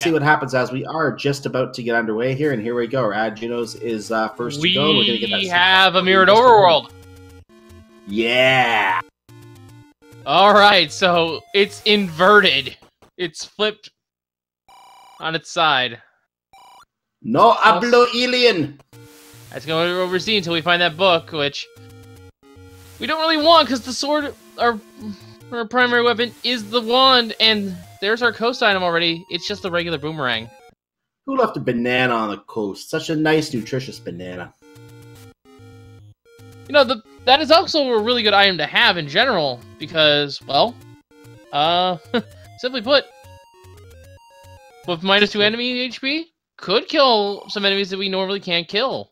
see what happens as we are just about to get underway here, and here we go. Our Ategenos is first to go. We're gonna get that. We have a mirrored overworld. Yeah. All right, so it's inverted. It's flipped on its side. No hablo alien. That's going to oversee until we find that book, which we don't really want because the sword, our primary weapon, is the wand, and there's our coast item already. It's just the regular boomerang. Who left a banana on the coast? Such a nice, nutritious banana. You know, that is also a really good item to have in general because, well, simply put, with -2 enemy HP, could kill some enemies that we normally can't kill.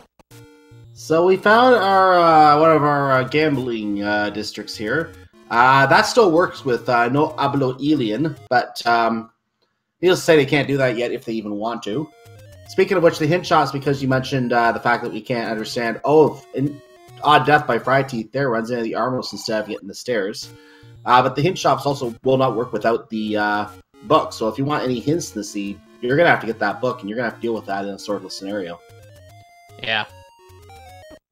So we found our one of our gambling districts here. That still works with no hablo alien, but needless to say they can't do that yet if they even want to. Speaking of which, the hint shots, because you mentioned the fact that we can't understand. Oh, Odd Death by fryteeth there runs into the Armos instead of getting the stairs. But the hint shops also will not work without the book. So if you want any hints to see, you're going to have to get that book, and you're going to have to deal with that in a swordless scenario. Yeah.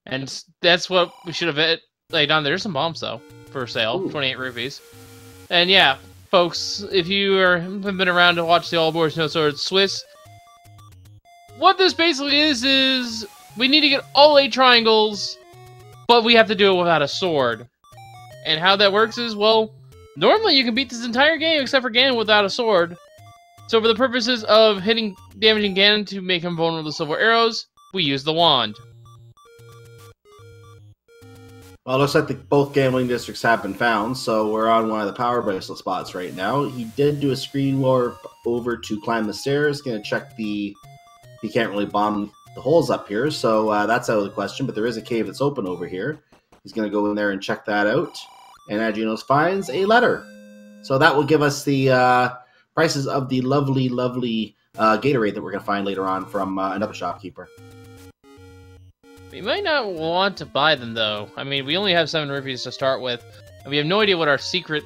And that's what we should have laid down. There's some bombs, though, for sale. Ooh. 28 rupees. And yeah, folks, if you have been around to watch the All Boards No Swords Swiss, what this basically is we need to get all 8 triangles, but we have to do it without a sword. And how that works is, well, normally you can beat this entire game except for Ganon without a sword. So for the purposes of damaging Ganon to make him vulnerable to silver arrows, we use the wand. Well, it looks like both gambling districts have been found, so we're on one of the power bracelet spots right now. He did do a screen warp over to climb the stairs. Going to check he can't really bomb the holes up here, so that's out of the question, but there is a cave that's open over here. He's going to go in there and check that out, and Ategenos finds a letter. So that will give us the prices of the lovely, lovely Gatorade that we're going to find later on from another shopkeeper. We might not want to buy them, though. I mean, we only have 7 rupees to start with, and we have no idea what our secret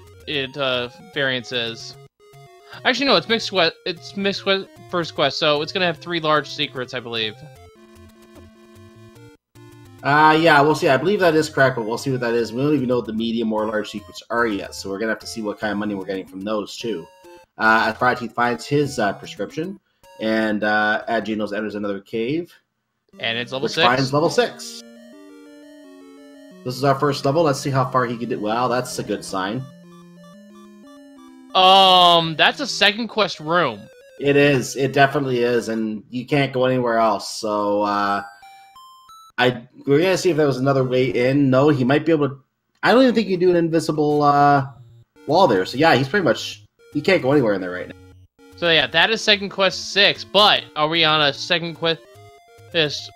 variance is. Actually, no, it's mixed quest. It's mixed quest, first quest, so it's gonna have 3 large secrets, I believe. Yeah, we'll see. I believe that is correct, but we'll see what that is. We don't even know what the medium or large secrets are yet, so we're gonna have to see what kind of money we're getting from those too. As fryteeth finds his prescription, and Ategenos enters another cave. And it's level 6. Which finds level 6. This is our first level. Let's see how far he can do. Wow, that's a good sign. That's a second quest room. It is. It definitely is, and you can't go anywhere else. So, we're gonna see if there was another way in. No, he might be able to. I don't even think you can do an invisible wall there. So yeah, he's pretty much. He can't go anywhere in there right now. So yeah, that is second quest 6. But are we on a second quest? Is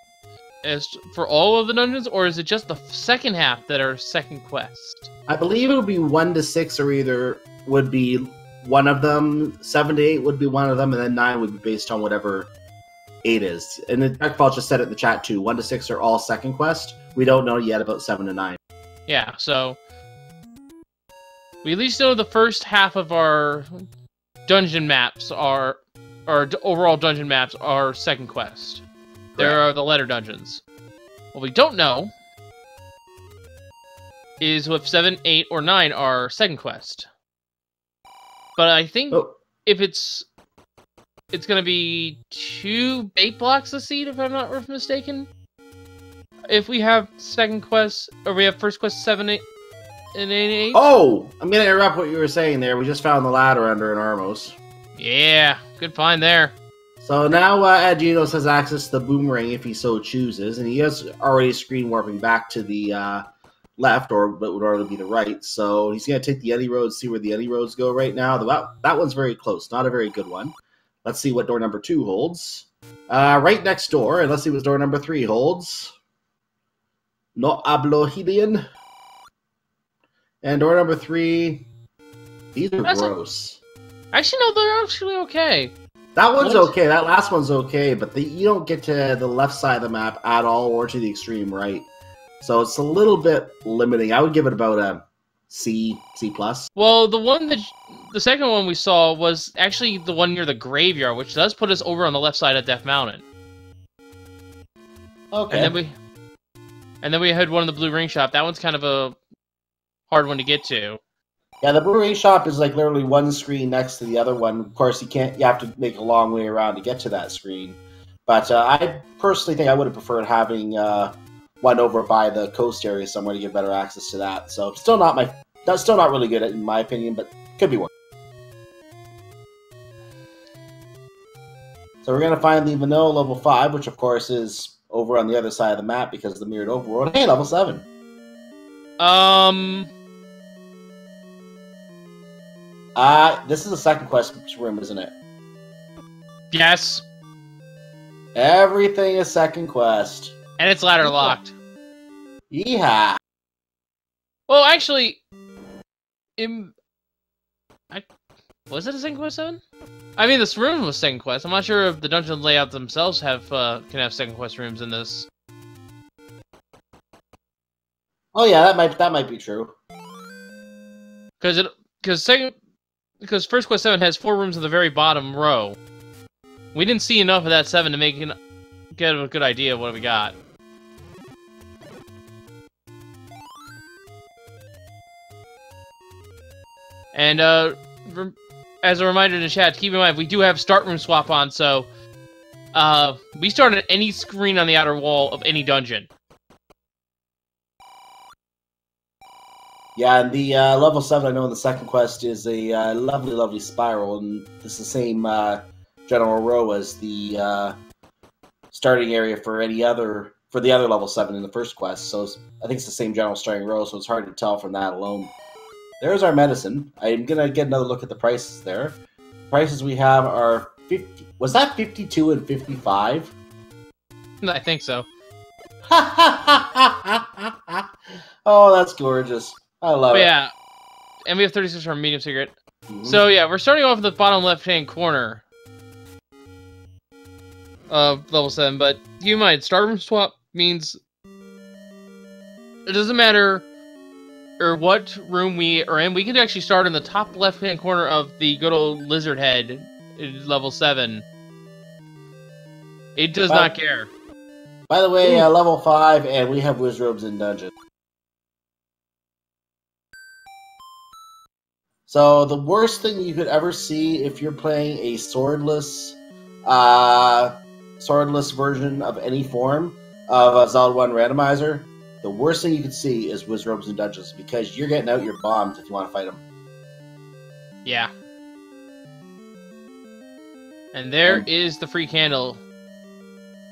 for all of the dungeons, or is it just the second half that are second quest? I believe it would be 1 to 6, or either would be one of them. 7 to 8 would be one of them, and then 9 would be based on whatever 8 is. And the Darkfall just said it in the chat too. 1 to 6 are all second quest. We don't know yet about 7 to 9. Yeah, so we at least know the first half of our dungeon maps are, or overall dungeon maps are second quest. There are the letter dungeons. What we don't know is if 7, 8, or 9 are second quest. But I think if it's gonna be 2 bait blocks a seed, if I'm not mistaken. If we have second quest, or we have first quest 7, 8, and 8. Oh! I'm gonna interrupt what you were saying there. We just found the ladder under an Armos. Yeah, good find there. So now Ategenos has access to the boomerang if he so chooses, and he is already screen warping back to the left, or what would already be the right. So he's going to take the Eddy roads, see where the Eddy roads go right now. That one's very close, not a very good one. Let's see what door number 2 holds. Right next door, and let's see what door number 3 holds. No hablo alien. And door number 3, these are gross. Actually, no, they're actually okay. That one's okay. That last one's okay, but you don't get to the left side of the map at all, or to the extreme right. So it's a little bit limiting. I would give it about a C plus. Well, the second one we saw was actually the one near the graveyard, which does put us over on the left side of Death Mountain. Okay. And then we had one in the Blue Ring Shop. That one's kind of a hard one to get to. Yeah, the Blue Ring Shop is like literally one screen next to the other one. Of course, you have to make a long way around to get to that screen. But I personally think I would have preferred having one over by the coast area somewhere to get better access to that. So that's still not really good in my opinion, but could be worse. So we're gonna find the vanilla level 5, which of course is over on the other side of the map because of the mirrored overworld. Hey, level 7. This is the second quest room, isn't it? Yes. Everything is second quest. And it's ladder locked. Yeehaw. Well, actually, was it a second quest 7? I mean, this room was second quest. I'm not sure if the dungeon layout themselves can have second quest rooms in this. Oh yeah, that might be true. Because first quest 7 has 4 rooms in the very bottom row. We didn't see enough of that 7 to get a good idea of what we got. And as a reminder to chat, keep in mind we do have start room swap on, so we start at any screen on the outer wall of any dungeon. Yeah, and the level 7 I know in the second quest is a lovely, lovely spiral, and this is the same general row as the starting area for the other level 7 in the first quest. So I think it's the same general starting row, so it's hard to tell from that alone. There's our medicine. I'm gonna get another look at the prices there. Prices we have are 50. Was that 52 and 55? I think so. Oh, that's gorgeous. I love it. Yeah, and we have 36 for a medium secret. So yeah, we're starting off in the bottom left-hand corner of level 7, but keep in mind, start room swap means it doesn't matter what room we are in. We can actually start in the top left-hand corner of the good old lizard head in level 7. It does not care. By the way, level 5, and we have wizrobes in dungeon. So the worst thing you could ever see if you're playing a swordless version of any form of Zelda 1 Randomizer, the worst thing you could see is wizrobes in dungeons, because you're getting out your bombs if you want to fight them. Yeah. And there is the free candle.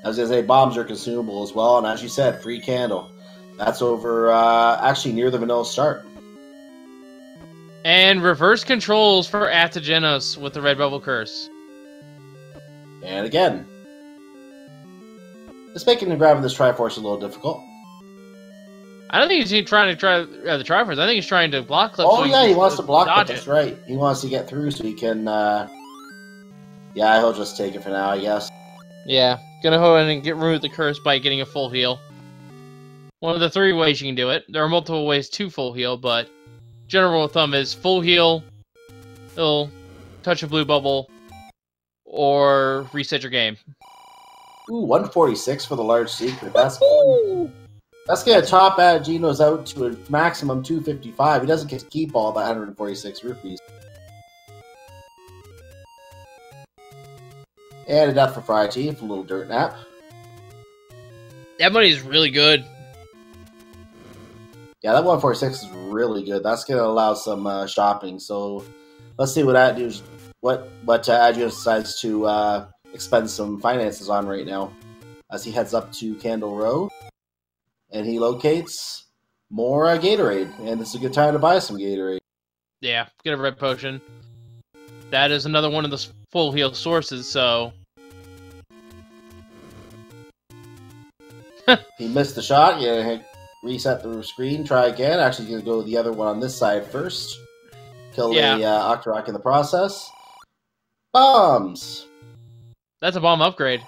I was going to say, bombs are consumable as well, and as you said, free candle. That's over, actually near the vanilla start. And reverse controls for Ategenos with the red bubble curse. And again. It's making grabbing this Triforce a little difficult. I don't think he's trying to try the Triforce. I think he's trying to block clip. Oh, so yeah, he wants to block it. That's right. He wants to get through so he can, yeah, he'll just take it for now, I guess. Yeah, gonna go ahead and remove the curse by getting a full heal. One of the 3 ways you can do it. There are multiple ways to full heal, but general rule of thumb is full heal, it'll touch a blue bubble, or reset your game. Ooh, 146 for the large secret. That's gonna top Ategenos out to a maximum 255. He doesn't get to keep all the 146 rupees. And a death for fryteeth, a little dirt nap. That money is really good. Yeah, that 146 is really good. That's gonna allow some shopping. So let's see what Ategenos decides to expend some finances on right now, as he heads up to Candle Row, and he locates more Gatorade. And this is a good time to buy some Gatorade. Yeah, get a red potion. That is another one of the full heal sources, so... He missed the shot. Yeah, reset the screen, try again. Actually, going to go the other one on this side first. Kill the Octorok in the process. Bombs! That's a bomb upgrade.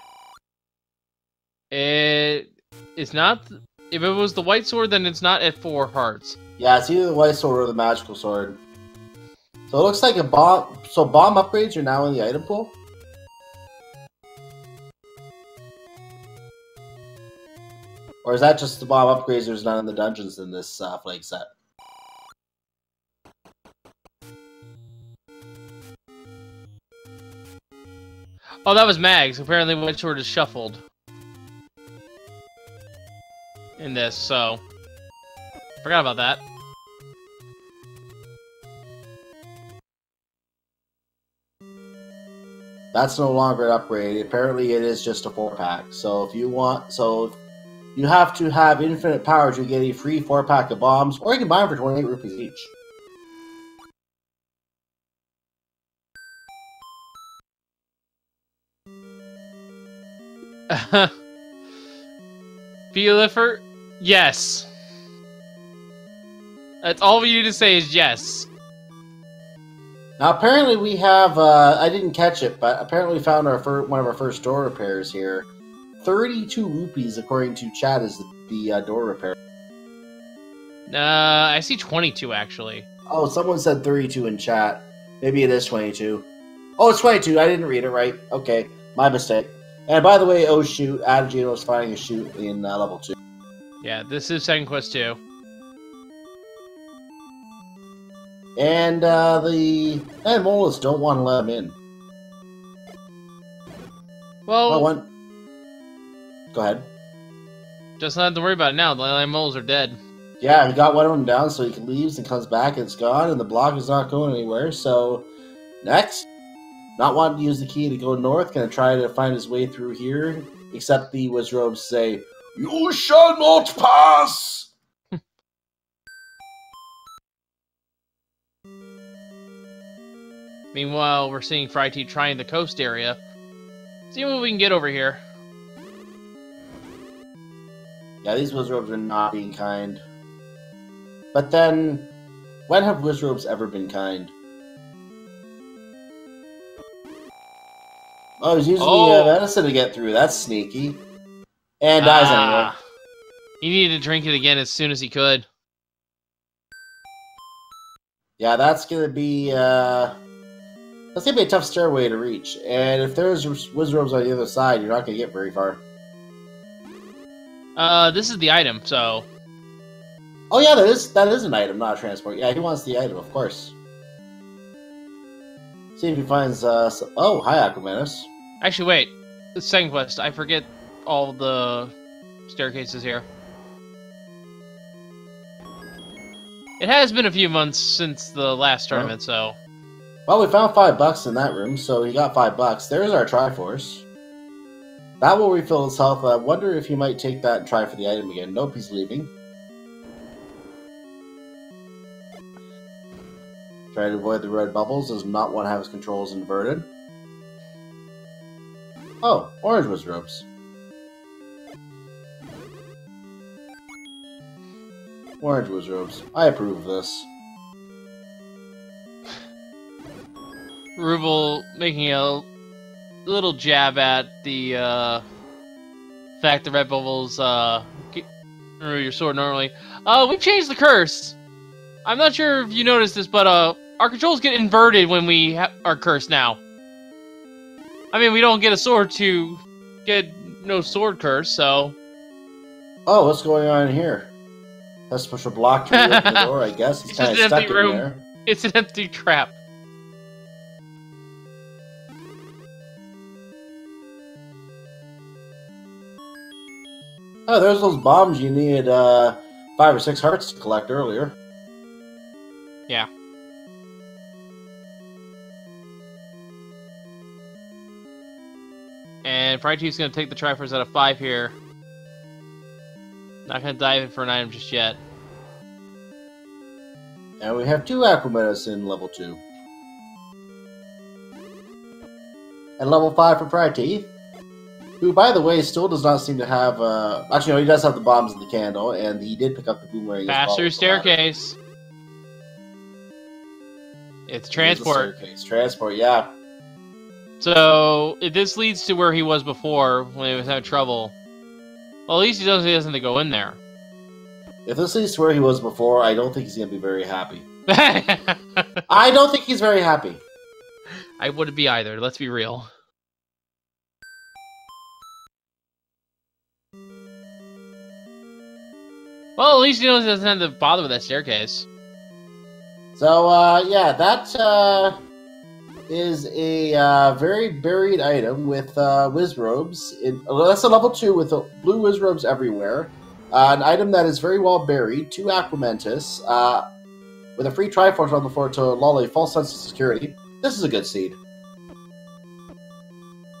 It is not... If it was the white sword, then it's not at 4 hearts. Yeah, it's either the white sword or the magical sword. So it looks like a bomb. So bomb upgrades are now in the item pool? Or is that just the bomb upgrades there's none in the dungeons in this flag set? Oh, that was Mags. Apparently white sword is shuffled. In this, so... Forgot about that. That's no longer an upgrade. Apparently it is just a 4-pack. So if you want... So you have to have infinite power to get a free 4-pack of bombs, or you can buy them for 28 rupees each. Feelifer? Yes. That's all we need to say is yes. Now apparently we have, I didn't catch it, but apparently we found our one of our first door repairs here. 32 rupees according to chat is the door repair. I see 22 actually. Oh, someone said 32 in chat. Maybe it is 22. Oh, it's 22. I didn't read it right. Okay, my mistake. And by the way, oh shoot, Ategenos finding a shoot in level 2. Yeah, this is second quest 2. And the Molas don't want to let him in. Well, go ahead. Just not have to worry about it now. The land moles are dead. Yeah, he got one of them down, so he leaves and comes back, and it's gone, and the block is not going anywhere. So, next, not wanting to use the key to go north, gonna try to find his way through here. Except the Wizrobes say, "You shall not pass." Meanwhile, we're seeing fryteeth trying the coast area. See what we can get over here. Yeah, these Wizrobes are not being kind. But then, when have Wizrobes ever been kind? Oh, he's using the medicine to get through. That's sneaky. And dies anyway. He needed to drink it again as soon as he could. Yeah, that's gonna be a tough stairway to reach. And if there's Wizrobes on the other side, you're not gonna get very far. This is the item, so... Oh yeah, that is an item, not a transport. Yeah, he wants the item, of course. See if he finds, oh, hi, Ategenos. Actually, wait. The second quest. I forget all the staircases here. It has been a few months since the last tournament, so... Well, we found $5 in that room, so he got $5. There's our Triforce. That will refill his health. I wonder if he might take that and try for the item again. Nope, he's leaving. Try to avoid the red bubbles. Does not want to have his controls inverted. Oh, orange Wizrobes. Orange Wizrobes. I approve of this. Ruble making a little jab at the fact that red bubbles remove your sword normally. We changed the curse. I'm not sure if you noticed this, but our controls get inverted when we are cursed now. I mean, we don't get a sword to get no sword curse, so... Oh, what's going on here? Let's push a block to open the door, I guess. It's kind of stuck in there. It's an empty trap. Oh, there's those bombs you needed 5 or 6 hearts to collect earlier. Yeah. And fryteeth's going to take the Triforce out of 5 here. Not going to dive in for an item just yet. And we have 2 Ategenos in level 2. And level 5 for fryteeth. Who, by the way, still does not seem to have... Actually, no, he does have the bombs in the candle, and he did pick up the boomerang as well. Pass through staircase. It's transport. Staircase. Transport, yeah. So, if this leads to where he was before, when he was having trouble, well, at least he doesn't have to go in there. If this is where he was before, I don't think he's going to be very happy. I don't think he's very happy. I wouldn't be either, let's be real. Well, at least he doesn't have to bother with that staircase. So, yeah, that is a very buried item with whiz robes. That's a level 2 with blue whiz robes everywhere. An item that is very well buried, 2 Aquamentus, with a free Triforce on the floor to lull a false sense of security. This is a good seed.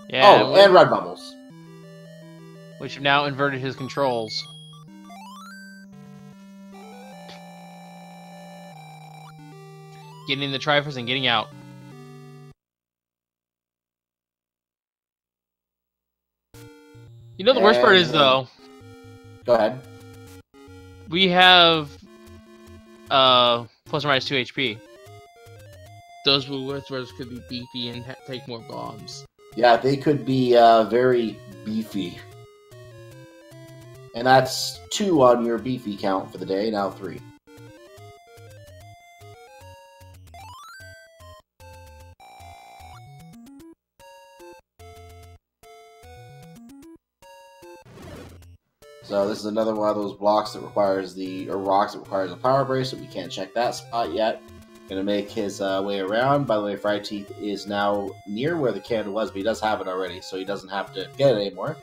Yeah, oh, and red bubbles. Which have now inverted his controls. Getting in the Triforce and getting out. You know the worst part is, though... Go ahead. We have... plus or minus 2 HP. Those blue whispers could be beefy and take more bombs. Yeah, they could be very beefy. And that's 2 on your beefy count for the day, now 3. So this is another one of those blocks that requires rocks that requires a power bracelet. We can't check that spot yet. Gonna make his way around. By the way, Fryteeth is now near where the cannon was, but he does have it already, so he doesn't have to get it anymore.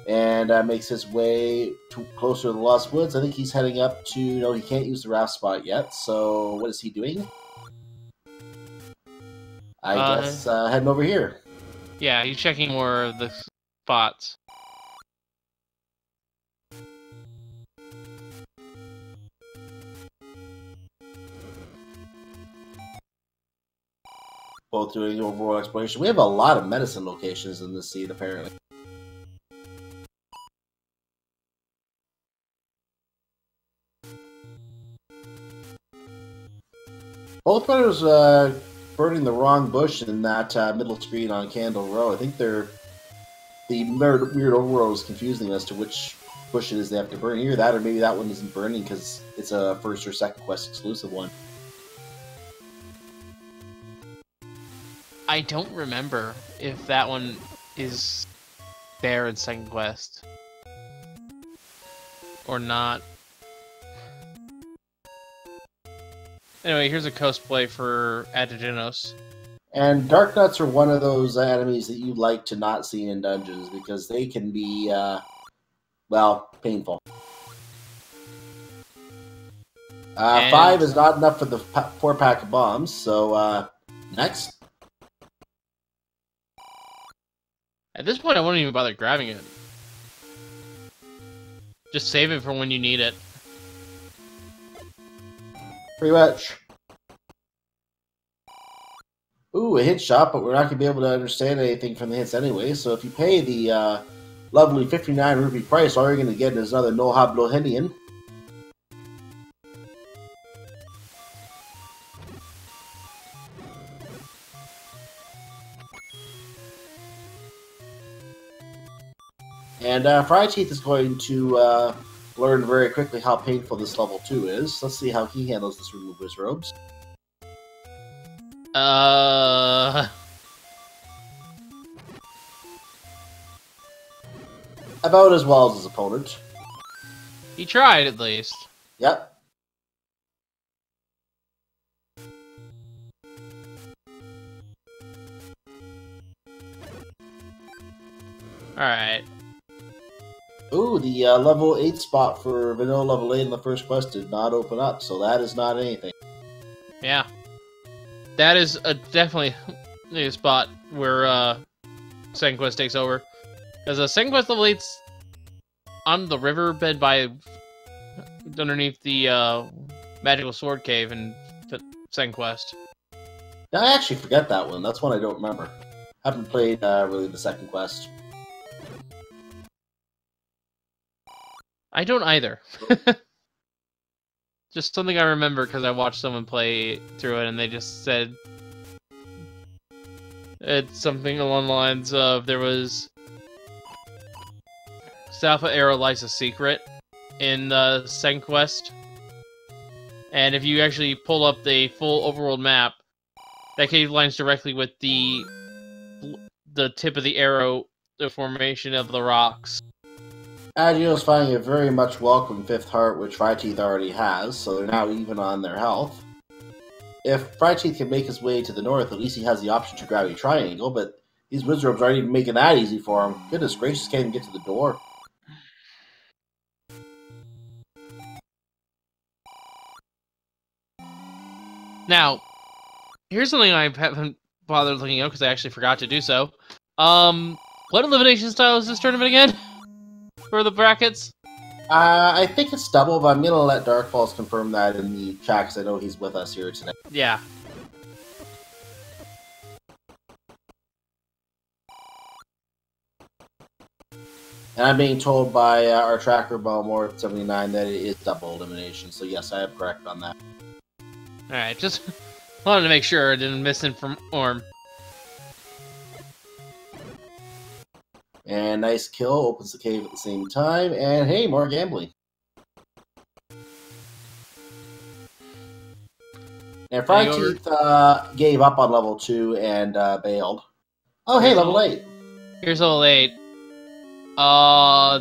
And makes his way closer to the Lost Woods. I think he's heading up to... No, he can't use the raft spot yet, so what is he doing? I guess heading over here. Yeah, he's checking more of the spots. Both doing overall exploration. We have a lot of medicine locations in this seed, apparently. Both brothers burning the wrong bush in that middle screen on Candle Row. I think the weird overworld is confusing as to which bush it is they have to burn. Either that, or maybe that one isn't burning because it's a first or second quest exclusive one. I don't remember if that one is there in second quest or not. Anyway, here's a cosplay for Ategenos. And Dark Nuts are one of those enemies that you like to not see in dungeons because they can be, well, painful. 5 is not enough for the 4-pack of bombs, so next. At this point, I wouldn't even bother grabbing it. Just save it for when you need it. Pretty much. Ooh, a hit shot, but we're not going to be able to understand anything from the hits anyway, so if you pay the lovely 59 rupee price, all you're going to get is another No Hablohenian. And Fryteeth is going to learn very quickly how painful this level 2 is. Let's see how he handles this remove his robes. About as well as his opponent. He tried, at least. Yep. Alright. Ooh, the level 8 spot for vanilla level 8 in the first quest did not open up, so that is not anything. Yeah. That is definitely a spot where second quest takes over. Because second quest level 8's on the riverbed by underneath the magical sword cave in the second quest. Now, I actually forget that one. That's one I don't remember. Haven't played really the second quest. I don't either. Just something I remember because I watched someone play through it and they just said it's something along the lines of there was Salva Arrow lies a secret in the second quest. And if you actually pull up the full overworld map, that cave lines directly with the tip of the arrow, the formation of the rocks. Ategenos finding a very much welcome fifth heart, which fryteeth already has, so they're now even on their health. If fryteeth can make his way to the north, at least he has the option to grab a triangle, but these wizards aren't even making that easy for him. Goodness gracious, can't even get to the door. Now, here's something I haven't bothered looking up because I actually forgot to do so. What elimination style is this tournament again? For the brackets? I think it's double, but I'm going to let Darkfalls confirm that in the chat because I know he's with us here today. Yeah. And I'm being told by our tracker, Balmore79, that it is double elimination, so yes, I am correct on that. Alright, just wanted to make sure I didn't misinform. And nice kill, opens the cave at the same time, and hey, more gambling. And fryteeth gave up on level 2 and bailed. Oh, hey, level 8. Here's level 8.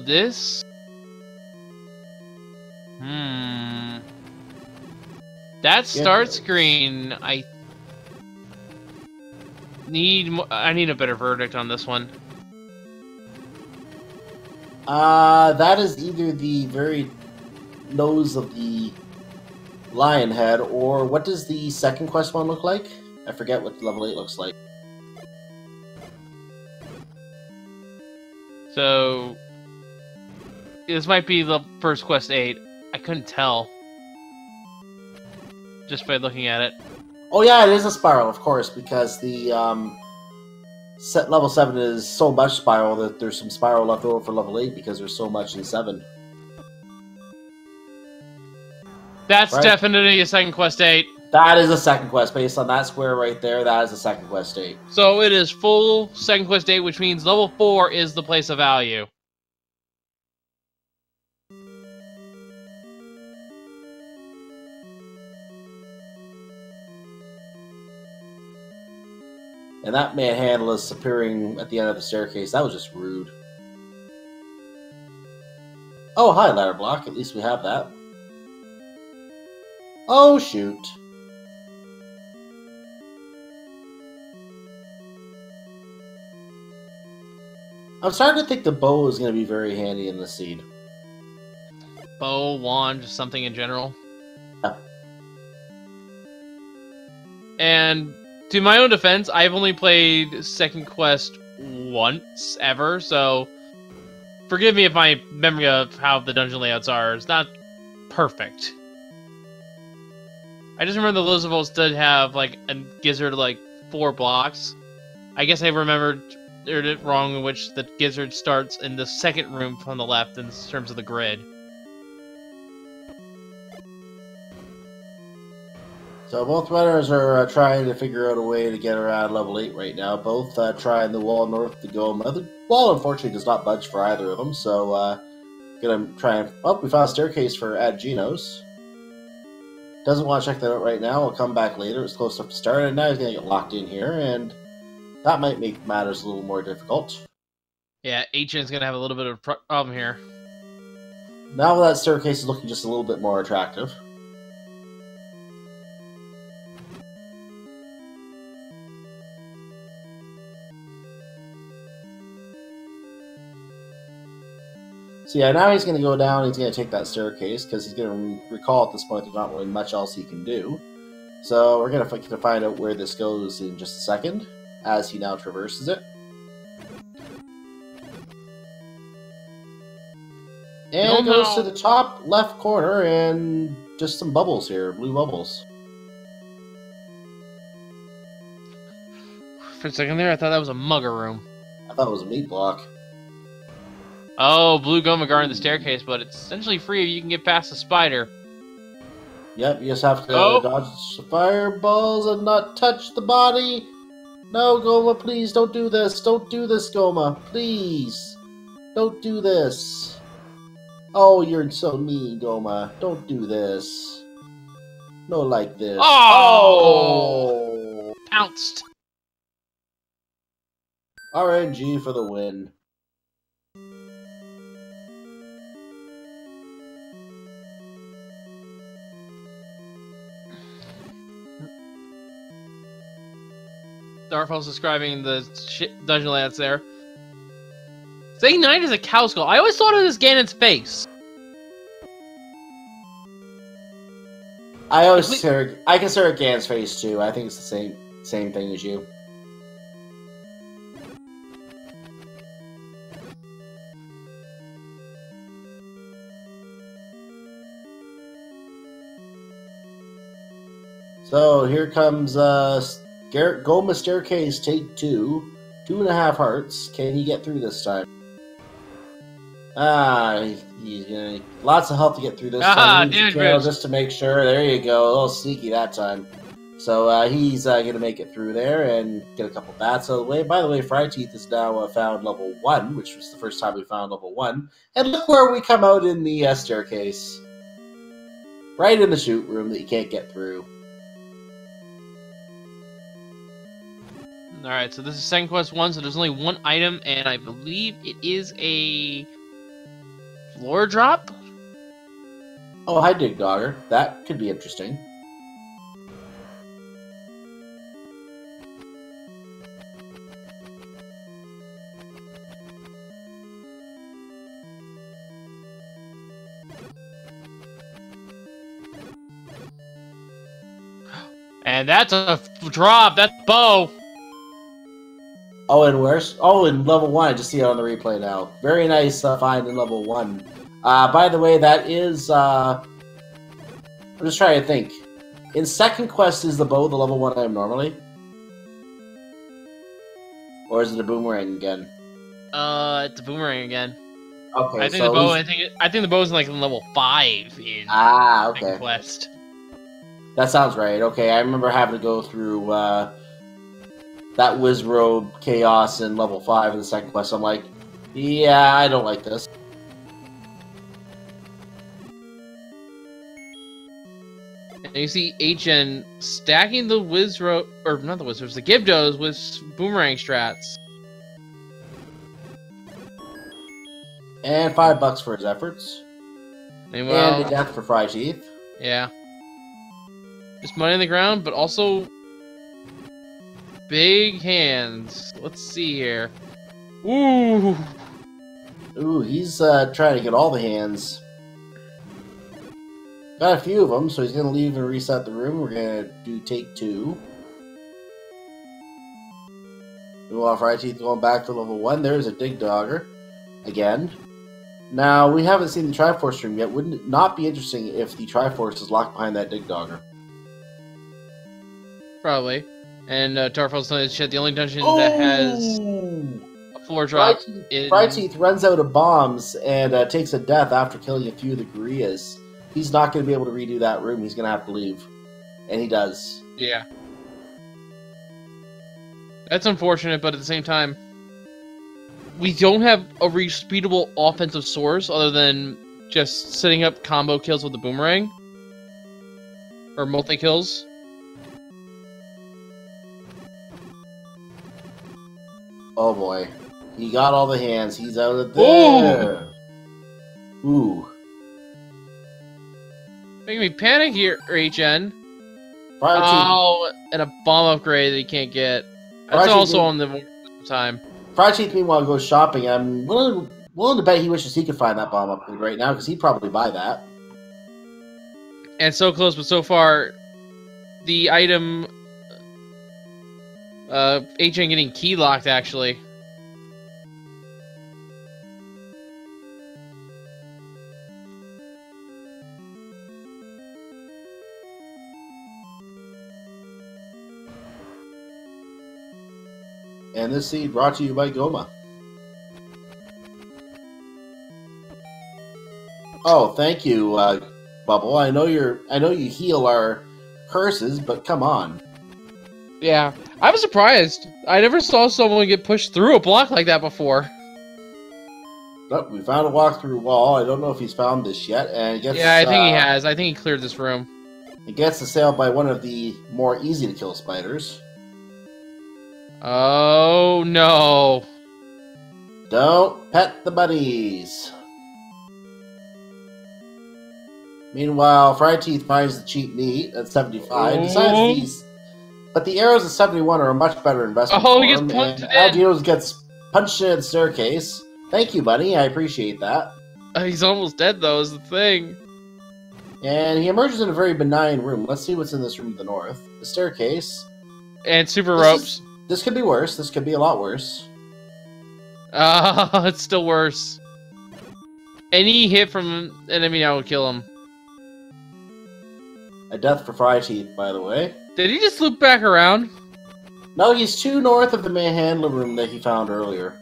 This? That start screen, I need a better verdict on this one. That is either the very nose of the lion head, or what does the second quest one look like? I forget what level 8 looks like. So, this might be the first quest 8. I couldn't tell. Just by looking at it. Oh yeah, it is a spiral, of course, because the level 7 is so much spiral that there's some spiral left over for level 8 because there's so much in 7. That's right? Definitely a second quest 8. That is a second quest. Based on that square right there, that is a second quest 8. So it is full second quest 8, which means level 4 is the place of value. And that manhandle is appearing at the end of the staircase. That was just rude. Oh, hi, ladder block. At least we have that. Oh, shoot. I'm starting to think the bow is going to be very handy in this seed. Bow, wand, just something in general. Yeah. And to my own defense, I've only played Second Quest once ever, so forgive me if my memory of how the dungeon layouts are is not perfect. I just remember the Lizards did have like a gizzard like 4 blocks. I guess I remembered it wrong, in which the gizzard starts in the second room from the left in terms of the grid. So both runners are trying to figure out a way to get around level 8 right now. Both trying the wall north to Goma. The wall, unfortunately, does not budge for either of them, so gonna try and... Oh, we found a staircase for Ategenos. Doesn't want to check that out right now. We'll come back later. It's close enough to start, and now he's gonna get locked in here, and that might make matters a little more difficult. Yeah, Ategenos gonna have a little bit of a problem here. Now that staircase is looking just a little bit more attractive. So yeah, now he's going to go down, he's going to take that staircase, because he's going to recall at this point there's not really much else he can do. So we're going to find out where this goes in just a second, as he now traverses it. And it goes to the top left corner, and just some bubbles here, blue bubbles. For a second there, I thought that was a mugger room. I thought it was a meat block. Oh, blue Goma guarding the staircase, but it's essentially free if you can get past the spider. Yep, you just have to dodge the fireballs and not touch the body. No, Goma, please don't do this. Don't do this, Goma. Please. Don't do this. Oh, you're so mean, Goma. Don't do this. No, like this. Oh! Pounced. RNG for the win. Dartfall's describing the dungeon layouts there. Saying 9 is a cow skull. I always thought it was Ganon's face. I consider it Gan's face too. I think it's the same thing as you. So here comes Goma Staircase Take 2. 2.5 hearts. Can he get through this time? He's gonna lots of help to get through this time. Just to make sure. There you go. A little sneaky that time. So he's gonna make it through there and get a couple bats out of the way. By the way, fryteeth is now found level 1, which was the first time we found level 1. And look where we come out in the staircase. Right in the shoot room that you can't get through. Alright, so this is second quest 1, so there's only one item, and I believe it is a floor drop? Oh, hi, Dig Dogger. That could be interesting. And that's a drop! That's bow! Oh, and where's... Oh, in level 1. I just see it on the replay now. Very nice find in level 1. By the way, that is... I'm just trying to think. In second quest, is the bow the level 1 item normally? Or is it a boomerang again? It's a boomerang again. Okay, I think the bow... I think the bow's like level 5 in okay. second quest. That sounds right. Okay, I remember having to go through... that Wizrobe Chaos in level 5 in the second quest. I'm like, yeah, I don't like this. And you see HN stacking the Wizrobe, or not the Wizrobes, the Gibdos with boomerang strats. And $5 for his efforts. Meanwhile, and a death for fryteeth. Yeah. Just money on the ground, but also big hands. Let's see here. Ooh. Ooh, he's trying to get all the hands. Got a few of them, so he's going to leave and reset the room. We're going to do take 2. Meanwhile, fryteeth going back to level 1. There's a Dig Dogger. Again. Now, we haven't seen the Triforce room yet. Wouldn't it not be interesting if the Triforce is locked behind that Dig Dogger? Probably. And Tarfall's telling us the only dungeon that has a floor drop is... fryteeth runs out of bombs and takes a death after killing a few of the Gorillaz. He's not going to be able to redo that room. He's going to have to leave. And he does. Yeah. That's unfortunate, but at the same time, we don't have a repeatable offensive source other than just setting up combo kills with the boomerang. Or multi-kills. Oh boy. He got all the hands. He's out of there. Ooh. Making me panic here, HN. fryteeth. Oh, and a bomb upgrade that you can't get. That's also on the time. fryteeth, meanwhile, goes shopping. I'm willing to bet he wishes he could find that bomb upgrade right now, because he'd probably buy that. And so close, but so far, the item... HN getting key locked, actually. And this seed brought to you by Goma. Oh, thank you, Bubble. I know you heal our curses, but come on. Yeah, I was surprised. I never saw someone get pushed through a block like that before. Oh, we found a walk-through wall. I don't know if he's found this yet. And it gets, Yeah, I think he has. I think he cleared this room. It gets assailed by one of the more easy-to-kill spiders. Oh, no. Don't pet the bunnies. Meanwhile, fryteeth finds the cheap meat at 75. Besides these, but the arrows at 71 are a much better investment. Oh, he gets punched in. Ategenos gets punched in the staircase. Thank you, buddy. I appreciate that. He's almost dead, though, is the thing. And he emerges in a very benign room. Let's see what's in this room to the north. The staircase. And super ropes. This could be worse. This could be a lot worse. It's still worse. Any hit from an enemy now will kill him. A death for fryteeth, by the way. Did he just loop back around? No, he's 2 north of the manhandler room that he found earlier.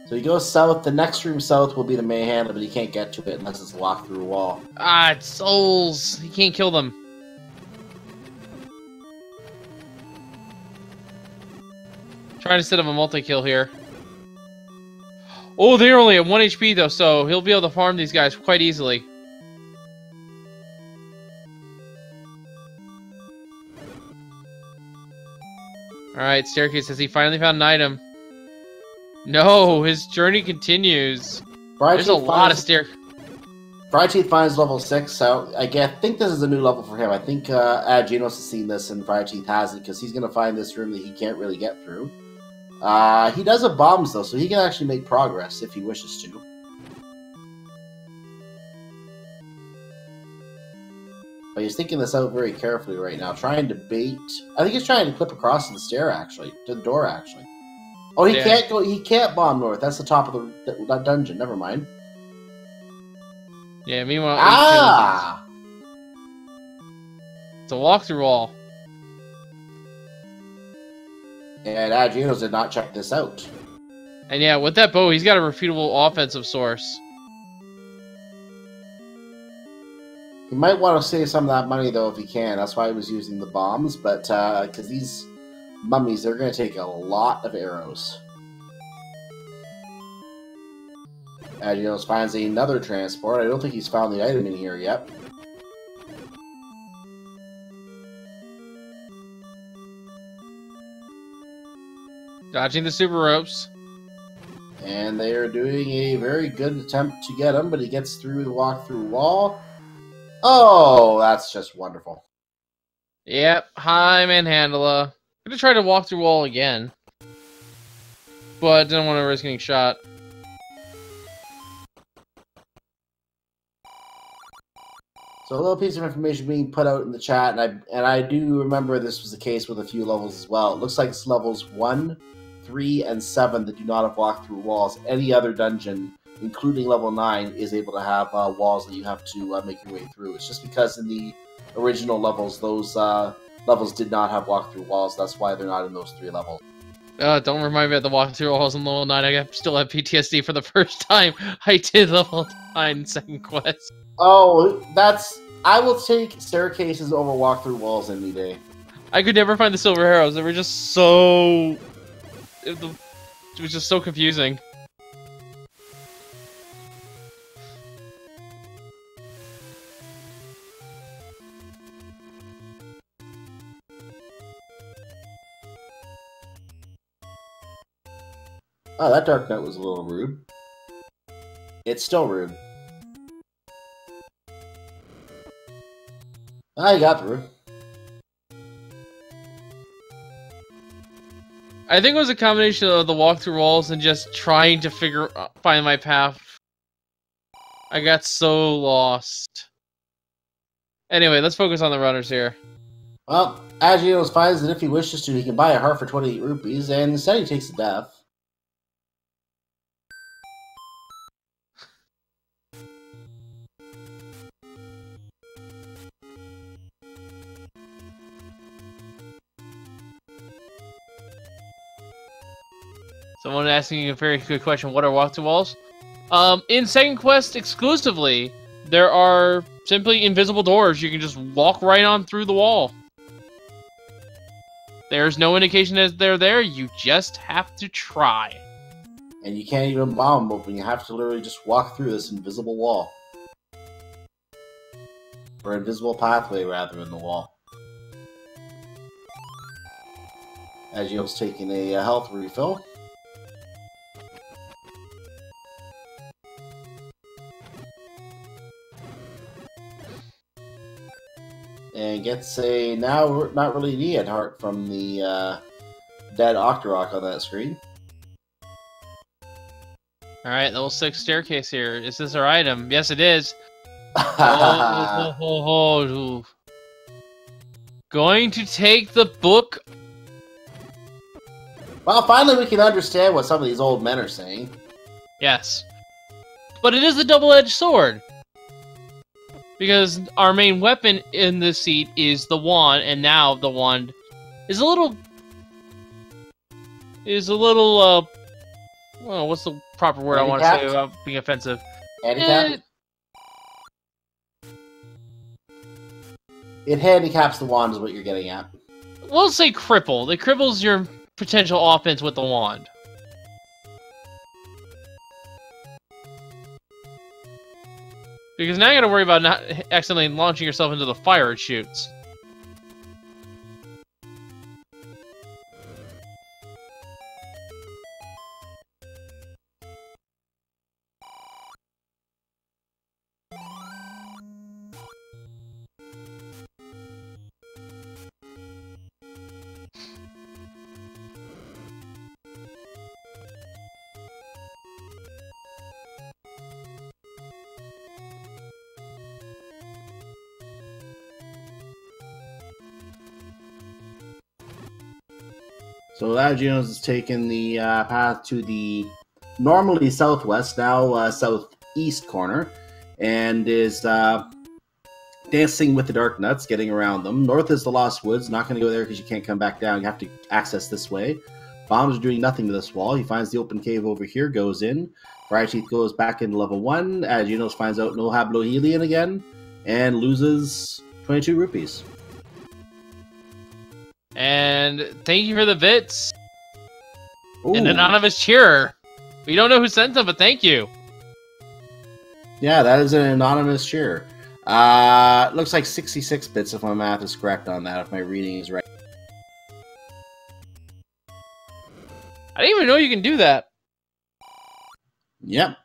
So he goes south. The next room south will be the manhandler, but he can't get to it unless it's locked through a wall. Ah, it's souls. He can't kill them. Trying to set up a multi-kill here. Oh, they're only at 1 HP though, so he'll be able to farm these guys quite easily. Alright, staircase, has he finally found an item? No, his journey continues. There's a lot of stair. fryteeth finds level 6, so I think this is a new level for him. I think Ategenos has seen this and fryteeth hasn't, because he's going to find this room that he can't really get through. He does have bombs, though, so he can actually make progress if he wishes to. But he's thinking this out very carefully right now, trying to bait... I think he's trying to clip across to the stair, actually. To the door, actually. Oh, he can't go... He can't bomb north. That's the top of that dungeon. Never mind. Yeah, meanwhile... Ah! It's a walk-through wall. And Ategenos did not check this out. And yeah, with that bow, he's got a refutable offensive source. He might want to save some of that money, though, if he can. That's why he was using the bombs. But, because these mummies, they're going to take a lot of arrows. Ategenos finds another transport. I don't think he's found the item in here yet. Dodging the super ropes. And they are doing a very good attempt to get him, but he gets through the walk-through wall. Oh, that's just wonderful. Yep, hi, Manhandla. I'm gonna try to walk through wall again. But didn't want to risk getting shot. So a little piece of information being put out in the chat, and I do remember this was the case with a few levels as well. It looks like it's levels 1, 3, and 7 that do not have walk-through walls. Any other dungeon, including level 9, is able to have walls that you have to make your way through. It's just because in the original levels, those levels did not have walk-through walls. That's why they're not in those 3 levels. Don't remind me of the walk-through walls in level 9. I still have PTSD for the first time I did level 9 second quest. Oh, I will take staircases over walk-through walls any day. I could never find the silver arrows. They were just so... It was just so confusing. Oh, that dark note was a little rude. It's still rude. I got through. I think it was a combination of the walk-through walls and just trying to find my path. I got so lost. Anyway, let's focus on the runners here. Well, Ategenos finds that if he wishes to, he can buy a heart for 28 rupees, and instead he takes a death. Someone asking a very good question, what are walk-through walls? In second quest exclusively, there are simply invisible doors. You can just walk right on through the wall. There's no indication that they're there, you just have to try. And you can't even bomb them open. You have to literally just walk through this invisible wall. Or invisible pathway, rather, in the wall. Ategenos taking a health refill. And gets a now not really needed heart from the dead Octorok on that screen. Alright, level 6 staircase here. Is this our item? Yes, it is. Oh. Going to take the book. Well, finally we can understand what some of these old men are saying. Yes. But it is a double-edged sword. Because our main weapon in this seat is the wand, and now the wand is a little... well, what's the proper word I want to say without being offensive? Handicapped? It handicaps the wand is what you're getting at. We'll say crippled. It cripples your potential offense with the wand. Because now you gotta worry about not accidentally launching yourself into the fire it shoots. So Ategenos has taken the path to the normally southwest, now southeast corner, and is dancing with the Dark Nuts, getting around them. North is the Lost Woods. Not going to go there because you can't come back down. You have to access this way. Bombs are doing nothing to this wall. He finds the open cave over here, goes in. fryteeth goes back into level 1. Ategenos finds out no Hablohelian again, and loses 22 rupees. And thank you for the bits. Ooh. An anonymous cheerer. We don't know who sent them, but thank you. Yeah, that is an anonymous cheerer. Looks like 66 bits if my math is correct on that, if my reading is right. I didn't even know you can do that. Yep.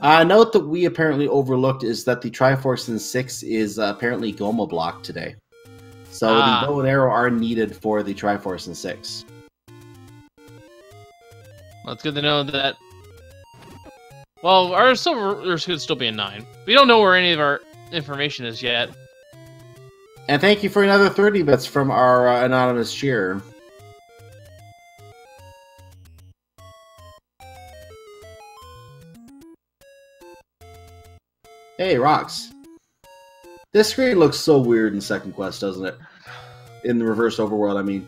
Note that we apparently overlooked is that the Triforce in 6 is apparently Goma block today. So the bow and arrow are needed for the Triforce in 6. Well, it's good to know that. Well, our silver could still be a 9. We don't know where any of our information is yet. And thank you for another 30 bits from our anonymous cheerer. Hey, Rocks. This screen looks so weird in Second Quest, doesn't it? In the reverse overworld, I mean.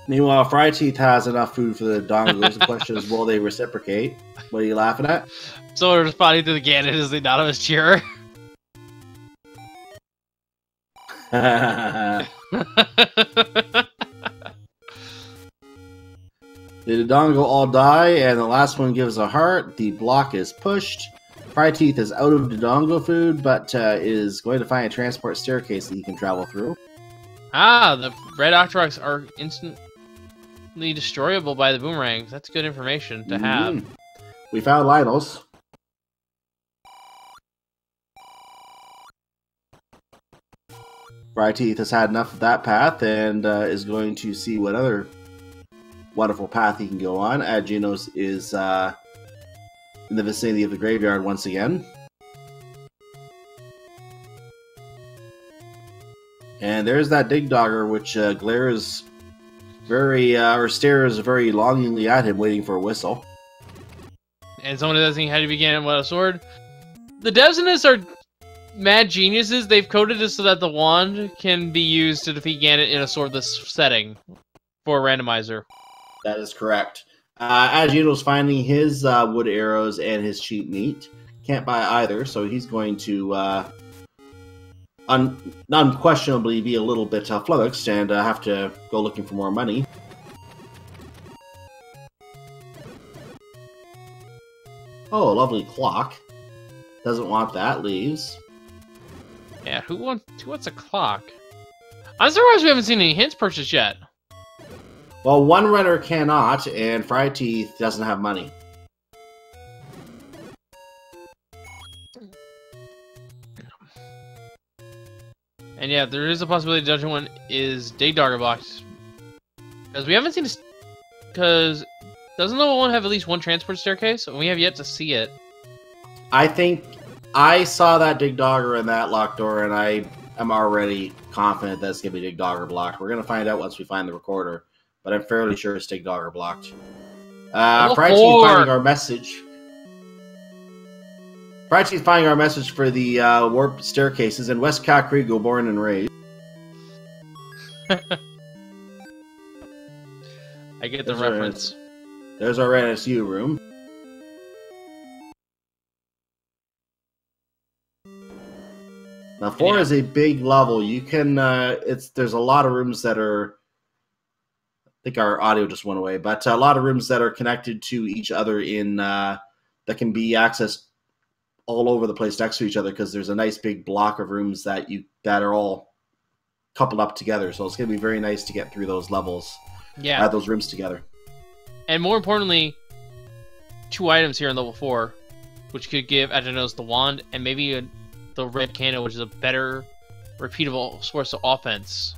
Meanwhile, fryteeth has enough food for the dongos. The question is, will they reciprocate? What are you laughing at? Someone responding to the Ganon is the anonymous cheerer. The Dodongo all die, and the last one gives a heart. The block is pushed. fryteeth is out of Dodongo food, but is going to find a transport staircase that he can travel through. Ah, the red Octoroks are instantly destroyable by the boomerangs. That's good information to have. We found Lionel's. fryteeth has had enough of that path and is going to see what other wonderful path he can go on. Ategenos is in the vicinity of the graveyard once again. And there's that Digdogger, which glares very, or stares very longingly at him, waiting for a whistle. And someone who doesn't know how to begin with a sword. The devs in this are mad geniuses. They've coded it so that the wand can be used to defeat Ganon in a swordless setting for Randomizer. That is correct. Ategenos finding his wood arrows and his cheap meat. Can't buy either, so he's going to unquestionably be a little bit flummoxed and have to go looking for more money. Oh, a lovely clock. Doesn't want that, leaves. Yeah, who wants a clock? I'm surprised we haven't seen any hints purchased yet. Well, one runner cannot, and fryteeth doesn't have money. And yeah, there is a possibility Dungeon 1 is Dig Dogger blocked. Because we haven't seen a... Because doesn't level 1 have at least one transport staircase? And we have yet to see it. I think I saw that Dig Dogger in that locked door, and I am already confident that it's going to be Dig Dogger blocked. We're going to find out once we find the recorder, but I'm fairly sure it's Dig Dogger blocked. fryteeth finding our message. fryteeth finding our message for the warp staircases in West Kakrego, born and raised. I get the reference. There's our NSU room. Now, 4 is a big level. You can, there's a lot of rooms that are, I think our audio just went away, but a lot of rooms that are connected to each other in, that can be accessed all over the place next to each other, because there's a nice big block of rooms that are all coupled up together. So it's going to be very nice to get through those levels. Yeah. Those rooms together. And more importantly, 2 items here in level 4, which could give Ategenos the wand and maybe the red cannon, which is a better, repeatable source of offense.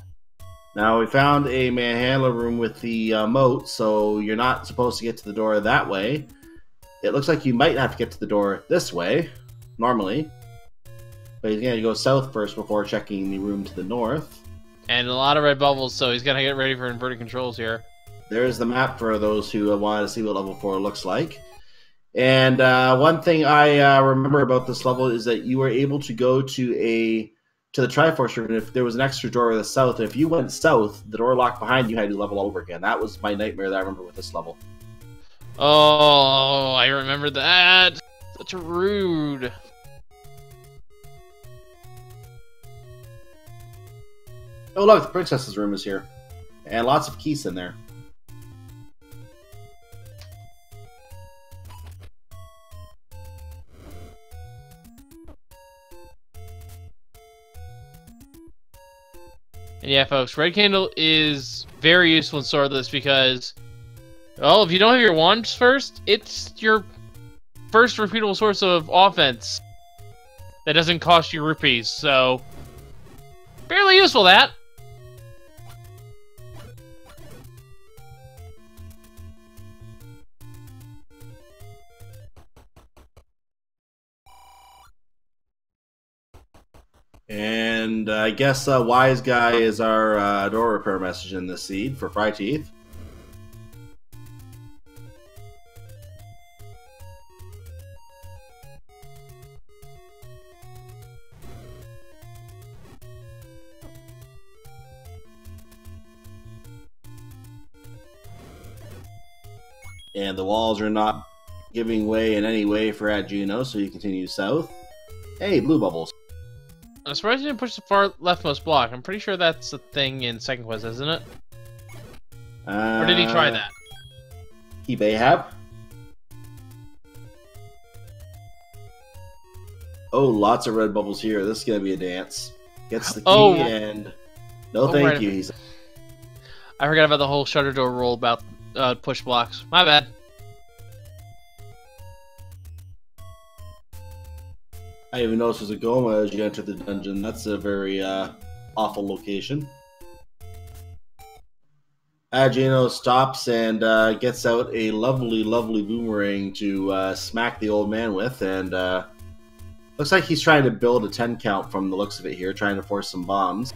Now, we found a manhandler room with the moat, so you're not supposed to get to the door that way. It looks like you might have to get to the door this way, normally. But he's going to go south first before checking the room to the north. And a lot of red bubbles, so he's going to get ready for inverted controls here. There's the map for those who want to see what level 4 looks like. And one thing I remember about this level is that you were able to go to the Triforce room, and if there was an extra door to the south, if you went south, the door locked behind you had to level over again. That was my nightmare that I remember with this level. Oh, I remember that. Such rude. Oh look, the princess's room is here. And lots of keys in there. And yeah, folks, Red Candle is very useful in Swordless because, well, if you don't have your wands first, it's your first repeatable source of offense that doesn't cost you rupees, so fairly useful, that. And I guess Wise Guy is our door repair message in this seed for fryteeth. And the walls are not giving way in any way for Ategenos, so you continue south. Hey, blue bubbles. I'm surprised you didn't push the far leftmost block. I'm pretty sure that's the thing in Second Quest, isn't it? Or did he try that? He may have. Oh, lots of red bubbles here. This is going to be a dance. Gets the key and... No, thank right. you. I forgot about the whole shutter door rule about push blocks. My bad. I even noticed there's a Goma as you enter the dungeon. That's a very awful location. Ategenos stops and gets out a lovely, lovely boomerang to smack the old man with, and looks like he's trying to build a 10 count from the looks of it here, trying to force some bombs.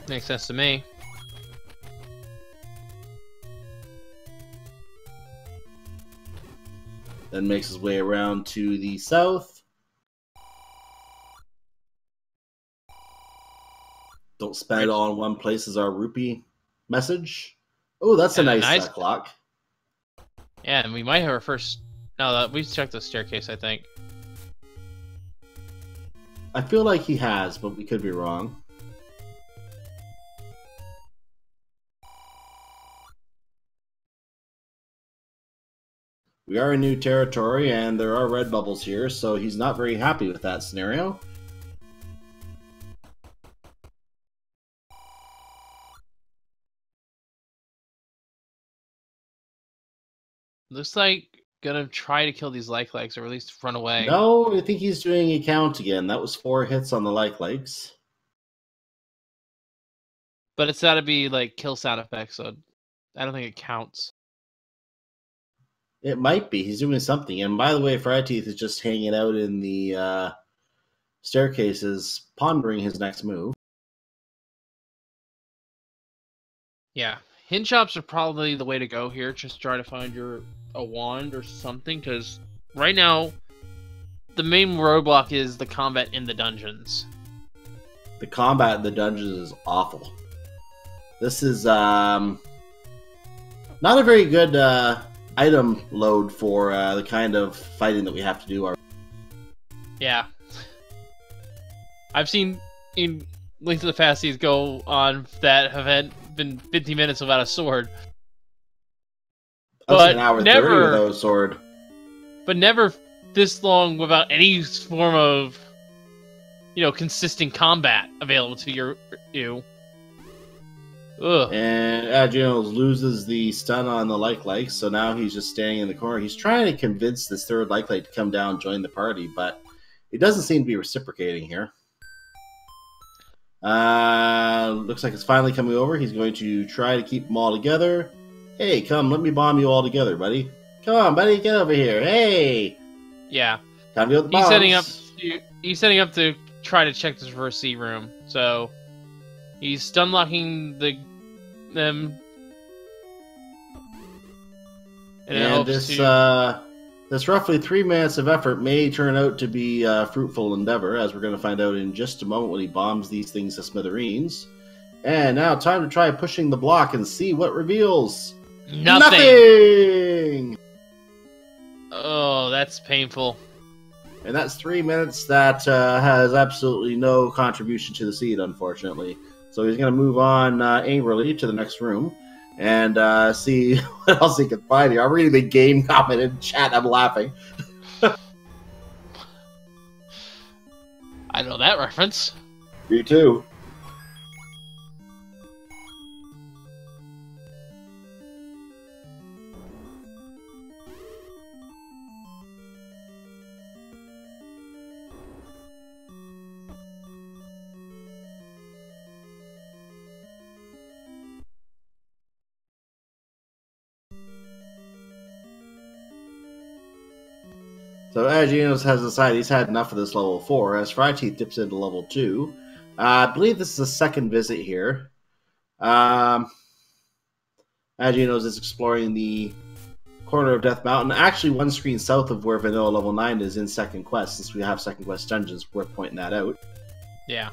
Makes sense to me. Then makes his way around to the south. Don't spend it all in one place is our rupee message. Oh, that's a nice clock. Yeah, and we might have our first... No, we checked the staircase, I think. I feel like he has, but we could be wrong. We are in new territory, and there are red bubbles here, so he's not very happy with that scenario. Looks like gonna try to kill these like or at least run away. No, I think he's doing a count again. That was 4 hits on the likes. But it's gotta be like kill sound effects, so I don't think it counts. It might be. He's doing something. And by the way, fryteeth is just hanging out in the staircases, pondering his next move. Yeah, hint shops are probably the way to go here. Just try to find a wand or something, because right now the main roadblock is the combat in the dungeons. The combat in the dungeons is awful. This is not a very good item load for the kind of fighting that we have to do. Yeah, I've seen in Link to the Past these go on that have been 50 minutes without a sword. But an hour 30 without a sword. But never this long without any form of, consistent combat available to you. Ugh. And Ategenos loses the stun on the like, so now he's just standing in the corner. He's trying to convince this third like to come down and join the party, but it doesn't seem to be reciprocating here. Looks like it's finally coming over. He's going to try to keep them all together. Hey, come, let me bomb you all together, buddy. Come on, buddy, get over here. Hey! Yeah. Time to go with the bombs. He's setting up to try to check this reverse C room. So he's stun locking them. And this roughly 3 minutes of effort may turn out to be a fruitful endeavor, as we're going to find out in just a moment when he bombs these things to smithereens. And now time to try pushing the block and see what reveals. Nothing! Oh, that's painful. And that's 3 minutes that has absolutely no contribution to the seed, unfortunately. So he's going to move on angrily to the next room and see what else he can find here. I'm reading the game comment in chat. I'm laughing. I know that reference. Me too. So Ategenos has decided he's had enough of this level 4, as fryteeth dips into level 2. I believe this is the second visit here. Ategenos is exploring the corner of Death Mountain, actually one screen south of where Vanilla level 9 is in second quest, since we have second quest dungeons, worth pointing that out. Yeah.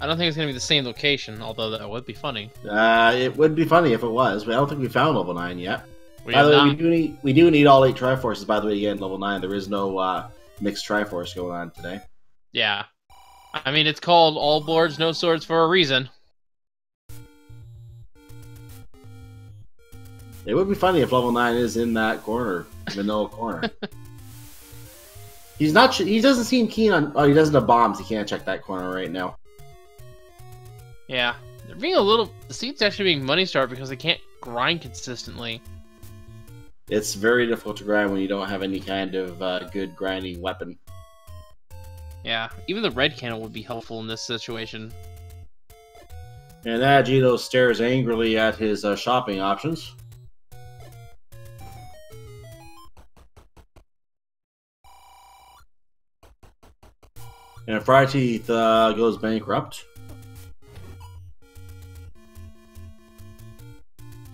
I don't think it's going to be the same location, although that would be funny. It would be funny if it was, but I don't think we found level 9 yet. By the way, we do need all 8 Triforces, by the way, again, level 9. There is no mixed Triforce going on today. Yeah. I mean, it's called All Boards, No Swords for a reason. It would be funny if level 9 is in that corner, vanilla corner. He's not. He doesn't seem keen on... Oh, he doesn't have bombs. He can't check that corner right now. Yeah. They're being a little... The seed's actually being money starved because they can't grind consistently. It's very difficult to grind when you don't have any kind of good grinding weapon. Yeah, even the red candle would be helpful in this situation. And Ategenos stares angrily at his shopping options. And fryteeth goes bankrupt.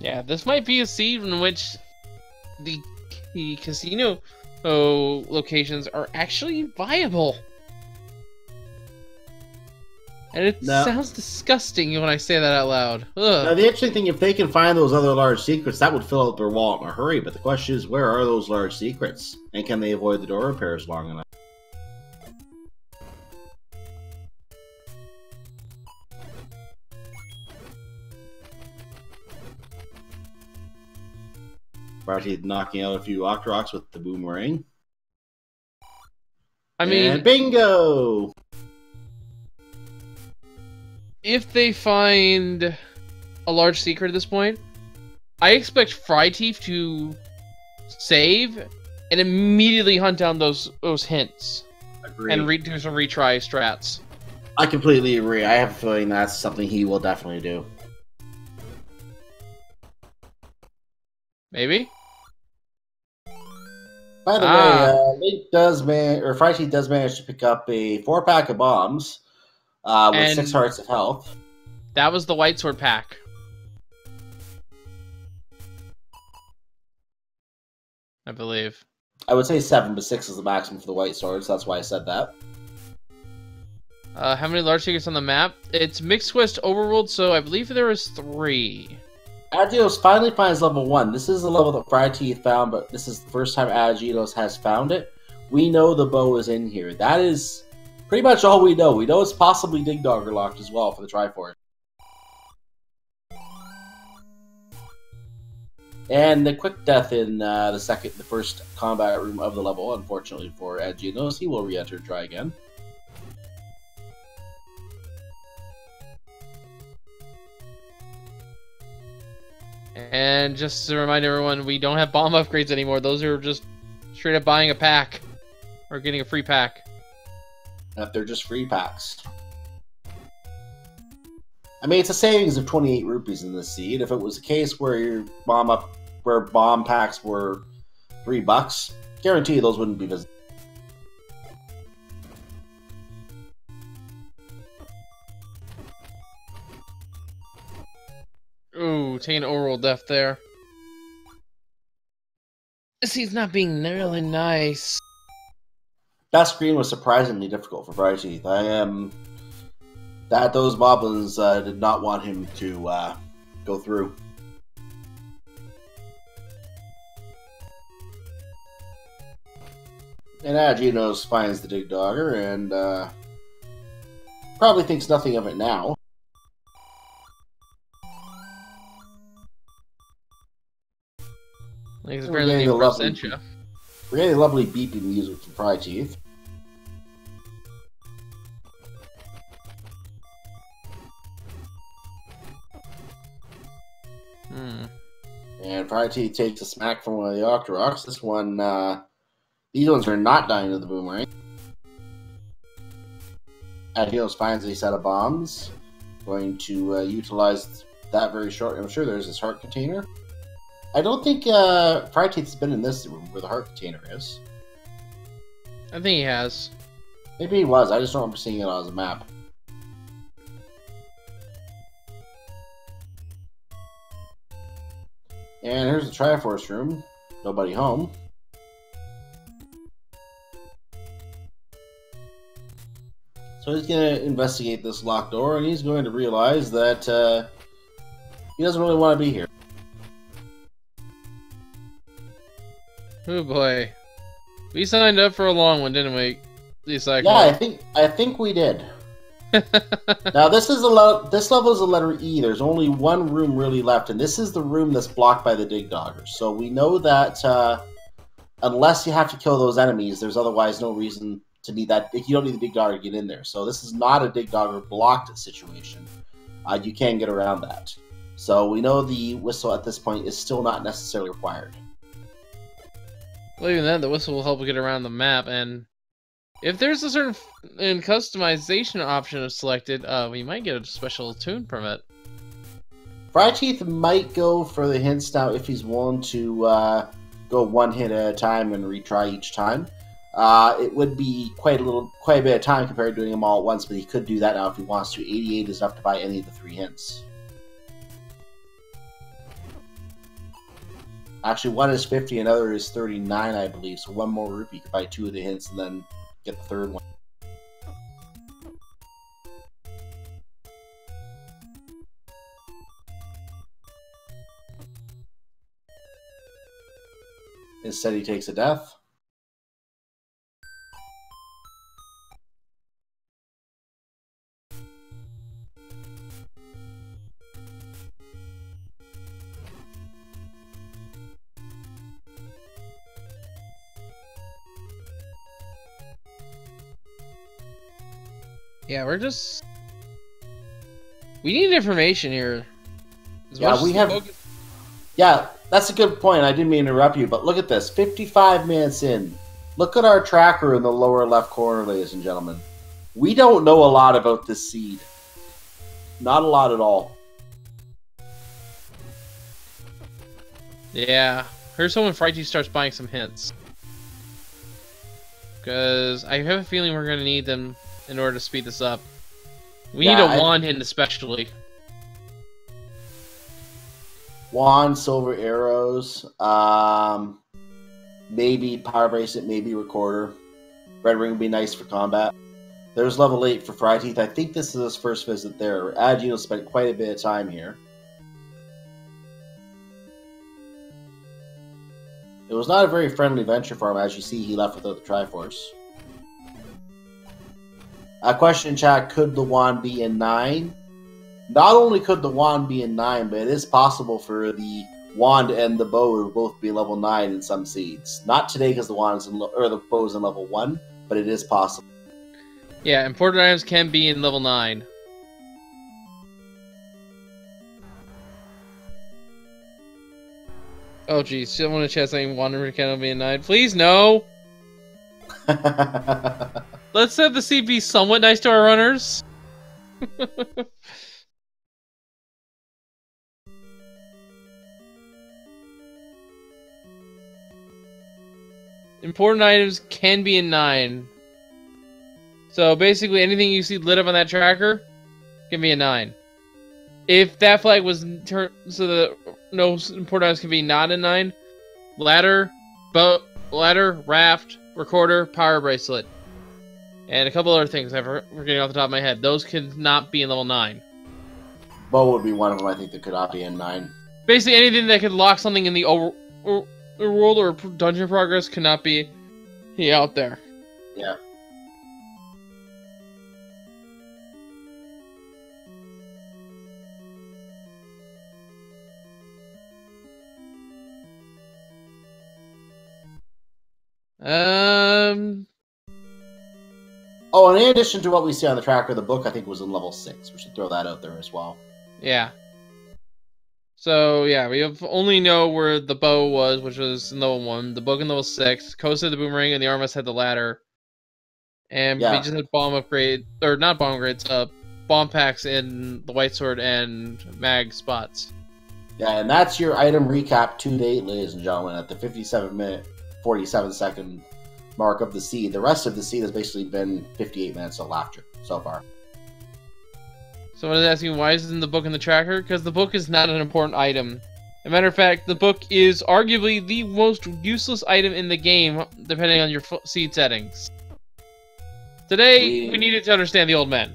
Yeah, this might be a seed in which the casino locations are actually viable. And it sounds disgusting when I say that out loud. Ugh. Now, the interesting thing, if they can find those other large secrets, that would fill out their wallet in a hurry. But the question is, where are those large secrets? And can they avoid the door repairs long enough? Fryteeth knocking out a few Octoroks with the boomerang. I mean, and bingo! If they find a large secret at this point, I expect fryteeth to save and immediately hunt down those hints. Agreed. And do some retry strats. I completely agree. I have a feeling that's something he will definitely do. Maybe. By the way, Link does Fryteeth does manage to pick up a 4-pack of bombs with 6 hearts of health. That was the White Sword pack. I believe. I would say 7, but 6 is the maximum for the White Swords. That's why I said that. How many large secrets on the map? It's Mixed Quest Overworld, so I believe there was 3. Ategenos finally finds level 1. This is the level that Fryteeth found, but this is the first time Ategenos has found it. We know the bow is in here. That is pretty much all we know. We know it's possibly Digdogger locked as well for the Triforce. And the quick death in the first combat room of the level, unfortunately for Ategenos. He will re-enter and try again. And just to remind everyone, we don't have bomb upgrades anymore. Those are just straight up buying a pack. Or getting a free pack. They're just free packs. I mean, it's a savings of 28 rupees in this seed. If it was a case where your bomb packs were $3, guarantee those wouldn't be visible. Ooh, taking overall death there. This seed's not being really nice. That screen was surprisingly difficult for Fryteeth. Those moblins did not want him to go through. And Ategenos finds the Digdogger and probably thinks nothing of it now. Like it's barely even Sencha. We're getting lovely beeping music from Fryteeth. And Fryteeth takes a smack from one of the Octoroks. This one, these ones are not dying to the boomerang. Ategenos finds a set of bombs. Going to utilize that very short. I'm sure there's this heart container. I don't think Fryteeth's been in this room where the heart container is. I think he has. Maybe he was. I just don't remember seeing it on the map. And here's the Triforce room. Nobody home. So he's going to investigate this locked door, and he's going to realize that he doesn't really want to be here. Oh boy, we signed up for a long one, didn't we? Yeah, I think we did. Now this level is a letter E. There's only one room really left, and this is the room that's blocked by the Digdoggers. So we know that unless you have to kill those enemies, there's otherwise no reason to need that. You don't need the Digdogger to get in there. So this is not a Digdogger blocked situation. You can get around that. So we know the whistle at this point is still not necessarily required. Well, even then, the whistle will help get around the map, and if there's a certain customization option selected, we might get a special tune permit. Fryteeth might go for the hints now if he's willing to go one hit at a time and retry each time. It would be quite a bit of time compared to doing them all at once, but he could do that now if he wants to. 88 is enough to buy any of the 3 hints. Actually, one is 50, another is 39, I believe. So one more rupee could buy 2 of the hints and then get the 3rd one. Instead, he takes a death. Yeah, we're just... We need information here. Yeah, we have... Yeah, that's a good point. I didn't mean to interrupt you, but look at this. 55 minutes in. Look at our tracker in the lower left corner, ladies and gentlemen. We don't know a lot about this seed. Not a lot at all. Yeah. Here's when fryteeth starts buying some hints. Because I have a feeling we're going to need them in order to speed this up. We need a wand hint especially. Wand, silver arrows, maybe power bracelet, maybe recorder. Red ring would be nice for combat. There's level 8 for fryteeth. I think this is his first visit there. Ategenos spent quite a bit of time here. It was not a very friendly venture for him. As you see, he left without the Triforce. A question in chat, could the wand be in 9? Not only could the wand be in 9, but it is possible for the wand and the bow to both be level 9 in some seeds. Not today because the wand is the bow is in level 1, but it is possible. Yeah, important items can be in level 9. Oh geez, someone in chat saying Wandering Can be in 9. Please no! Let's have the seed be somewhat nice to our runners. Important items can be in 9. So basically anything you see lit up on that tracker can be a 9. If that flag was turned so that no important items can be not in 9, ladder, raft, recorder, power bracelet, and a couple other things I'm forgetting off the top of my head. Those could not be in level 9. Bow would be one of them, I think, that could not be in 9. Basically anything that could lock something in the world or dungeon progress cannot be out there. Yeah. Oh, and in addition to what we see on the tracker, the book I think was in level 6. We should throw that out there as well. Yeah. So yeah, we only know where the bow was, which was in level 1. The book in level 6. Kosa had the boomerang, and the armrest had the ladder. And we just had bomb upgrade, or not bomb upgrades, bomb packs in the white sword and mag spots. Yeah, and that's your item recap to date, ladies and gentlemen, at the 57-minute, 47-second mark of the seed. The rest of the seed has basically been 58 minutes of laughter so far. Someone is asking why is it in the book and the tracker? Because the book is not an important item. As a matter of fact, the book is arguably the most useless item in the game, depending on your seed settings. Today, we needed to understand the old man.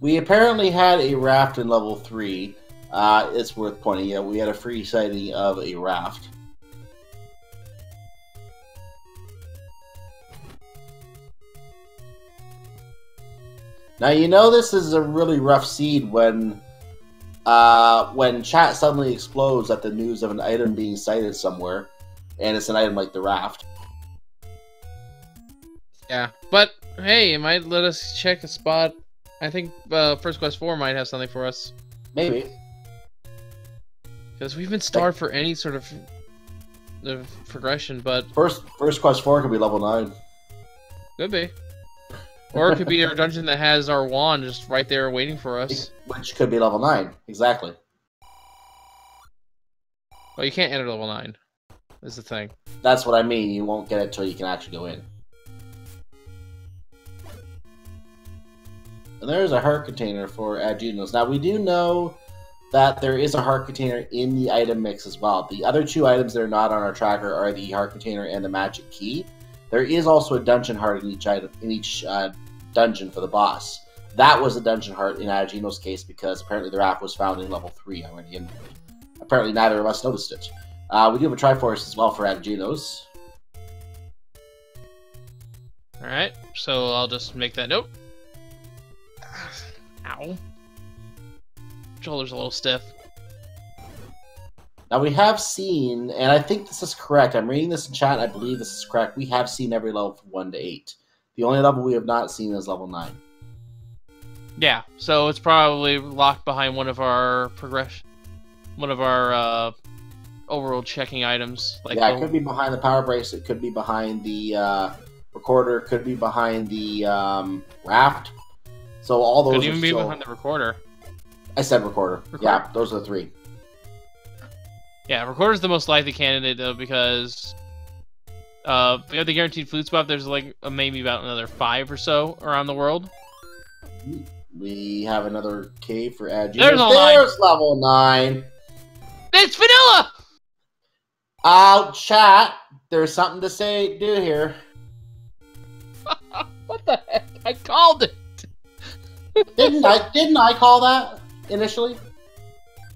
We apparently had a raft in level 3. It's worth pointing out. We had a free sighting of a raft. Now, you know this is a really rough seed when chat suddenly explodes at the news of an item being sighted somewhere, and it's an item like the raft. Yeah, but hey, it might let us check a spot. I think First Quest 4 might have something for us. Maybe. Because we've been starved for any sort of progression, but... First Quest 4 could be level 9. Could be. Or it could be a dungeon that has our wand just right there waiting for us. Which could be level 9, exactly. Well, you can't enter level 9, is the thing. That's what I mean, you won't get it until you can actually go in. And there's a heart container for Ategenos. Now, we do know that there is a heart container in the item mix as well. The other two items that are not on our tracker are the heart container and the magic key. There is also a dungeon heart in each item, dungeon for the boss. That was a dungeon heart in Ategenos' case because apparently the raft was found in level 3 already, and apparently neither of us noticed it. We do have a Triforce as well for Ategenos. Alright, so I'll just make that note. Ow. Controller's a little stiff. Now we have seen, and I think this is correct, I'm reading this in chat, I believe this is correct, we have seen every level from 1 to 8. The only level we have not seen is level 9. Yeah, so it's probably locked behind one of our overworld checking items. Like yeah, it could be behind the power bracelet, could be behind the recorder, could be behind the raft. So all those could even be behind the recorder. I said recorder. Yeah, those are the 3. Yeah, recorder's the most likely candidate though because we have the guaranteed flute spot. There's like maybe about another 5 or so around the world. We have another cave for Ategenos. There's level 9. It's vanilla. Chat. There's something to do here. What the heck? I called it. Didn't I call that initially?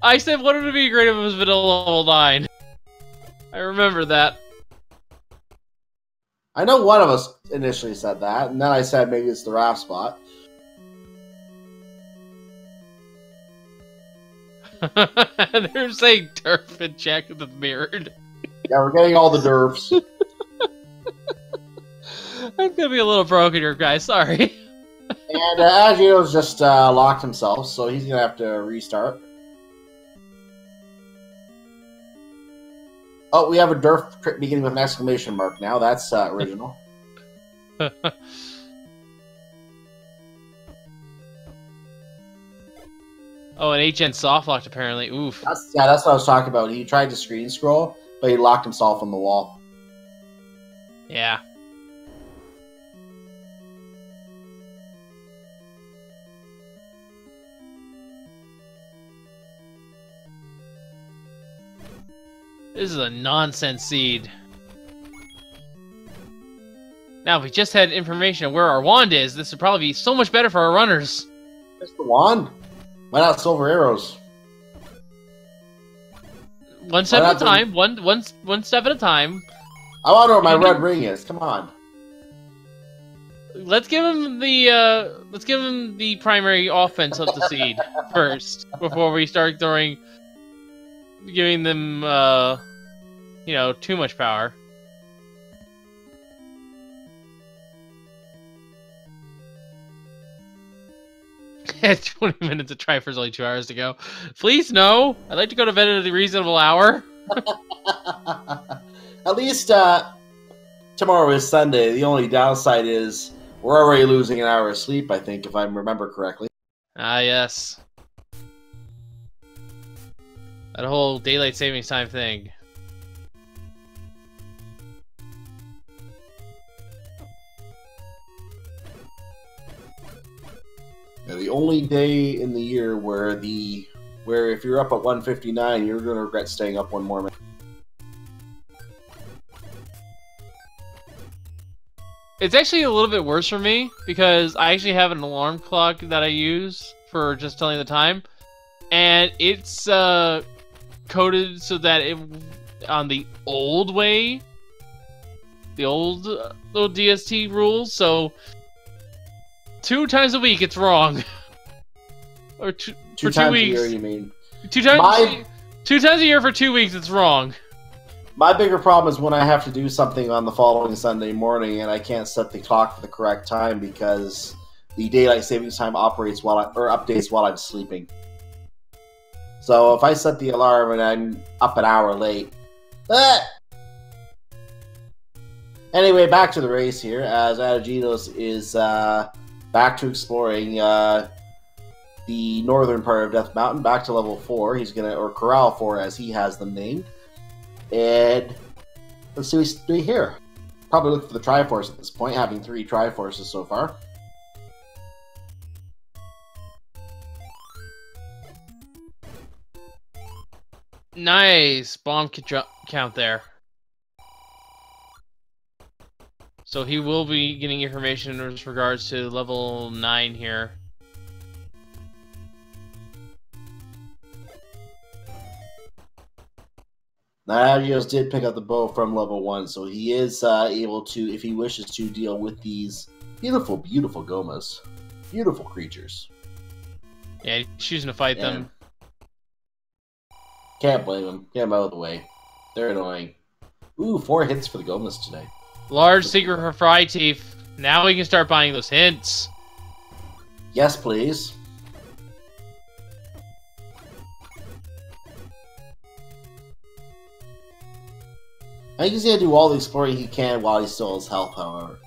I said, wouldn't it be great if it was vanilla level 9? I remember that. I know one of us initially said that, and then I said maybe it's the raft spot. They're saying turf and check the mirrored. Yeah, we're getting all the derps. I'm gonna be a little broken here, guys. Sorry. And Ategenos just locked himself, so he's gonna have to restart. Oh, we have a derp beginning with an exclamation mark now. That's original. Oh, an HN soft locked apparently. Oof. That's what I was talking about. He tried to screen scroll, but he locked himself on the wall. Yeah. This is a nonsense seed. Now, if we just had information on where our wand is, this would probably be so much better for our runners. Just the wand? Why not silver arrows? One step at a time. One step at a time. I wonder where my red ring is. Come on. Let's give him the primary offense of the seed first before we start giving them too much power. 20 minutes of Triforce, only 2 hours to go. Please, no. I'd like to go to bed at a reasonable hour. At least tomorrow is Sunday. The only downside is we're already losing an hour of sleep, I think, if I remember correctly. Ah, yes. That whole daylight savings time thing. Yeah, the only day in the year where if you're up at 1:59, you're going to regret staying up one more minute. It's actually a little bit worse for me because I actually have an alarm clock that I use for just telling the time, and it's coded so that it on the old way, the old DST rules. So 2 times a week it's wrong, or for 2 weeks. 2 times a year, you mean? 2 times. 2 times a year for 2 weeks it's wrong. My bigger problem is when I have to do something on the following Sunday morning and I can't set the clock for the correct time because the daylight savings time operates updates while I'm sleeping. So if I set the alarm and I'm up an hour late, Anyway, back to the race here as Ategenos is back to exploring the northern part of Death Mountain, back to level 4. He's gonna, or Corral 4 as he has them named. And let's see what we do here. Probably look for the Triforce at this point, having 3 Triforces so far. Nice bomb count there. So he will be getting information with regards to level 9 here. Ategenos did pick up the bow from level 1, so he is able to, if he wishes to, deal with these beautiful, beautiful Gomas. Beautiful creatures. Yeah, he's choosing to fight them. Can't blame him. Get them out of the way. They're annoying. Ooh, 4 hits for the Gomas today. Large secret for fryteeth. Now we can start buying those hints. Yes, please. I think he's going to do all the exploring he can while he still has health, however.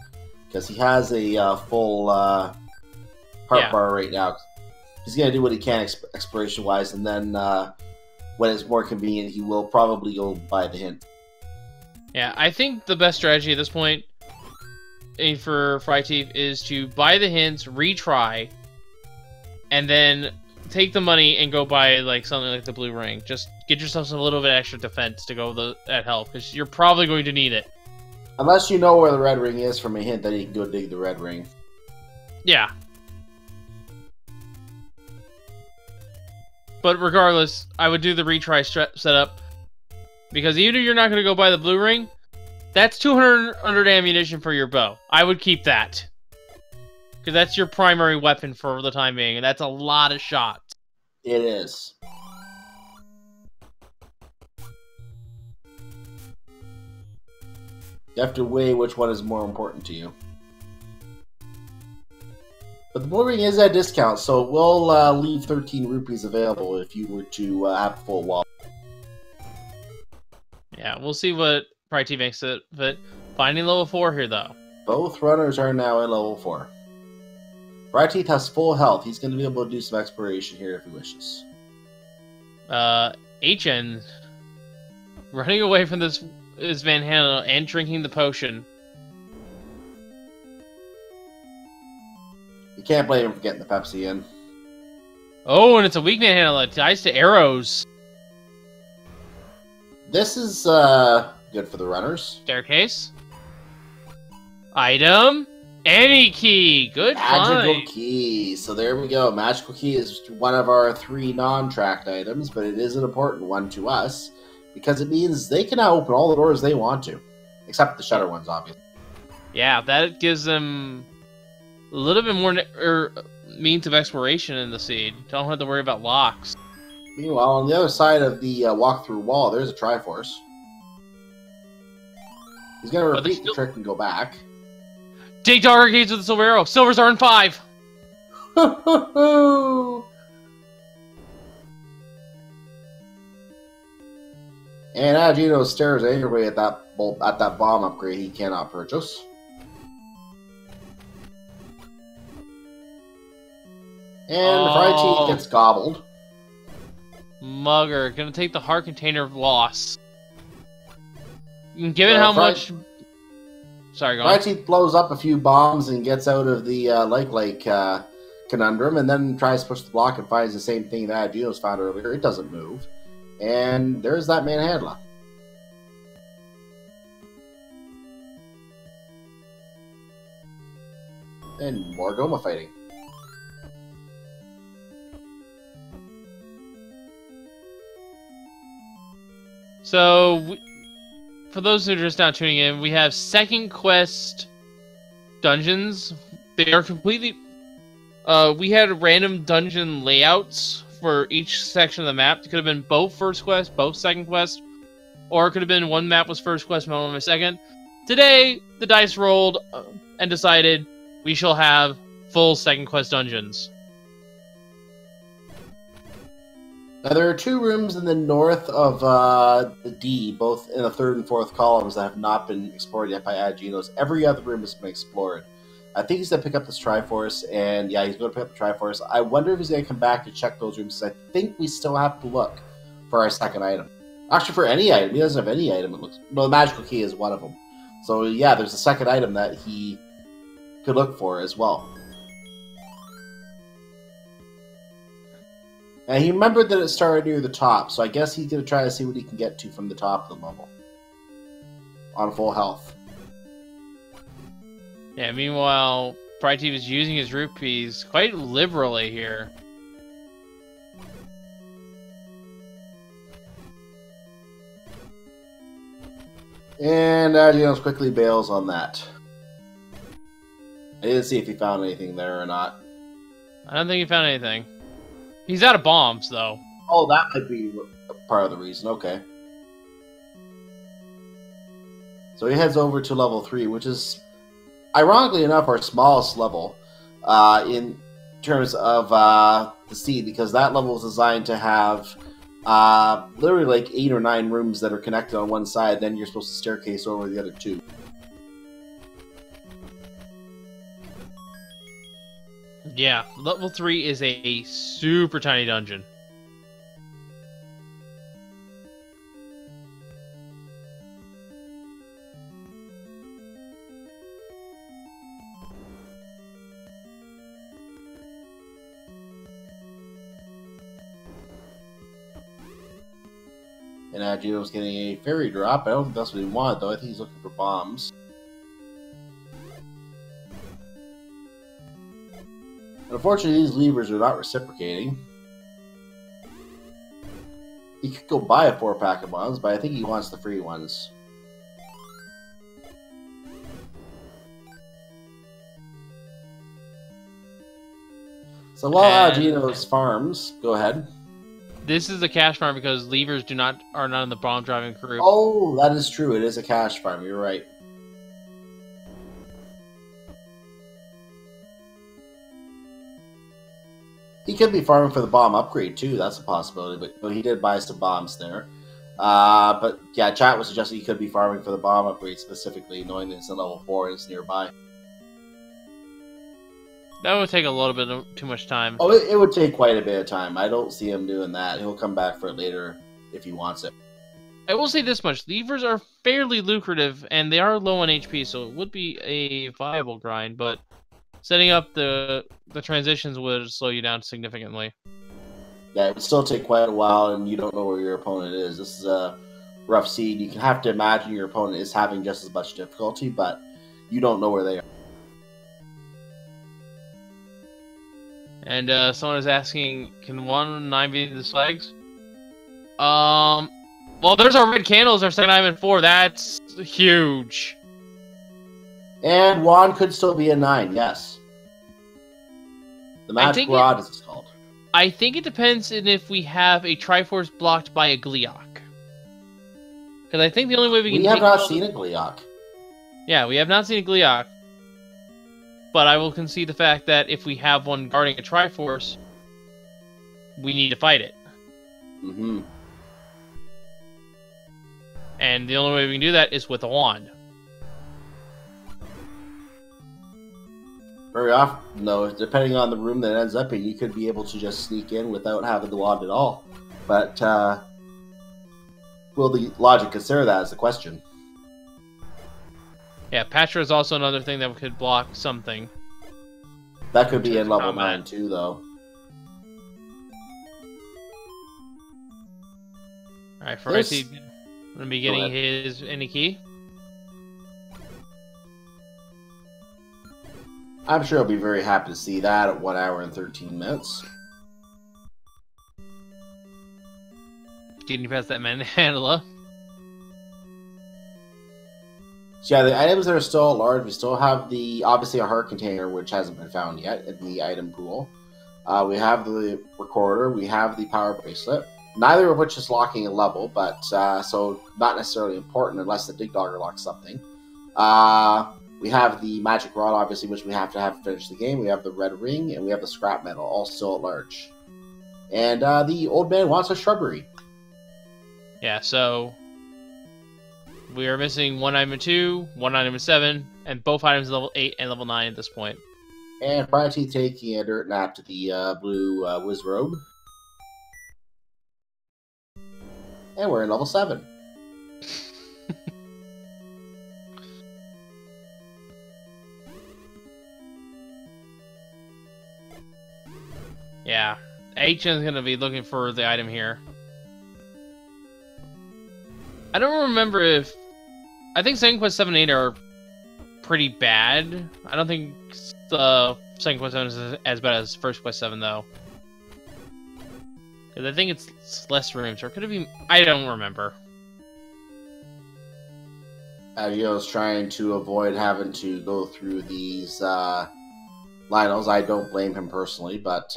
Because he has a full heart bar right now. He's going to do what he can exploration-wise, and then when it's more convenient, he will probably go buy the hint. Yeah, I think the best strategy at this point for fryteeth is to buy the hints, retry, and then take the money and go buy like something like the blue ring. Just get yourself a little bit extra defense to go at help, because you're probably going to need it. Unless you know where the red ring is from a hint, then you can go dig the red ring. Yeah. But regardless, I would do the retry setup, because even if you're not going to go buy the blue ring, that's 200 ammunition for your bow. I would keep that, because that's your primary weapon for the time being, and that's a lot of shots. It is. You have to weigh which one is more important to you. But the blue ring is at a discount, so we'll leave 13 rupees available if you were to have a full wall. Yeah, we'll see what fryteeth makes it, but finding level 4 here, though. Both runners are now at level 4. fryteeth has full health. He's going to be able to do some exploration here if he wishes. HN running away from this Van Hannah and drinking the potion. You can't blame him for getting the Pepsi in. Oh, and it's a weak Van Hannah that dies to arrows. This is good for the runners. Staircase. Item. Any key. Good Magical find. key. So there we go. Magical key is one of our 3 non-tracked items, but it is an important one to us, because it means they can now open all the doors they want to. Except the shutter ones, obviously. Yeah, that gives them a little bit more means of exploration in the seed. Don't have to worry about locks. Meanwhile, on the other side of the walk-through wall, there's a Triforce. He's going to repeat the trick and go back. Dig dark arcades with the silver arrow. Silvers are in 5. And Ategenos stares angrily at that bomb upgrade he cannot purchase. And fryteeth gets gobbled. Mugger, gonna take the heart container loss. Given how much... Sorry, go on. fryteeth blows up a few bombs and gets out of the like conundrum, and then tries to push the block and finds the same thing that Ategenos found earlier. It doesn't move. And there's that manhandler. And more Goma fighting. So, for those who are just now tuning in, we have second quest dungeons. They are completely... we had random dungeon layouts for each section of the map. It could have been both first quest, both second quest, or it could have been one map was first quest, one was second. Today, the dice rolled and decided we shall have full second quest dungeons. Now, there are 2 rooms in the north of the D, both in the 3rd and 4th columns, that have not been explored yet by Ategenos. Every other room has been explored. I think he's going to pick up this Triforce, and yeah, he's going to pick up the Triforce. I wonder if he's going to come back to check those rooms, because I think we still have to look for our second item. Actually, for any item. He doesn't have any item, it looks. Well, the magical key is one of them. So yeah, there's a second item that he could look for as well. And he remembered that it started near the top, so I guess he's going to try to see what he can get to from the top of the level. On full health. Yeah, meanwhile, fryteeth is using his rupees quite liberally here. And Ategenos quickly bails on that. I didn't see if he found anything there or not. I don't think he found anything. He's out of bombs, though. Oh, that might be part of the reason. Okay. So he heads over to level 3, which is ironically enough, our smallest level in terms of the seed, because that level is designed to have literally like 8 or 9 rooms that are connected on one side, then you're supposed to staircase over the other 2. Yeah, level 3 is a super tiny dungeon. And Ategenos getting a fairy drop. I don't think that's what he wanted, though. I think he's looking for bombs. Unfortunately, these levers are not reciprocating. He could go buy a 4-pack of bombs, but I think he wants the free ones. So while Ategenos farms, go ahead. This is a cash farm because levers are not in the bomb driving group. Oh, that is true. It is a cash farm. You're right. He could be farming for the bomb upgrade too. That's a possibility. But he did buy some bombs there. But yeah, chat was suggesting he could be farming for the bomb upgrade specifically, knowing that it's a level 4 and it's nearby. That would take a little bit of too much time. Oh, it would take quite a bit of time. I don't see him doing that. He'll come back for it later if he wants it. I will say this much. Levers are fairly lucrative, and they are low on HP, so it would be a viable grind, but setting up the transitions would slow you down significantly. Yeah, it would still take quite a while, and you don't know where your opponent is. This is a rough seed. You can have to imagine your opponent is having just as much difficulty, but you don't know where they are. And someone is asking, can 1 be the flags? Well, there's our red candles, our second item in 4. That's huge. And Juan could still be a 9, yes. The magic rod is called. I think it depends on if we have a Triforce blocked by a Gleeok. Because I think the only way we can... We have not seen a Gleeok. Yeah, we have not seen a Gleeok. But I will concede the fact that if we have one guarding a Triforce, we need to fight it. Mm-hmm. And the only way we can do that is with a wand. Very often, though, depending on the room that it ends up in, you could be able to just sneak in without having the wand at all. But, will the logic consider that as the question? Yeah, Patra is also another thing that could block something. That could be in level 9 too, though. Alright, fryteeth going to be getting his any key. I'm sure he'll be very happy to see that at 1 hour and 13 minutes. Getting past that manhandler. So yeah, the items that are still at large, we still have obviously a heart container, which hasn't been found yet in the item pool. We have the recorder, we have the power bracelet, neither of which is locking a level, but so not necessarily important unless the Dig Dogger locks something. We have the magic rod, obviously, which we have to finish the game. We have the red ring, and we have the scrap metal, all still at large. And the old man wants a shrubbery. Yeah, so we are missing 1 item in 2, 1 item in 7, and both items level 8 and level 9 at this point. And fryteeth taking a dirt nap to the blue whiz robe. And we're in level 7. Yeah, Ategenos is going to be looking for the item here. I don't remember if... I think Second Quest 7 and 8 are pretty bad. I don't think Second Quest 7 is as bad as First Quest 7, though. Because I think it's less rooms, or could it be... I don't remember. Ategenos trying to avoid having to go through these Lionels. I don't blame him personally, but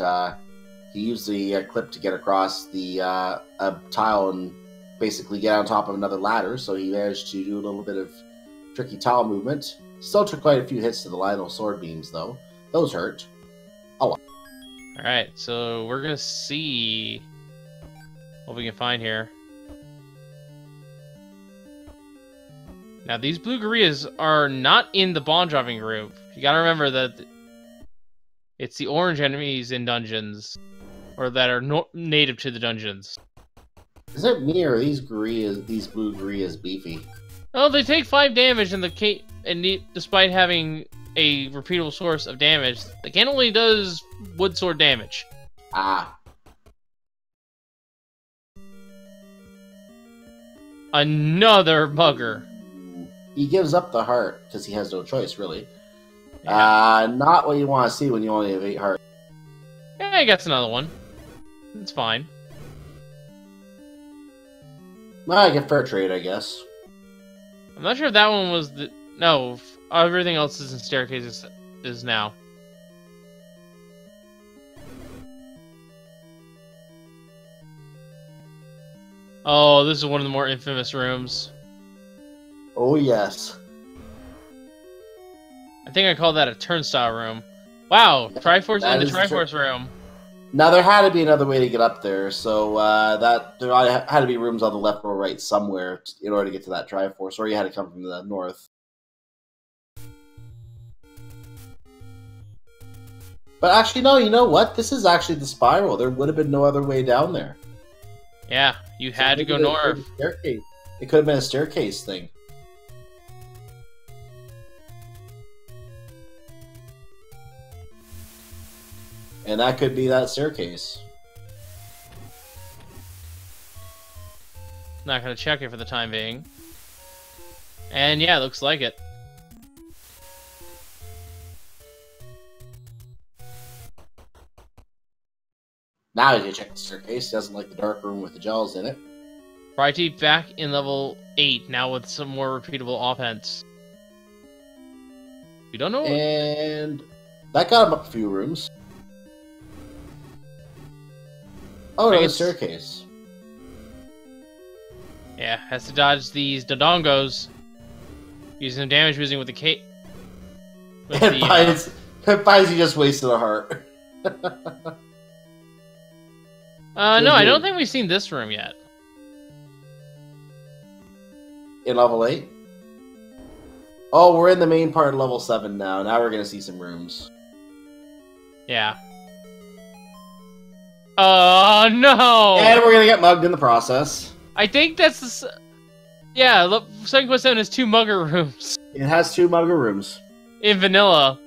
he used the clip to get across the tile and basically get on top of another ladder, so he managed to do a little bit of tricky tile movement. Still took quite a few hits to the Lionel sword beams, though. Those hurt. A lot. Alright, so we're gonna see what we can find here. Now, these blue gorillas are not in the bomb dropping group. You gotta remember that it's the orange enemies in dungeons, or that are native to the dungeons. Is it me or are these blue gorillas beefy? Oh, they take 5 damage in the despite having a repeatable source of damage, the can only does wood sword damage. Ah. Another bugger. He gives up the heart because he has no choice, really. Yeah. Not what you want to see when you only have 8 hearts. Yeah, I guess another one. It's fine. Well, I get fair trade, I guess. I'm not sure if that one was the... No, everything else is in staircases is now. Oh, this is one of the more infamous rooms. Oh, yes. I think I call that a turnstile room. Wow, Triforce in the Triforce room. Now, there had to be another way to get up there, so there had to be rooms on the left or right somewhere in order to get to that Triforce, or you had to come from the north. But actually, no, you know what? This is actually the spiral. There would have been no other way down there. Yeah, you had to go north. It could have been a staircase thing. And that could be that staircase. Not gonna check it for the time being. And yeah, looks like it. Now you can check the staircase. He doesn't like the dark room with the gels in it. Fryteeth back in level 8, now with some more repeatable offense. We don't know. And that got him up a few rooms. Oh, no, the staircase. Yeah, has to dodge these Dodongos. Using some damage boosting with the cape. Buys you just wasted a heart. No, I don't think we've seen this room yet. In level 8? Oh, we're in the main part of level 7 now. Now we're going to see some rooms. Yeah. Oh, no! And we're going to get mugged in the process. I think that's the... Yeah, 7.7 has 2 mugger rooms. It has 2 mugger rooms. In vanilla.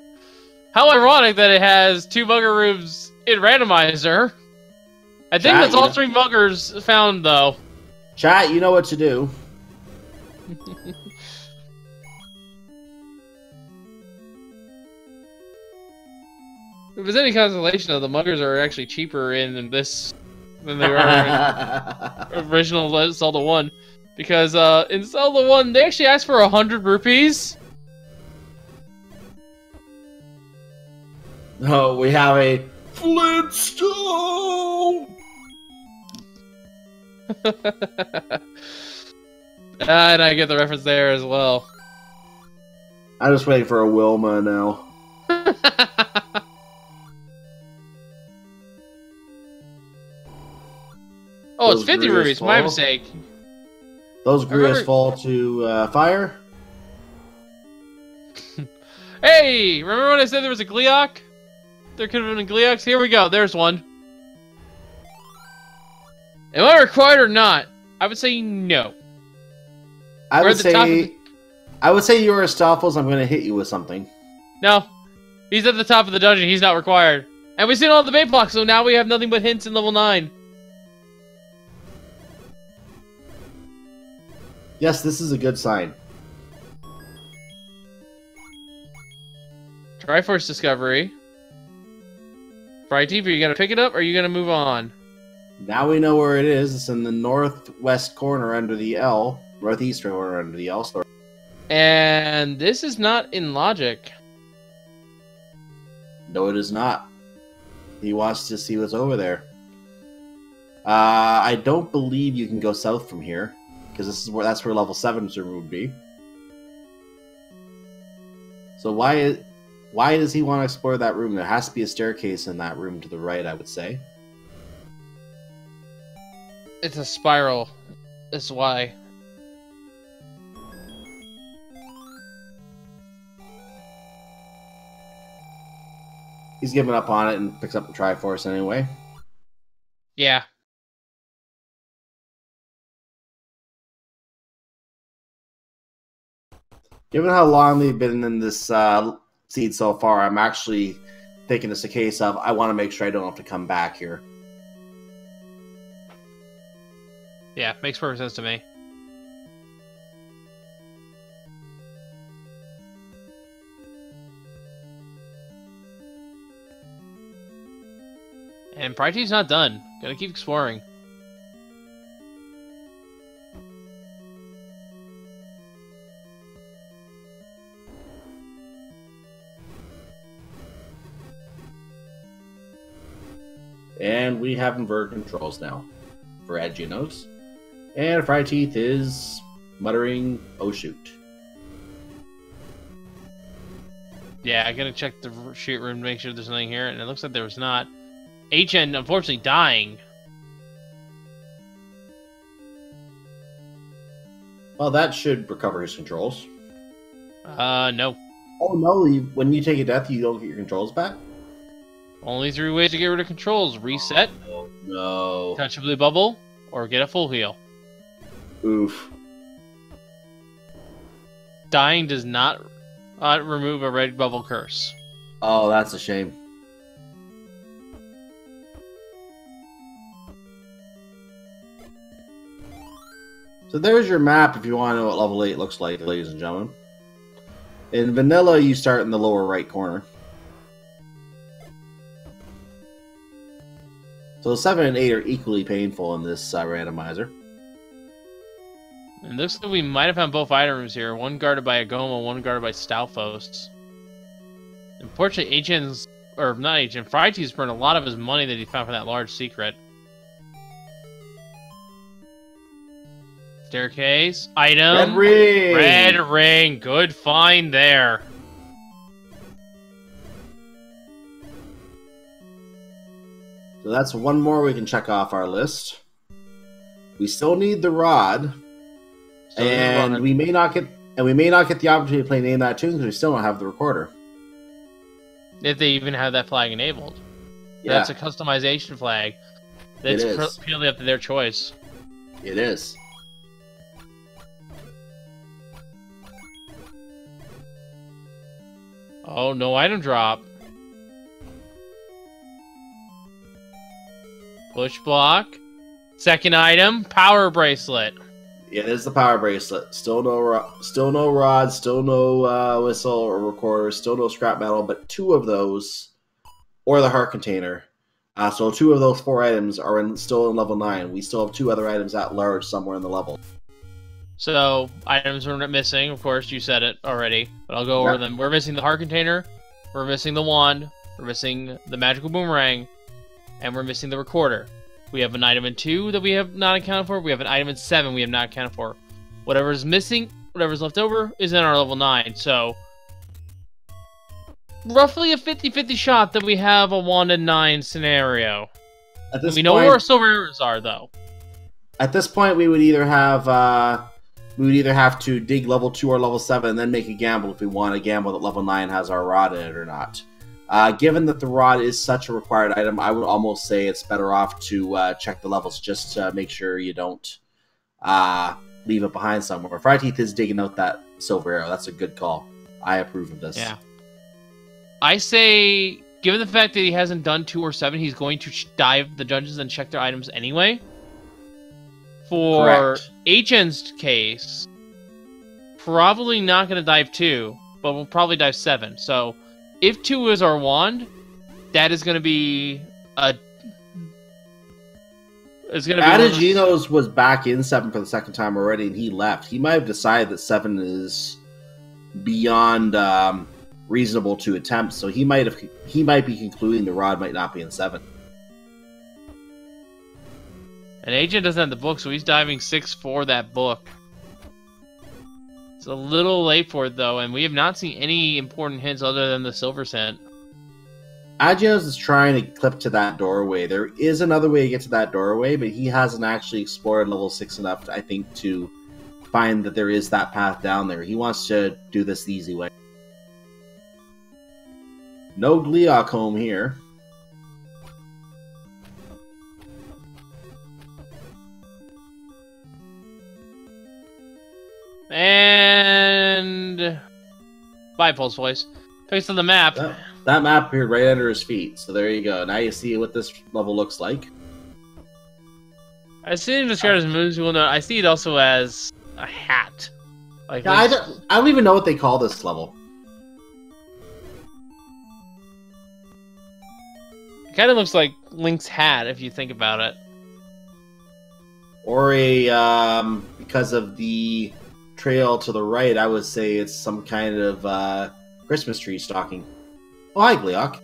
How ironic that it has 2 mugger rooms in Randomizer. I think that's all 3 muggers found, though. Chat, you know what to do. If there's any consolation, though, the muggers are actually cheaper in this than they were in original Zelda 1. Because in Zelda 1, they actually asked for 100 rupees. No, we have a Flintstone! And I get the reference there as well. I'm just waiting for a Wilma now. Oh, it's 50 rupees, my mistake. Those Grias fall to fire? Hey! Remember when I said there was a Gleeok? There could have been Gleeoks? Here we go, there's one. Am I required or not? I would say no. I would say you're Aristophles, I'm going to hit you with something. No. He's at the top of the dungeon, he's not required. And we've seen all the bait blocks, so now we have nothing but hints in level 9. Yes, this is a good sign. Triforce discovery. Fryteeth, are you going to pick it up, or are you going to move on? Now we know where it is. It's in the northwest corner under the L. Northeast corner under the L. Sorry. And this is not in logic. No, it is not. He wants to see what's over there. I don't believe you can go south from here, because that's where level 7's room would be. So why does he want to explore that room? There has to be a staircase in that room to the right, I would say. It's a spiral. That's why. He's giving up on it and picks up the Triforce anyway. Yeah. Given how long they've been in this seed so far, I'm actually thinking it's a case of I want to make sure I don't have to come back here. Yeah, makes perfect sense to me. And fryteeth's not done. Gotta keep exploring. And we have inverted controls now for Ategenos. And fryteeth is muttering, "Oh shoot." Yeah, I gotta check the shoot room to make sure there's nothing here, and it looks like there was not. HN unfortunately dying. Well, that should recover his controls. No. Oh no, when you take a death, you don't get your controls back? Only 3 ways to get rid of controls. Reset, Oh no. touch a blue bubble, or get a full heal. Oof. Dying does not remove a red bubble curse. Oh, that's a shame. So there's your map if you want to know what level 8 looks like, ladies and gentlemen. In vanilla, you start in the lower right corner. So 7 and 8 are equally painful in this randomizer. And it looks like we might have found both items here. One guarded by Agoma, one guarded by Stalfos. Unfortunately, fryteeth's burned a lot of his money that he found from that large secret. Staircase. Item. Red ring! Red ring. Good find there. So that's one more we can check off our list. We still need the rod. And we may not get the opportunity to play Name That Tune because we still don't have the recorder. If they even have that flag enabled. Yeah. That's a customization flag. That's purely up to their choice. It is. Oh, no item drop. Push block. Second item, power bracelet. It is the power bracelet. Still no rod, still no whistle or recorder, still no scrap metal, but 2 of those, or the heart container. So 2 of those 4 items are still in level 9. We still have 2 other items at large somewhere in the level. So, items we're missing, of course, you said it already, but I'll go over them. We're missing the heart container, we're missing the wand, we're missing the magical boomerang, and we're missing the recorder. We have an item in 2 that we have not accounted for. We have an item in 7 we have not accounted for. Whatever's missing, whatever's left over, is in our level 9. So, roughly a 50-50 shot that we have a wand in 9 scenario. We know where our silver arrows are, though. At this point, we would either have to dig level 2 or level 7 and then make a gamble if we want to gamble that level 9 has our rod in it or not. Given that the rod is such a required item, I would almost say it's better off to check the levels just to make sure you don't leave it behind somewhere. fryteeth is digging out that silver arrow. That's a good call. I approve of this. Yeah. I say, given the fact that he hasn't done 2 or 7, he's going to dive the dungeons and check their items anyway. For HN's case, probably not going to dive 2, but we'll probably dive 7. So, if 2 is our wand, that is going to be a... Ategenos was back in 7 for the second time already, and he left. He might have decided that 7 is beyond reasonable to attempt, so he might be concluding the rod might not be in 7. And Agent doesn't have the book, so he's diving 6 for that book. It's a little late for it, though, and we have not seen any important hints other than the silver scent. Ategenos is trying to clip to that doorway. There is another way to get to that doorway, but he hasn't actually explored level 6 enough, I think, to find that there is that path down there. He wants to do this the easy way. No Gleocomb here. And... Bye, Pulse Voice. Face of the map. That map appeared right under his feet, so there you go. Now you see what this level looks like. I see it described as moves. Well, no, I see it also as a hat. Like yeah, I don't even know what they call this level. It kind of looks like Link's hat, if you think about it. Or a, because of the trail to the right, I would say it's some kind of Christmas tree stocking. Oh, hi, Gleok.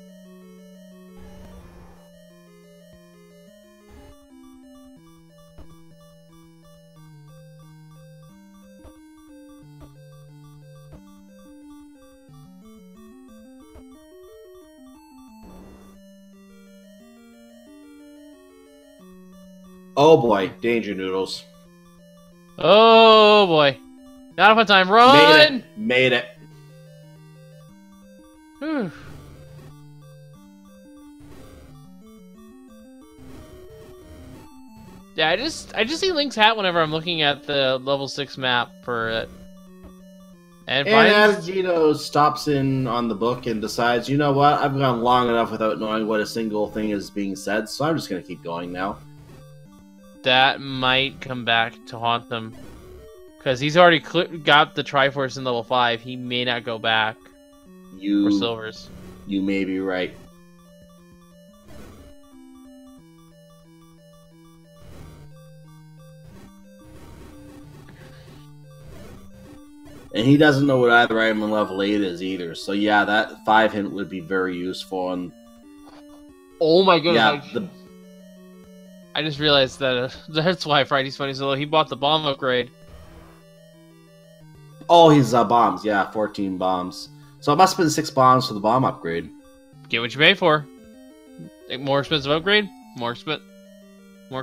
Oh boy, danger noodles. Oh boy. Not enough time. Run! Made it. Whew. Yeah, I just see Link's hat whenever I'm looking at the level 6 map for it. And Ategenos stops in on the book and decides, you know what, I've gone long enough without knowing what a single thing is being said, so I'm just going to keep going now. That might come back to haunt them. Because he's already got the Triforce in level 5, he may not go back for silvers. You may be right. And he doesn't know what either item in level 8 is either. So yeah, that 5 hint would be very useful. And oh my goodness. Yeah, I just realized that that's why fryteeth's funny. So he bought the bomb upgrade. Oh, he's bombs. Yeah, 14 bombs. So it must have been 6 bombs for the bomb upgrade. Get what you pay for. More expensive upgrade, more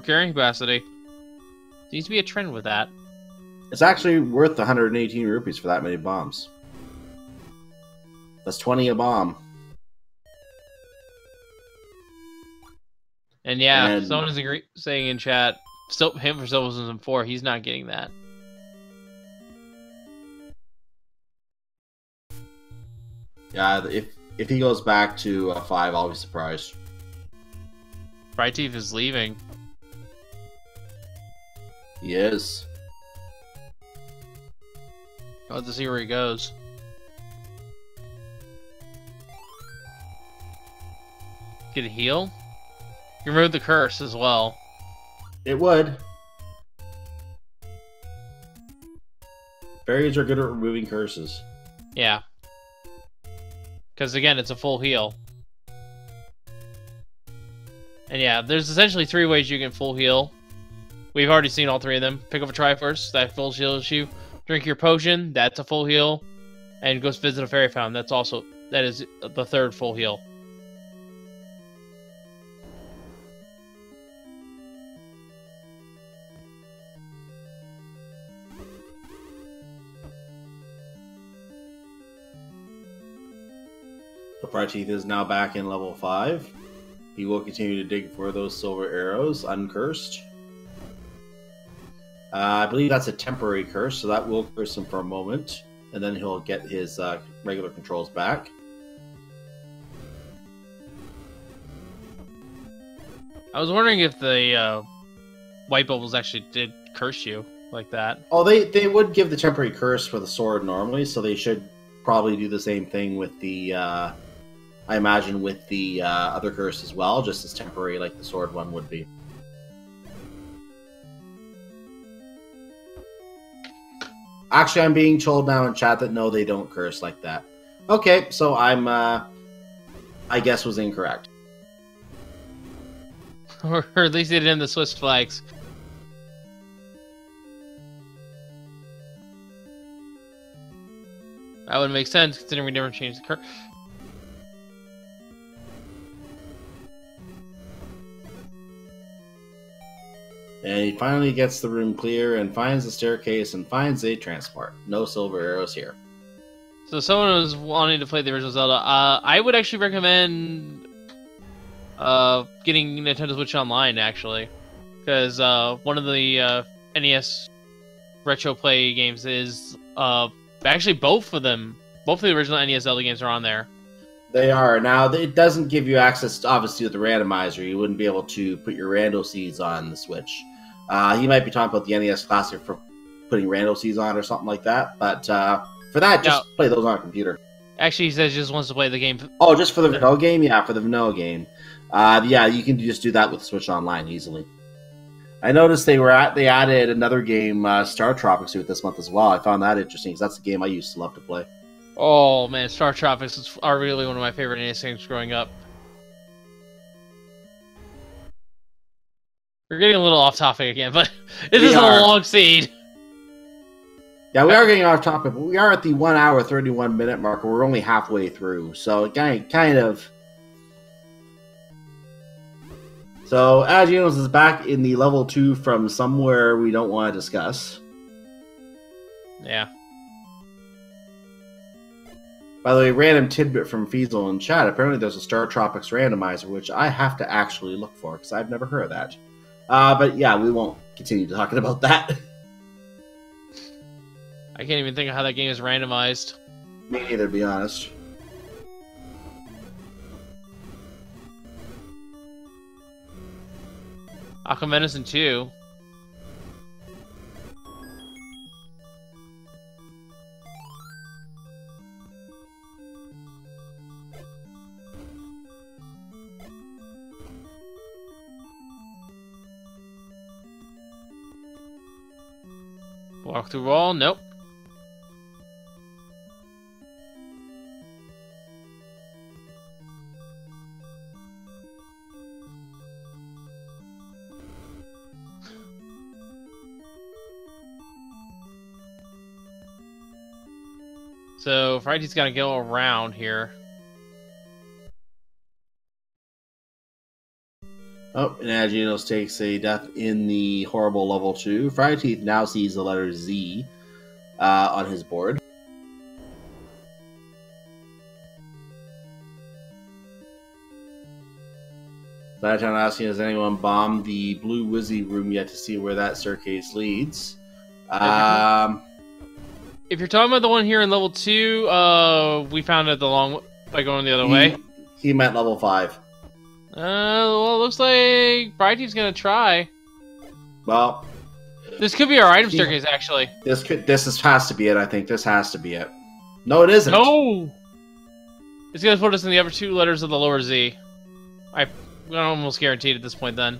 carrying capacity. Seems to be a trend with that. It's actually worth 118 rupees for that many bombs. That's 20 a bomb. And yeah, someone is saying in chat, him for Silver 4, he's not getting that. Yeah, if he goes back to 5, I'll be surprised. fryteeth is leaving. He is. I'll have to see where he goes. Get a heal? You remove the curse as well. It would. Fairies are good at removing curses. Yeah. Because again, it's a full heal. And yeah, there's essentially 3 ways you can full heal. We've already seen all 3 of them. Pick up a Triforce, that full heals you. Drink your potion, that's a full heal. And go visit a fairy fountain, that is the 3rd full heal. The fryteeth is now back in level 5. He will continue to dig for those silver arrows, uncursed. I believe that's a temporary curse, so that will curse him for a moment, and then he'll get his regular controls back. I was wondering if the white bubbles actually did curse you like that. Oh, they would give the temporary curse for the sword normally, so they should probably do the same thing with the, I imagine, with the other curse as well, just as temporary like the sword one would be. Actually, I'm being told now in chat that no, they don't curse like that. Okay, so I'm, I guess was incorrect. Or at least they did in the Swiss flags. That would make sense, considering we never changed the curve. And he finally gets the room clear and finds the staircase and finds a transport. No silver arrows here. So someone was wanting to play the original Zelda. I would actually recommend getting Nintendo Switch Online, actually. Because one of the NES retro play games is... actually, both of them. Both of the original NES Zelda games are on there. They are. Now, it doesn't give you access, obviously, with the randomizer. You wouldn't be able to put your rando seeds on the Switch. He might be talking about the NES Classic for putting rando seeds on or something like that. But for that, just play those on a computer. Actually, he says he just wants to play the game. Oh, just for the vanilla game? Yeah, for the vanilla game. Yeah, you can just do that with Switch Online easily. I noticed they added another game, Star Tropics, to it this month as well. I found that interesting because that's a game I used to love to play. Oh man, Star Tropics are really one of my favorite NES games growing up. We're getting a little off topic again, but it is a long seed. Yeah, we are getting off topic, but we are at the 1 hour 31 minute mark. We're only halfway through, so kind of. So Ategenos is back in the level 2 from somewhere we don't want to discuss. Yeah. By the way, random tidbit from Feasel in chat. Apparently there's a Star Tropics randomizer, which I have to actually look for, because I've never heard of that. But yeah, we won't continue talking about that. I can't even think of how that game is randomized. Me neither, to be honest. Aqua Medicine 2. Walk through wall, nope. So, fryteeth's gotta go around here. Oh, and Ategenos takes a death in the horrible level 2. fryteeth now sees the letter Z on his board. Lifetime asking, has anyone bombed the Blue Wizzy room yet to see where that staircase leads? If you're talking about the one here in level 2, we found it by going the other way. He meant level 5. Well, it looks like fryteeth's gonna try. Well, this could be our item staircase, actually. This has to be it. I think this has to be it. No, it isn't. No, it's gonna put us in the upper 2 letters of the lower Z. I'm almost guaranteed at this point. Then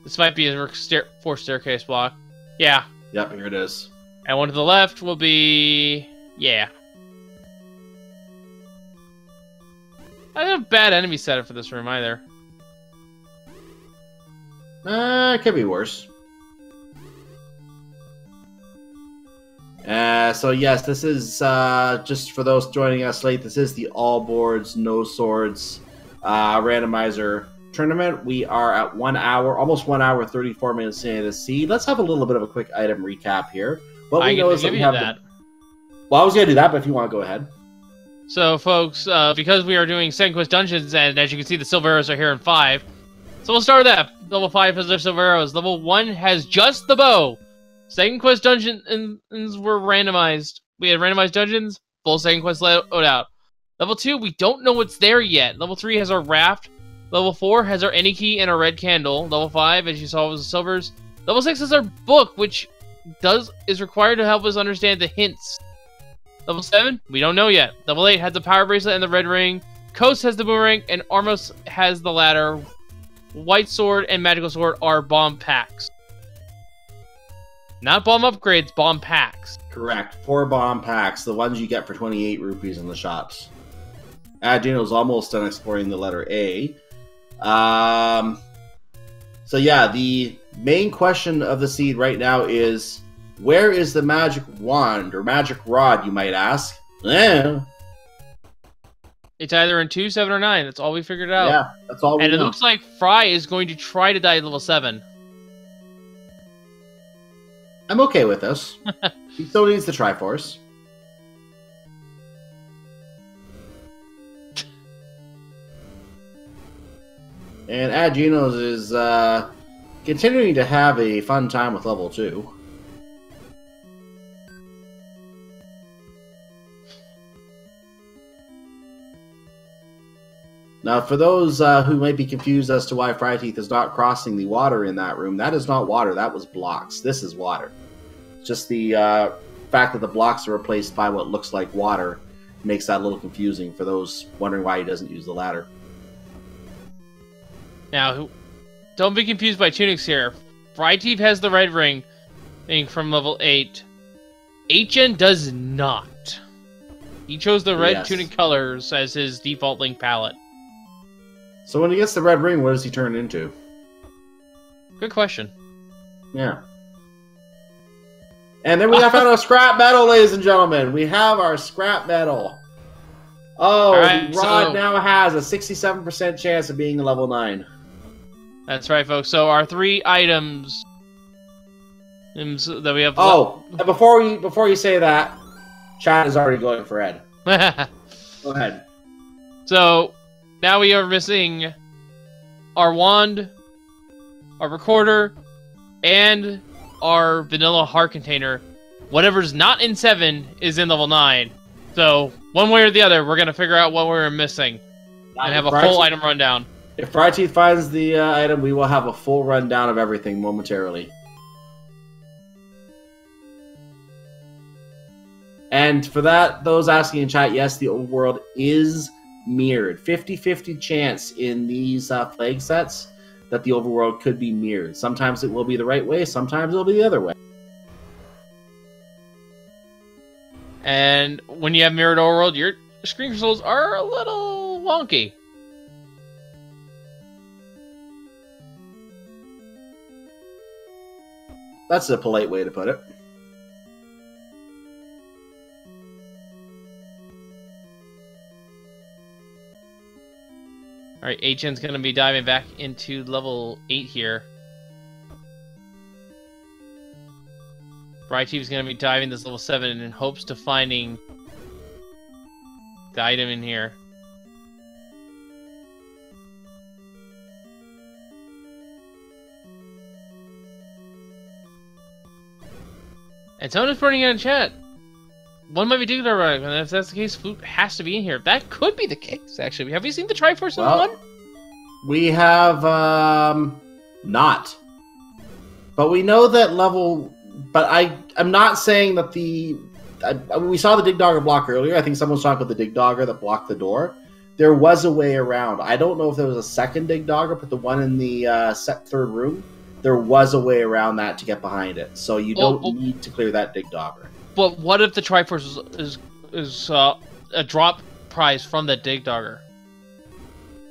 this might be a 4 staircase block. Yeah. Yep, here it is. And one to the left will be I don't have a bad enemy setup for this room either. It could be worse. So yes, this is just for those joining us late. This is the all boards, no swords randomizer tournament. We are at 1 hour, almost 1 hour 34 minutes into the seed. Let's have a little bit of a quick item recap here. What we know is that we have that. Well, I was gonna do that, but if you want to go ahead. So, folks, because we are doing Second Quest Dungeons, and as you can see, the silver arrows are here in 5. So we'll start with that. Level 5 has their silver arrows. Level 1 has just the bow. Second Quest Dungeons were randomized. We had randomized dungeons, full Second Quest loadout. Level 2, we don't know what's there yet. Level 3 has our raft. Level 4 has our any key and our red candle. Level 5, as you saw, was the silvers. Level 6 is our book, which is required to help us understand the hints. Level 7, we don't know yet. Level 8 has the power bracelet and the red ring. Coast has the boomerang, and Armos has the ladder. White sword and magical sword are bomb packs. Not bomb upgrades, bomb packs. Correct. 4 bomb packs, the ones you get for 28 rupees in the shops. Ategenos almost done exploring the letter A. So yeah, the main question of the seed right now is, Where is the magic wand or magic rod, you might ask? It's either in 2, 7, or 9. That's all we figured out. Yeah, that's all we know. And it looks like Fry is going to try to die at level 7. I'm okay with this. He still needs the Triforce. And Ategenos is continuing to have a fun time with level 2. Now, for those who might be confused as to why fryteeth is not crossing the water in that room, that is not water, that was blocks. This is water. Just the fact that the blocks are replaced by what looks like water makes that a little confusing for those wondering why he doesn't use the ladder. Now, don't be confused by tunics here. fryteeth has the red ring from level 8. Ategenos does not. He chose the red tunic colors as his default link palette. So when he gets the red ring, what does he turn into? Good question. Yeah. And then we have found our scrap metal, ladies and gentlemen. We have our scrap metal. Oh, right, the rod now has a 67% chance of being a level 9. That's right, folks. So our 3 items that we have. Oh, and before you say that, chat is already going for Ed. Go ahead. So now we are missing our wand, our recorder, and our vanilla heart container. Whatever's not in 7 is in level 9. So one way or the other, we're gonna figure out what we're missing and have a full item rundown. If fryteeth finds the item, we will have a full rundown of everything momentarily. And for that, those asking in chat, yes, the overworld is mirrored. 50-50 chance in these flag sets that the overworld could be mirrored. Sometimes it will be the right way, sometimes it will be the other way. And when you have mirrored overworld, your screen controls are a little wonky. That's a polite way to put it. Alright, Ategenos going to be diving back into level 8 here. fryteeth is going to be diving this level 7 in hopes to finding the item in here. And someone is putting it in chat. One might be digital, and if that's the case, Flute has to be in here. That could be the case, actually. Have you seen the Triforce in one? We have not. But we know that level. But I'm not saying that the. We saw the Dig Dogger block earlier. I think someone was talking about the Dig Dogger that blocked the door. There was a way around. I don't know if there was a second Dig Dogger, but the one in the third room, there was a way around that to get behind it. So you don't need to clear that Dig Dogger. But what if the Triforce is a drop prize from the Dig Dogger?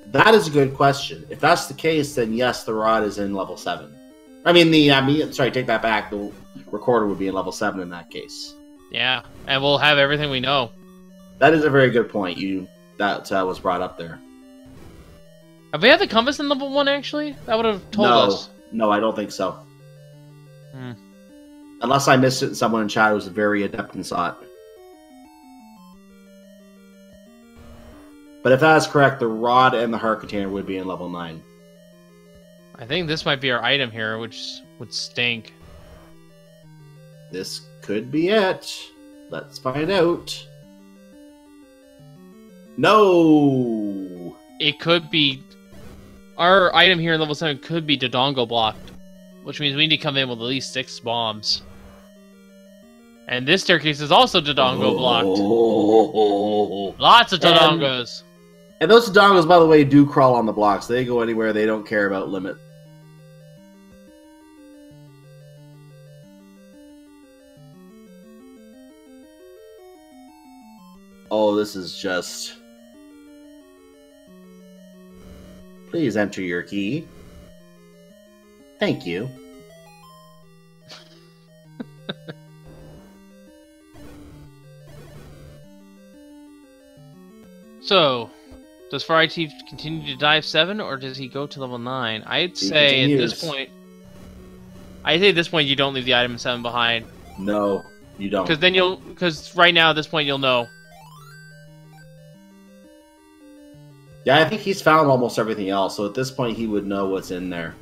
That is a good question. If that's the case, then yes, the rod is in level 7. Sorry, take that back. The recorder would be in level 7 in that case. Yeah, and we'll have everything we know. That is a very good point. That was brought up there. Have we had the compass in level 1, actually? That would have told us. No, I don't think so. Unless I missed it and someone in chat was very adept and saw it. But if that is correct, the rod and the heart container would be in level 9. I think this might be our item here, which would stink. This could be it. Let's find out. No! It could be... Our item here in level 7 could be Dodongo blocked, which means we need to come in with at least 6 bombs. And this staircase is also Dodongo blocked. Lots of Dodongos. And those Dodongos, by the way, do crawl on the blocks. They go anywhere. They don't care about limit. Oh, this is just... Please enter your key. Thank you. So, does fryteeth continue to dive 7, or does he go to level 9? I'd say at this point... I think at this point you don't leave the item 7 behind. No, you don't. Because then you'll... Because right now at this point you'll know. Yeah, I think he's found almost everything else, so at this point he would know what's in there.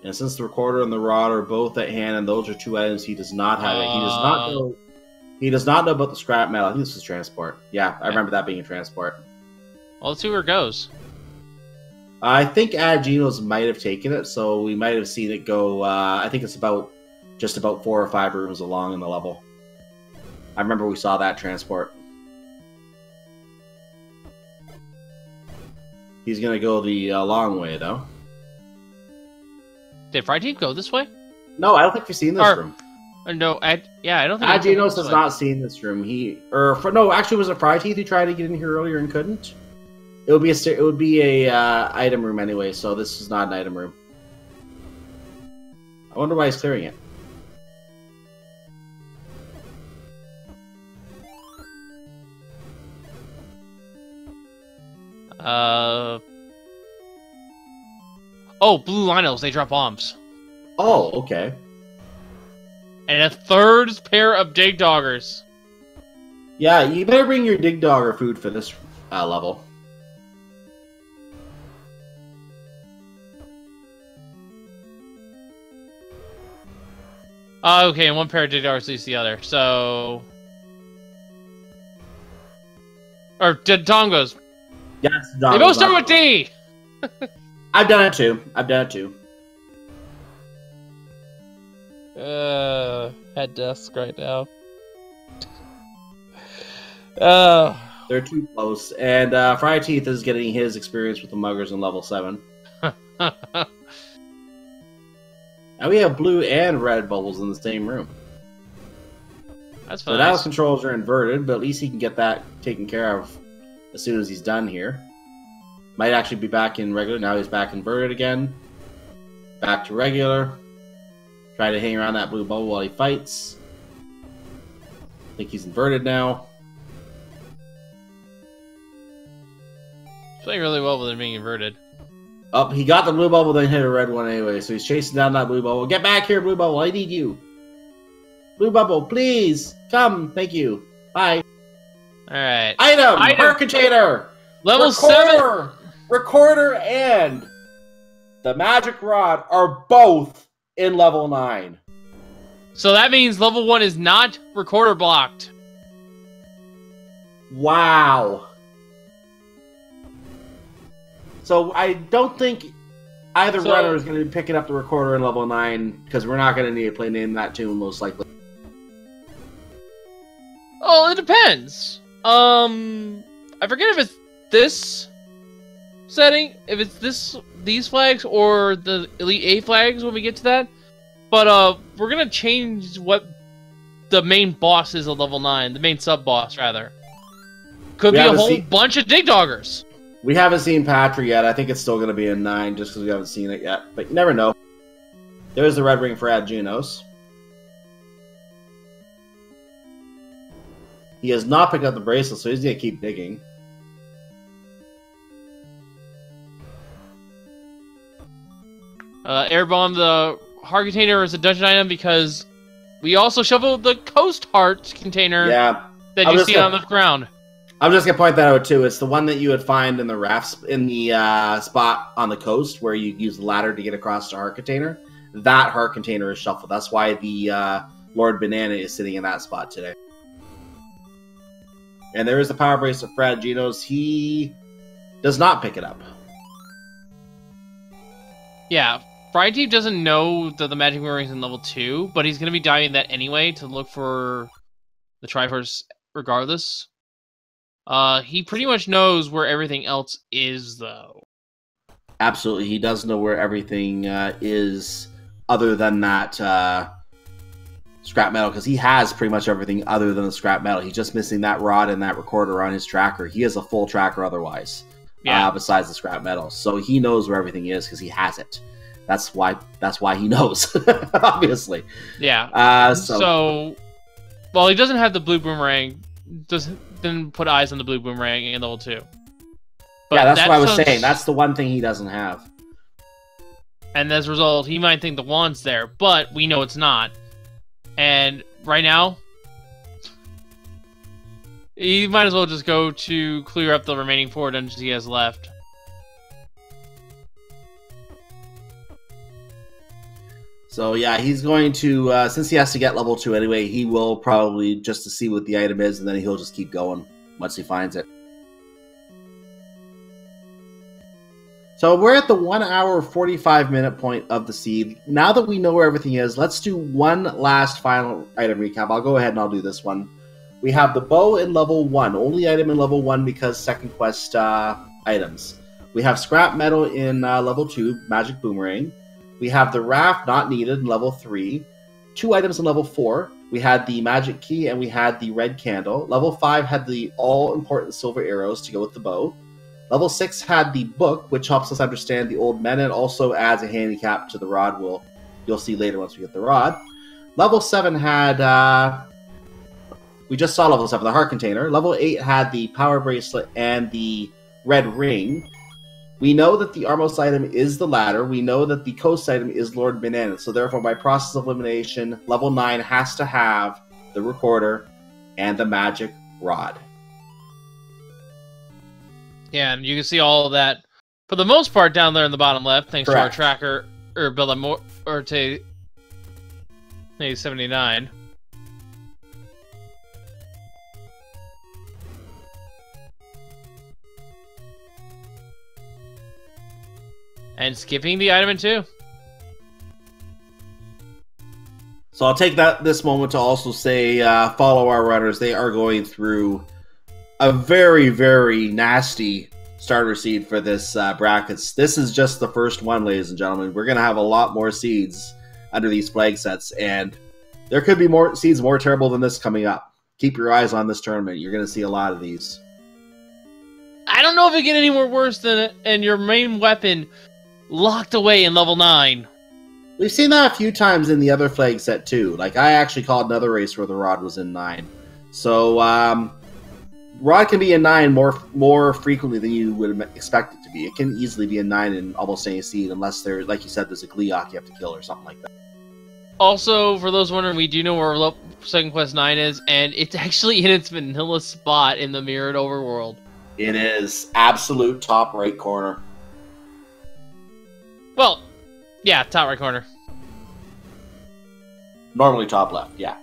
And since the recorder and the rod are both at hand, and those are 2 items he does not have, he does not know. He does not know about the scrap metal. I think this is transport. Yeah, I remember that being a transport. Well, let's see where it goes. I think Ategenos might have taken it, so we might have seen it go. I think it's just about 4 or 5 rooms along in the level. I remember we saw that transport. He's gonna go the long way, though. Did fryteeth go this way? No, I don't think we've seen this room. No, yeah, I don't think Ategenos has not seen this room. No, actually, was it fryteeth who tried to get in here earlier and couldn't? It would be a item room anyway, so this is not an item room. I wonder why he's clearing it. Oh, blue linos, they drop bombs. Oh, okay. And a 3rd pair of dig doggers. Yeah, you better bring your dig dogger food for this level. Okay, and 1 pair of dig doggers leaves the other, so... Or dongos. Yes, dongos. They both start with D! I've done it too. Head desk right now. They're too close, and fryteeth is getting his experience with the muggers in level 7. And we have blue and red bubbles in the same room. That's fine. So now his controls are inverted, but at least he can get that taken care of as soon as he's done here. Might actually be back in regular. Now he's back inverted again. Back to regular. Try to hang around that blue bubble while he fights. I think he's inverted now. Playing really well with him being inverted. Oh, he got the blue bubble, then hit a red one anyway, so he's chasing down that blue bubble. Get back here, blue bubble, I need you. Blue bubble, please, come, thank you. Bye. Alright. Item! Her container! Level 7! Recorder and the magic rod are both in level 9. So that means level 1 is not recorder blocked. Wow. So I don't think either runner is going to be picking up the recorder in level 9, because we're not going to need to play Name That Tune, most likely. Oh, it depends. I forget if it's this setting, if it's these flags, or the Elite 8 flags when we get to that. But, we're gonna change what the main boss is of level 9, the main sub-boss, rather. Could be a whole bunch of dig doggers. We haven't seen Patra yet. I think it's still going to be in 9 just because we haven't seen it yet. But you never know. There's the red ring for Ategenos. He has not picked up the bracelet, so he's going to keep digging. Airbomb the heart container is a dungeon item because we also shoveled the coast heart container that you see on the ground. I'm just gonna point that out too. It's the one that you would find in the rafts in the spot on the coast where you use the ladder to get across the heart container. That heart container is shuffled. That's why the Lord Banana is sitting in that spot today. And there is the power bracelet for Ategenos. He does not pick it up. Yeah, fryteeth doesn't know that the magic mirror is in level 2, but he's gonna be diving that anyway to look for the Triforce regardless. He pretty much knows where everything else is, though. Absolutely, he does know where everything is, other than that scrap metal, because he has pretty much everything other than the scrap metal. He's just missing that rod and that recorder on his tracker. He has a full tracker otherwise, besides the scrap metal. So he knows where everything is because he has it. That's why he knows, obviously. Yeah. Well, he doesn't have the blue boomerang. Didn't put eyes on the blue boomerang in level 2. But yeah, that's what I was saying. That's the one thing he doesn't have. And as a result, he might think the wand's there, but we know it's not. And right now, he might as well just go to clear up the remaining 4 dungeons he has left. So yeah, he's going to, since he has to get level 2 anyway, he will probably just to see what the item is, and then he'll just keep going once he finds it. So we're at the 1 hour 45 minute point of the seed. Now that we know where everything is, let's do one last final item recap. I'll go ahead and I'll do this one. We have the bow in level 1, only item in level 1 because second quest items. We have scrap metal in level 2, magic boomerang. We have the raft not needed in level 3. 2 items in level 4. We had the magic key and we had the red candle. Level 5 had the all-important silver arrows to go with the bow. Level 6 had the book, which helps us understand the old men and also adds a handicap to the rod. You'll see later once we get the rod. Level 7 had... we just saw level 7, the heart container. Level 8 had the power bracelet and the red ring. We know that the Armos item is the ladder. We know that the Coast item is Lord Banana. So therefore, by process of elimination, level 9 has to have the recorder and the magic rod. Yeah, and you can see all of that, for the most part, down there in the bottom left, thanks to our tracker, or to 79. And skipping the item in 2. So I'll take this moment to also say, follow our runners. They are going through a very, very nasty starter seed for this brackets. This is just the first one, ladies and gentlemen. We're going to have a lot more seeds under these flag sets, and there could be more seeds more terrible than this coming up. Keep your eyes on this tournament. You're going to see a lot of these. I don't know if it get any more worse than it, and your main weapon locked away in level 9. We've seen that a few times in the other flag set too. Like, I actually called another race where the rod was in 9. So, rod can be in 9 more frequently than you would expect it to be. It can easily be in 9 in almost any seed, unless there, like you said, there's a Gleeok you have to kill or something like that. Also, for those wondering, we do know where Second Quest 9 is, and it's actually in its vanilla spot in the mirrored overworld. It is absolute top right corner. Well, yeah, top right corner. Normally top left, yeah.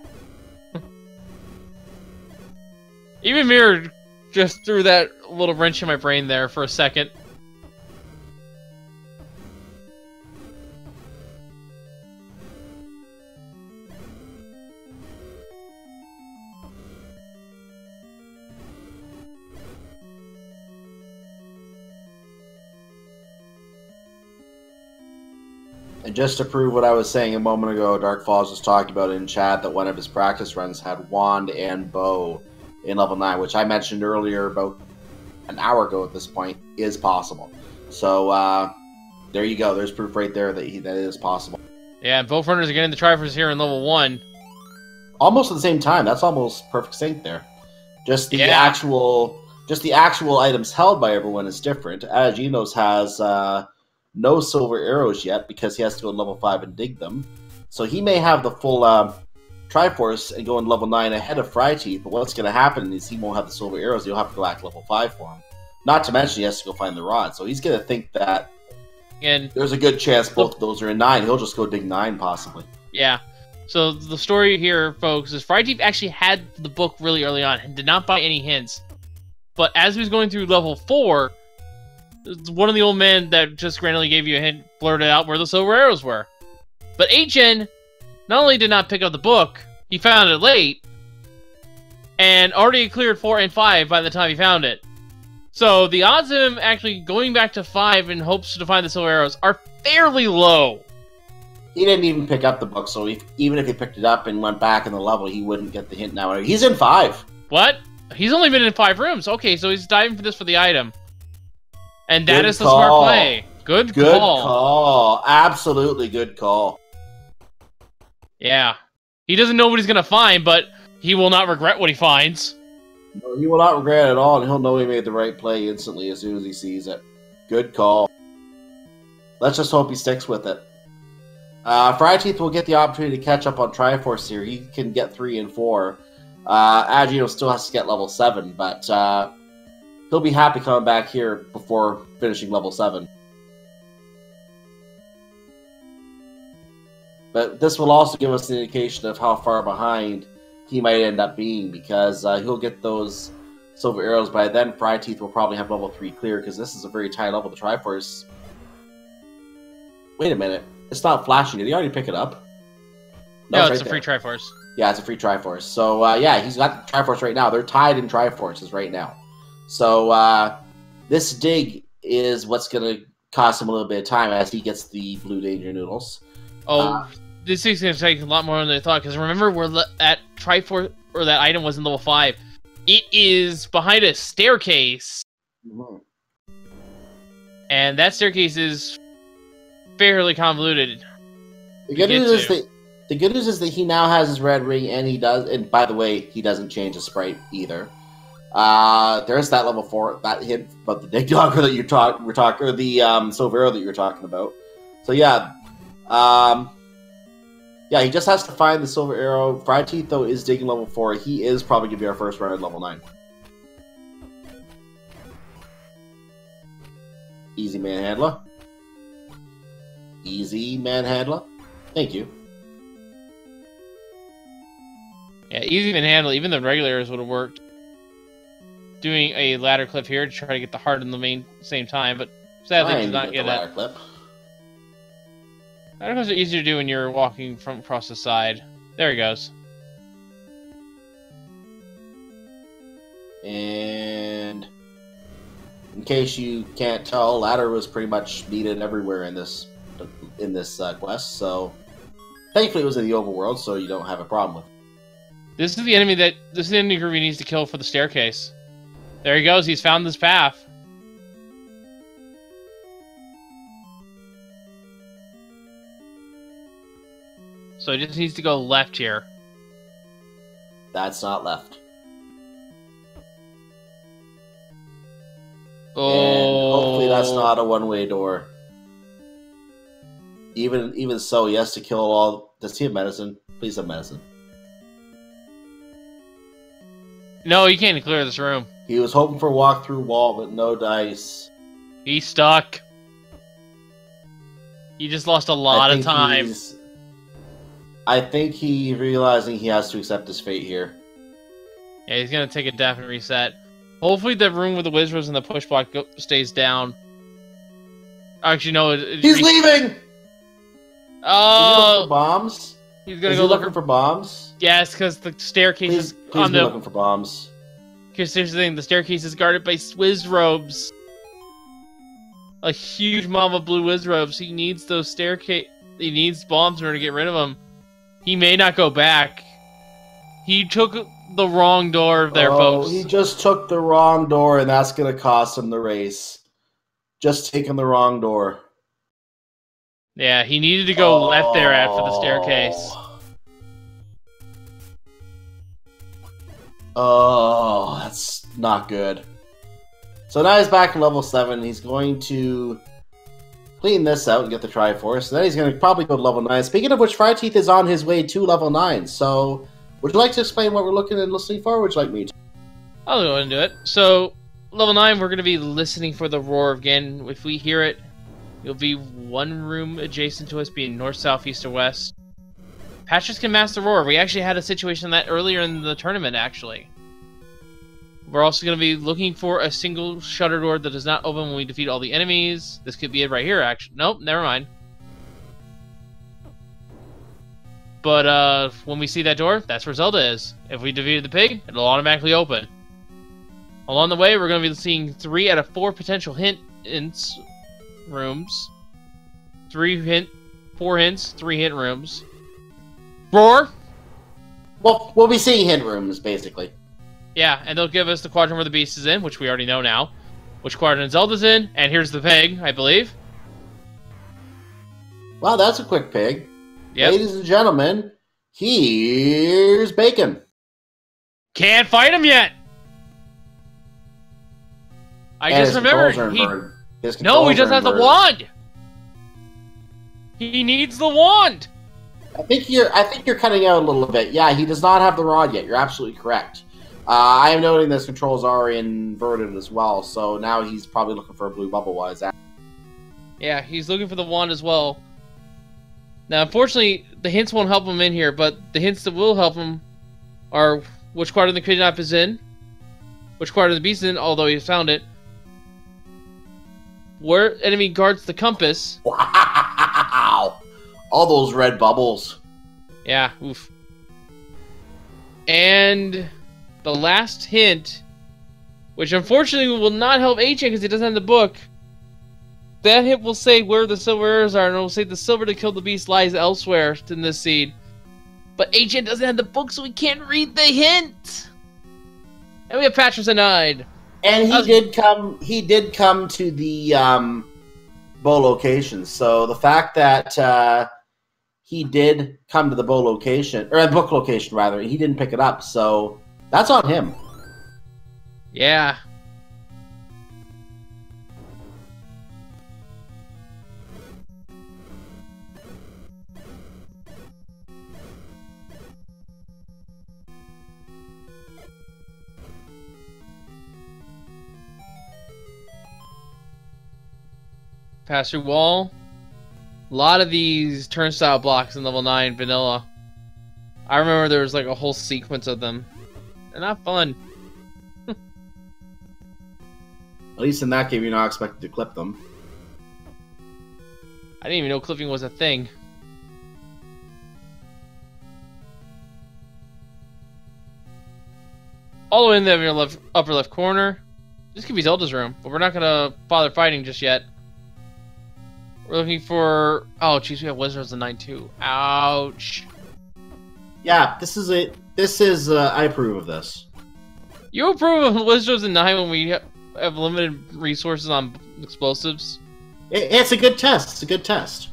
Even mirrored just threw that little wrench in my brain there for a second. And just to prove what I was saying a moment ago, Dark Falls was talking about in chat that one of his practice runs had wand and bow in level 9, which I mentioned earlier about an hour ago at this point, is possible. So, there you go. There's proof right there that it is possible. Yeah, and both runners are getting the Triforce here in level 1. Almost at the same time. That's almost perfect sync there. Just the actual items held by everyone is different. Ategenos has no silver arrows yet because he has to go to level 5 and dig them. So he may have the full Triforce and go in level 9 ahead of fryteeth, but what's going to happen is he won't have the silver arrows. He'll have to go back to level 5 for him. Not to mention he has to go find the rod. So he's going to think that there's a good chance both of those are in 9. He'll just go dig 9 possibly. Yeah. So the story here, folks, is fryteeth actually had the book really early on and did not buy any hints. But as he was going through level 4, one of the old men that just randomly gave you a hint blurted out where the silver arrows were. But Ategenos not only did not pick up the book, he found it late, and already cleared 4 and 5 by the time he found it. So the odds of him actually going back to 5 in hopes to find the silver arrows are fairly low. He didn't even pick up the book, so even if he picked it up and went back in the level, he wouldn't get the hint now. He's in 5. What? He's only been in 5 rooms. Okay, so he's diving for this for the item. And that is the smart play. Good Good call. call. Absolutely good call. Yeah. He doesn't know what he's gonna find, but he will not regret what he finds. No, he will not regret it at all, and he'll know he made the right play instantly as soon as he sees it. Good call. Let's just hope he sticks with it. Fryteeth will get the opportunity to catch up on Triforce here. He can get 3 and 4. Ategenos still has to get level 7, but he'll be happy coming back here before finishing level 7. But this will also give us an indication of how far behind he might end up being, because he'll get those silver arrows by then. Fryteeth will probably have level 3 clear, because this is a very high level. The Triforce... Wait a minute. It's not flashing. Did he already pick it up? No, it's a free Triforce. Yeah, it's a free Triforce. So, yeah, he's got the Triforce right now. They're tied in Triforces right now. So, this dig is what's going to cost him a little bit of time as he gets the Blue Danger Noodles. Oh, this thing's going to take a lot more than I thought, because remember, we're at Triforce, or that item was in level 5. It is behind a staircase. Mm-hmm. And that staircase is fairly convoluted. The good news is that he now has his red ring, and he does. And by the way, he doesn't change his sprite either. There's that level 4 that hint about the dig dogger that you were talking, or the Silvero that you were talking about. So yeah, yeah, he just has to find the silver arrow. Fryteeth though is digging level 4. He is probably gonna be our first run at level 9. Easy manhandler. Easy manhandler. Thank you. Yeah, easy to handle. Even the regulars would have worked. Doing a ladder clip here to try to get the heart in the same time, but sadly does not get that. Ladder clip. Ladder clips are easier to do when you're walking from across the side. There he goes. And in case you can't tell, ladder was pretty much needed everywhere in this quest. So thankfully it was in the overworld, so you don't have a problem with it. This is the enemy group he needs to kill for the staircase. There he goes. He's found this path. So he just needs to go left here. That's not left. Oh. And hopefully that's not a one-way door. Even so, he has to kill all. Does he have medicine? Please have medicine. No, you can't clear this room. He was hoping for walk-through wall, but no dice. He's stuck. He just lost a lot of time. I think he's realizing he has to accept his fate here. Yeah, he's gonna take a definite reset. Hopefully the room with the wizards and the push block stays down. Actually, no. He's leaving! Oh! Is he looking for bombs? He's gonna go looking for bombs? Yes, because the staircase is on the... looking for bombs. Because here's the thing, the staircase is guarded by whiz robes. A huge mob of blue whiz robes. He needs those staircase... He needs bombs in order to get rid of them. He may not go back. He took the wrong door there, folks. He just took the wrong door, and that's going to cost him the race. Just taking the wrong door. Yeah, he needed to go left there after the staircase. Oh, that's not good. So now he's back at level 7. He's going to clean this out and get the Triforce. And then he's going to probably go to level 9. Speaking of which, Fryteeth is on his way to level 9. So, would you like to explain what we're looking and listening for, or would you like me to? I'll go ahead and do it. So, level 9, we're going to be listening for the roar again. If we hear it, it'll be one room adjacent to us, being north, south, east, or west. Patches can mask the roar. We actually had a situation that earlier in the tournament, actually. We're also going to be looking for a single shutter door that does not open when we defeat all the enemies. This could be it right here, actually. Nope, never mind. But when we see that door, that's where Zelda is. If we defeated the pig, it'll automatically open. Along the way, we're going to be seeing 3 out of 4 potential hints rooms. 4 hints, 3 hint rooms. Roar! Well, we'll be seeing hint rooms, basically. Yeah, and they'll give us the quadrant where the beast is in, which we already know now. Which quadrant Zelda's in, and here's the pig, I believe. Wow, that's a quick pig. Yep. Ladies and gentlemen, here's Bacon. Can't fight him yet. I And just his remembered. controls are inverted. His No, he controls doesn't are have the inverted. wand. He needs the wand. I think you're cutting out a little bit. Yeah, he does not have the rod yet. You're absolutely correct. I am noting that his controls are inverted as well, so now he's probably looking for a blue bubble while he's at. Yeah, he's looking for the wand as well. Now, unfortunately, the hints won't help him in here, but the hints that will help him are which quadrant the kidnap is in, which quadrant the beast is in, although he found it, where enemy guards the compass. Wow! All those red bubbles. Yeah, oof. And the last hint, which unfortunately will not help Ategenos because he doesn't have the book. That hint will say where the silver arrows are, and it will say the silver to kill the beast lies elsewhere in this seed. But Ategenos doesn't have the book, so we can't read the hint. And we have Patras denied. And he did come to the bow location. So the fact that he did come to the bow location, or the book location rather, he didn't pick it up. So that's on him. Yeah. Pass through wall. A lot of these turnstile blocks in level 9 vanilla. I remember there was like a whole sequence of them. They're not fun. At least in that game, you're not expected to clip them. I didn't even know clipping was a thing. All the way in the upper left corner. This could be Zelda's room, but we're not gonna bother fighting just yet. We're looking for... Oh, jeez, we have Wizards of 9 too. Ouch. Yeah, this is it. This is, I approve of this. You approve of Wizards of 9 when we have limited resources on explosives? It's a good test. It's a good test.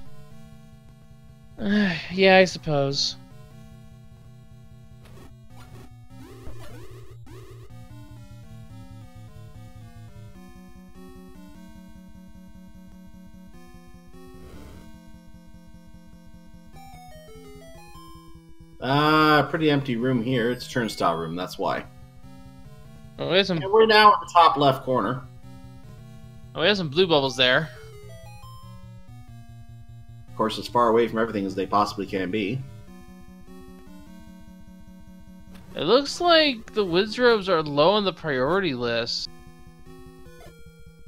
Yeah, I suppose. Pretty empty room here. It's a turnstile room, that's why. Oh, we have some... And we're now at the top left corner. Oh, we have some blue bubbles there. Of course, as far away from everything as they possibly can be. It looks like the Wizrobes are low on the priority list.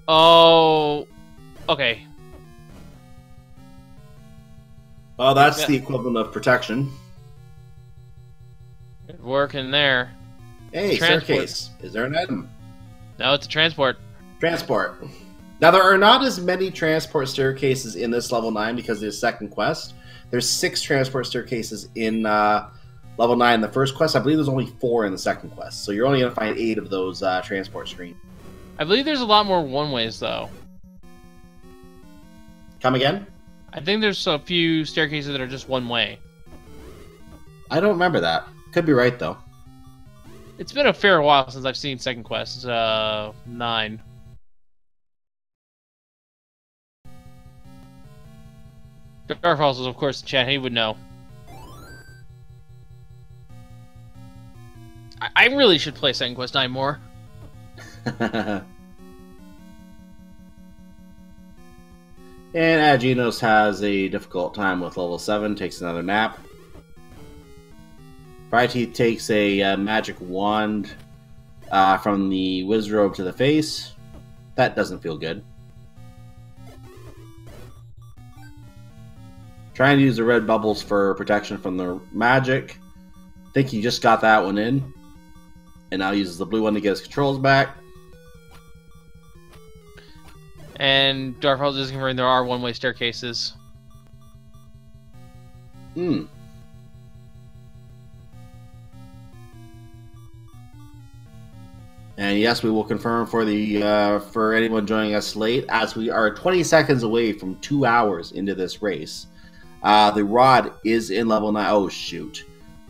Oh... Okay. Well, that's the equivalent of protection. Good work in there. Hey, Transport. staircase. Is there an item? No, it's a transport. Transport. Now, there are not as many transport staircases in this level 9 because of the second quest. There's 6 transport staircases in level 9 in the first quest. I believe there's only 4 in the second quest. So you're only going to find 8 of those transport screens. I believe there's a lot more one-ways, though. Come again? I think there's a few staircases that are just one way. I don't remember that. Could be right, though. It's been a fair while since I've seen Second Quest 9. Darfalls was, of course, in chat. He would know. I really should play Second Quest 9 more. And Ategenos has a difficult time with level 7, takes another nap. fryteeth takes a magic wand from the Wizrobe to the face. That doesn't feel good. Trying to use the red bubbles for protection from the magic. Think he just got that one in. And now uses the blue one to get his controls back. And Darfalls is confirming there are one-way staircases. Hmm. And yes, we will confirm for the for anyone joining us late, as we are 20 seconds away from 2 hours into this race. The rod is in level 9. Oh, shoot.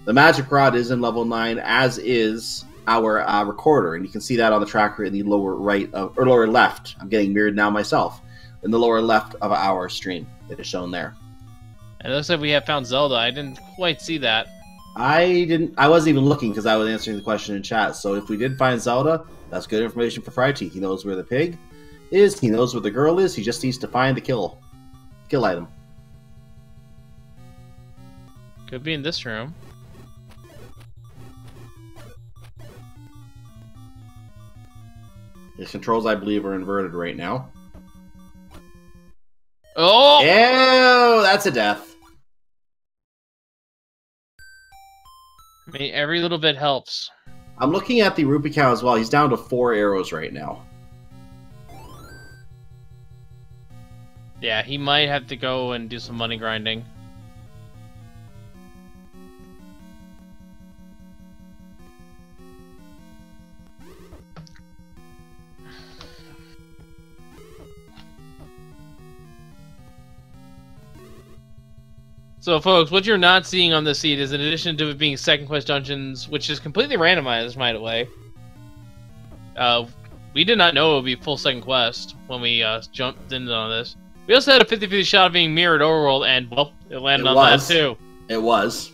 The magic rod is in level 9, as is our recorder. And you can see that on the tracker in the lower right, or lower left. I'm getting mirrored now myself. In the lower left of our stream. It is shown there. And it looks like we have found Zelda. I didn't quite see that. I wasn't even looking because I was answering the question in chat. So if we did find Zelda, that's good information for fryteeth. He knows where the pig is. He knows where the girl is. He just needs to find the kill item. Could be in this room. His controls, I believe, are inverted right now. Oh! Ew, that's a death. I mean, every little bit helps. I'm looking at the rupee count as well. He's down to 4 arrows right now. Yeah, he might have to go and do some money grinding. So, folks, what you're not seeing on the seed is, in addition to it being second quest dungeons, which is completely randomized, by the way, we did not know it would be full second quest when we jumped into on this. We also had a 50-50 shot of being mirrored overworld, and, well, it landed on that, too. It was.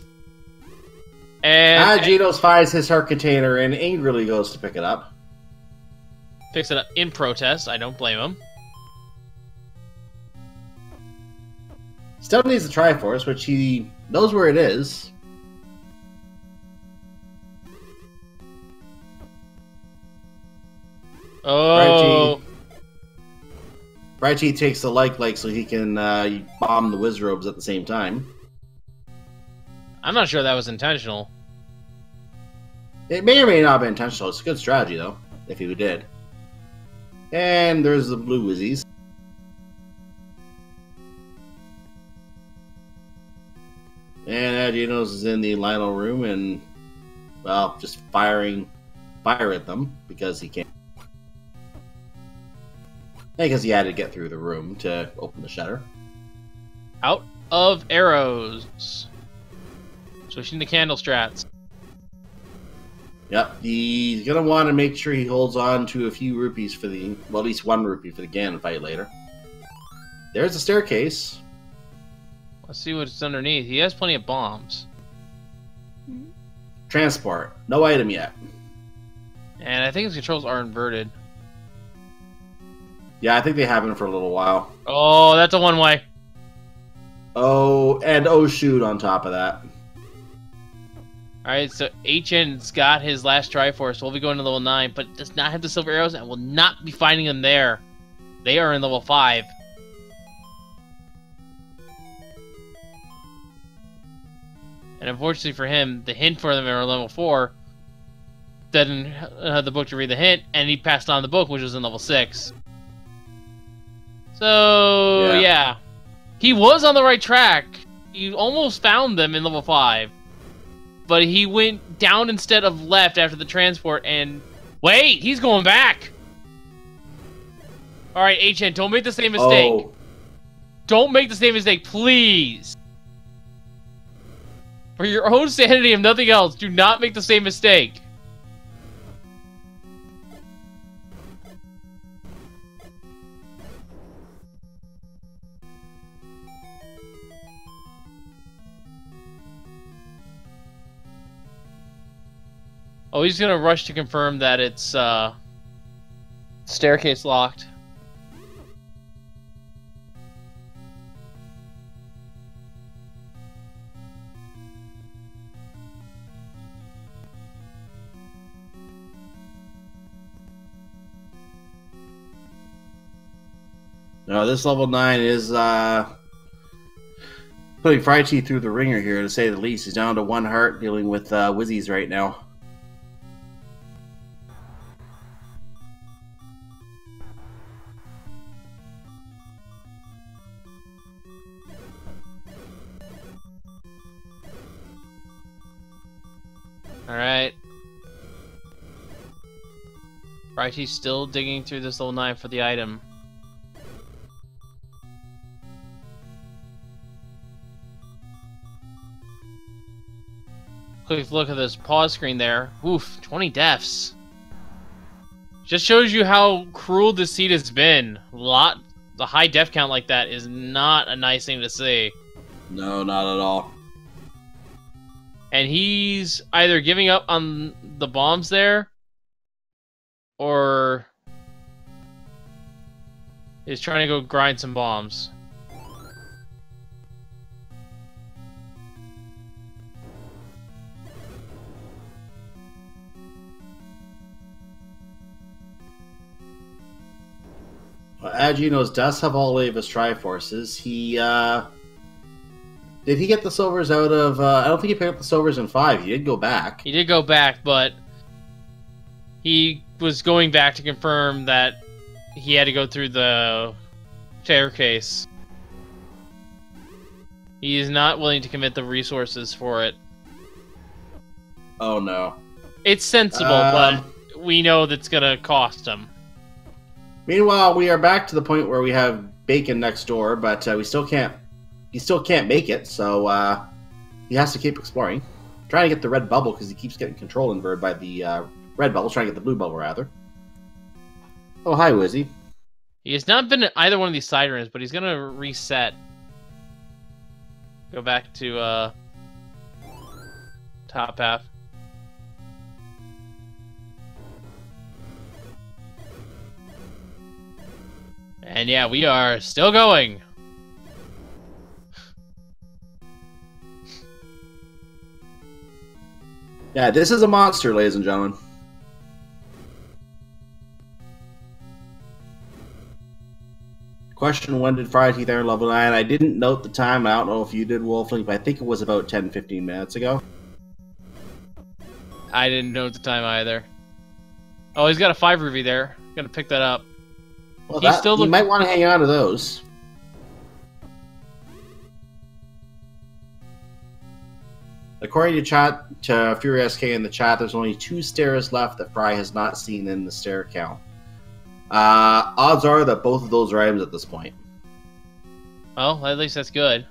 And Ategenos finds his heart container and angrily goes to pick it up. Picks it up in protest. I don't blame him. Still needs the Triforce, which he knows where it is. Oh. Fryteeth takes the like so he can bomb the Wizrobes at the same time. I'm not sure that was intentional. It may or may not be intentional. It's a good strategy, though, if he did. And there's the blue Wizzies. And Ategenos is in the Lionel room and, well, just fire at them because he can't. Because he had to get through the room to open the shutter. Out of arrows. Switching to candle strats. Yep, he's gonna want to make sure he holds on to a few rupees for the, well, at least 1 rupee for the Ganon fight later. There's the staircase. Let's see what's underneath. He has plenty of bombs. Transport. No item yet. And I think his controls are inverted. Yeah, I think they have him for a little while. Oh, that's a one-way. Oh, and oh shoot on top of that. Alright, so HN's got his last Triforce. We'll be going to level 9, but does not have the silver arrows and will not be finding them there. They are in level 5. And unfortunately for him, the hint for them are level 4. Didn't have the book to read the hint, and he passed on the book, which was in level 6. So, yeah. He was on the right track. He almost found them in level 5. But he went down instead of left after the transport, and... Wait! He's going back! Alright, HN, don't make the same mistake. Oh. Don't make the same mistake, please! For your own sanity, if nothing else, do not make the same mistake. Oh, he's gonna rush to confirm that it's, staircase locked. No, this level 9 is putting fryteeth through the ringer here, to say the least. He's down to 1 heart, dealing with Wizzies right now. Alright. Fryteeth's still digging through this level 9 for the item. quick look at this pause screen there. Oof, 20 deaths. Just shows you how cruel this seed has been. The high death count like that is not a nice thing to see. No, not at all. And he's either giving up on the bombs there, or is trying to go grind some bombs. Well, Ategenos does have all of his Triforces. He, did he get the silvers out of, I don't think he picked up the silvers in 5. He did go back. He did go back, but he was going back to confirm that he had to go through the staircase. He is not willing to commit the resources for it. Oh, no. It's sensible, but we know that's gonna cost him. Meanwhile, we are back to the point where we have Bacon next door, but we still can't. He still can't make it, so he has to keep exploring, trying to get the red bubble because he keeps getting control inverted by the red bubble, trying to get the blue bubble rather. Oh, hi, Wizzy. He has not been at either one of these side rooms, but he's gonna reset. Go back to top half. And yeah, we are still going. Yeah, this is a monster, ladies and gentlemen. Question, when did fryteeth enter level 9? I didn't note the time. I don't know if you did, Wolflink, but I think it was about 10-15 minutes ago. I didn't note the time either. Oh, he's got a 5 ruby there. Gonna pick that up. Well, you might want to hang on to those. According to Fury SK in the chat, there's only 2 stairs left that Fry has not seen in the stair count. Odds are that both of those are items at this point. Well, at least that's good.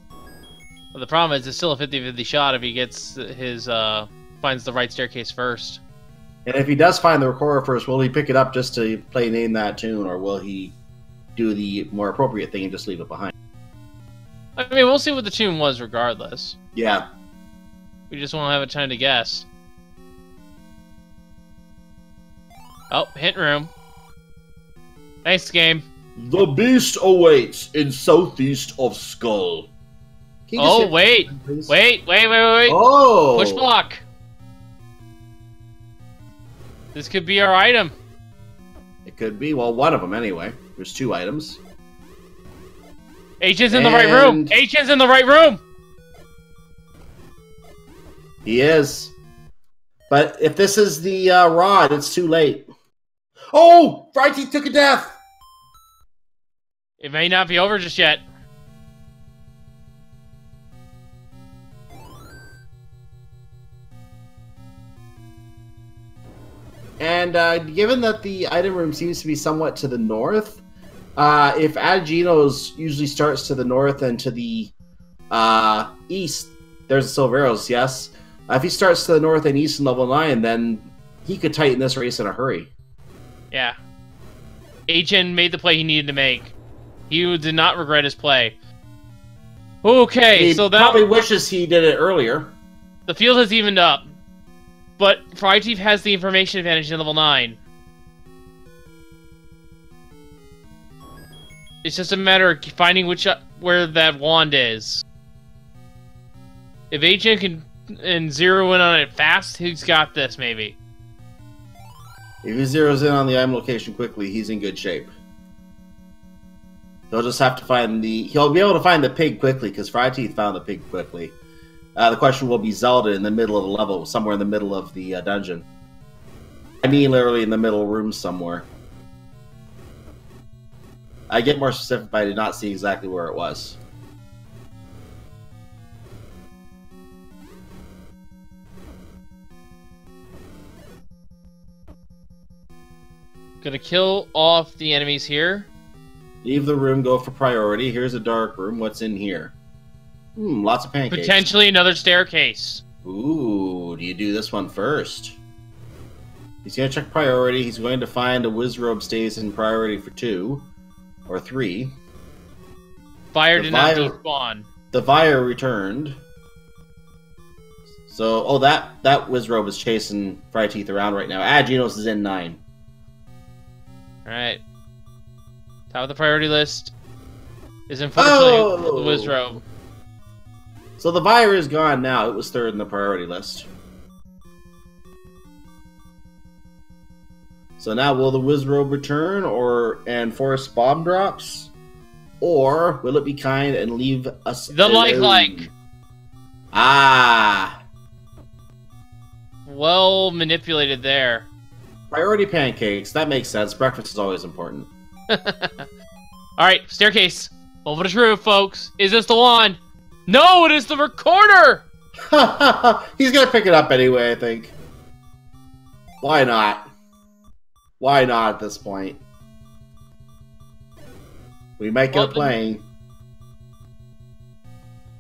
But the problem is, it's still a 50-50 shot if he gets his finds the right staircase first. And if he does find the recorder first, will he pick it up just to play Name That Tune, or will he do the more appropriate thing and just leave it behind? I mean, we'll see what the tune was regardless. Yeah. We just won't have a time to guess. Oh, hint room. Nice game. The beast awaits in southeast of Skull. Oh, wait. Wait. Oh! Push block. This could be our item. It could be. Well, one of them anyway. There's 2 items. H is in the right room. H is in the right room. He is. But if this is the rod, it's too late. Oh! fryteeth took a death! It may not be over just yet. And given that the item room seems to be somewhat to the north, if Ategenos usually starts to the north and to the east, there's the silver arrows, yes. If he starts to the north and east in level 9, then he could tighten this race in a hurry. Yeah. HN made the play he needed to make. He did not regret his play. Okay, so that probably wishes he did it earlier. The field has evened up. But fryteeth has the information advantage in level 9. It's just a matter of finding where that wand is. If HN can zero in on it fast, he's got this, maybe. If he zeroes in on the item location quickly, he's in good shape. He'll just have to find he'll be able to find the pig quickly, because fryteeth found the pig quickly. The question will be Zelda in the middle of the level, somewhere in the middle of the dungeon. I mean literally in the middle room somewhere. I get more specific, but I did not see exactly where it was. Gonna kill off the enemies here. Leave the room, go for priority. Here's a dark room. What's in here? Lots of pancakes. Potentially another staircase. Ooh, do you do this one first? He's going to check priority. He's going to find a Wizrobe stays in priority for 2 or 3. Fire did not despawn. The Vire returned. So, oh, that Wizrobe is chasing fryteeth around right now. Ategenos is in 9. Alright. Top of the priority list is unfortunately the Wizrobe. So the Vire is gone now. It was 3rd in the priority list. So now will the Wizrobe return and force bomb drops? Or will it be kind and leave us the alone? like. Ah. Well manipulated there. Priority pancakes. That makes sense. Breakfast is always important. Alright, staircase. Over the truth, folks. Is this the one? No, it is the recorder! He's gonna pick it up anyway, I think. Why not? Why not at this point? We might get playing.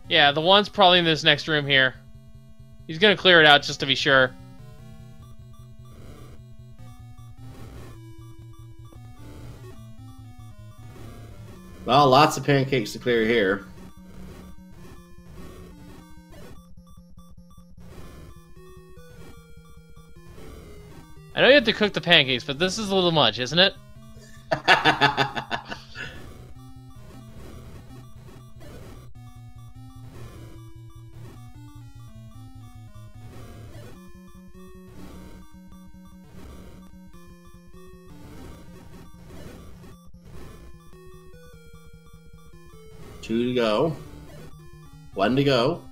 Yeah, the one's probably in this next room here. He's gonna clear it out just to be sure. Well, lots of pancakes to clear here. I know you have to cook the pancakes, but this is a little much, isn't it? Two to go. 1 to go.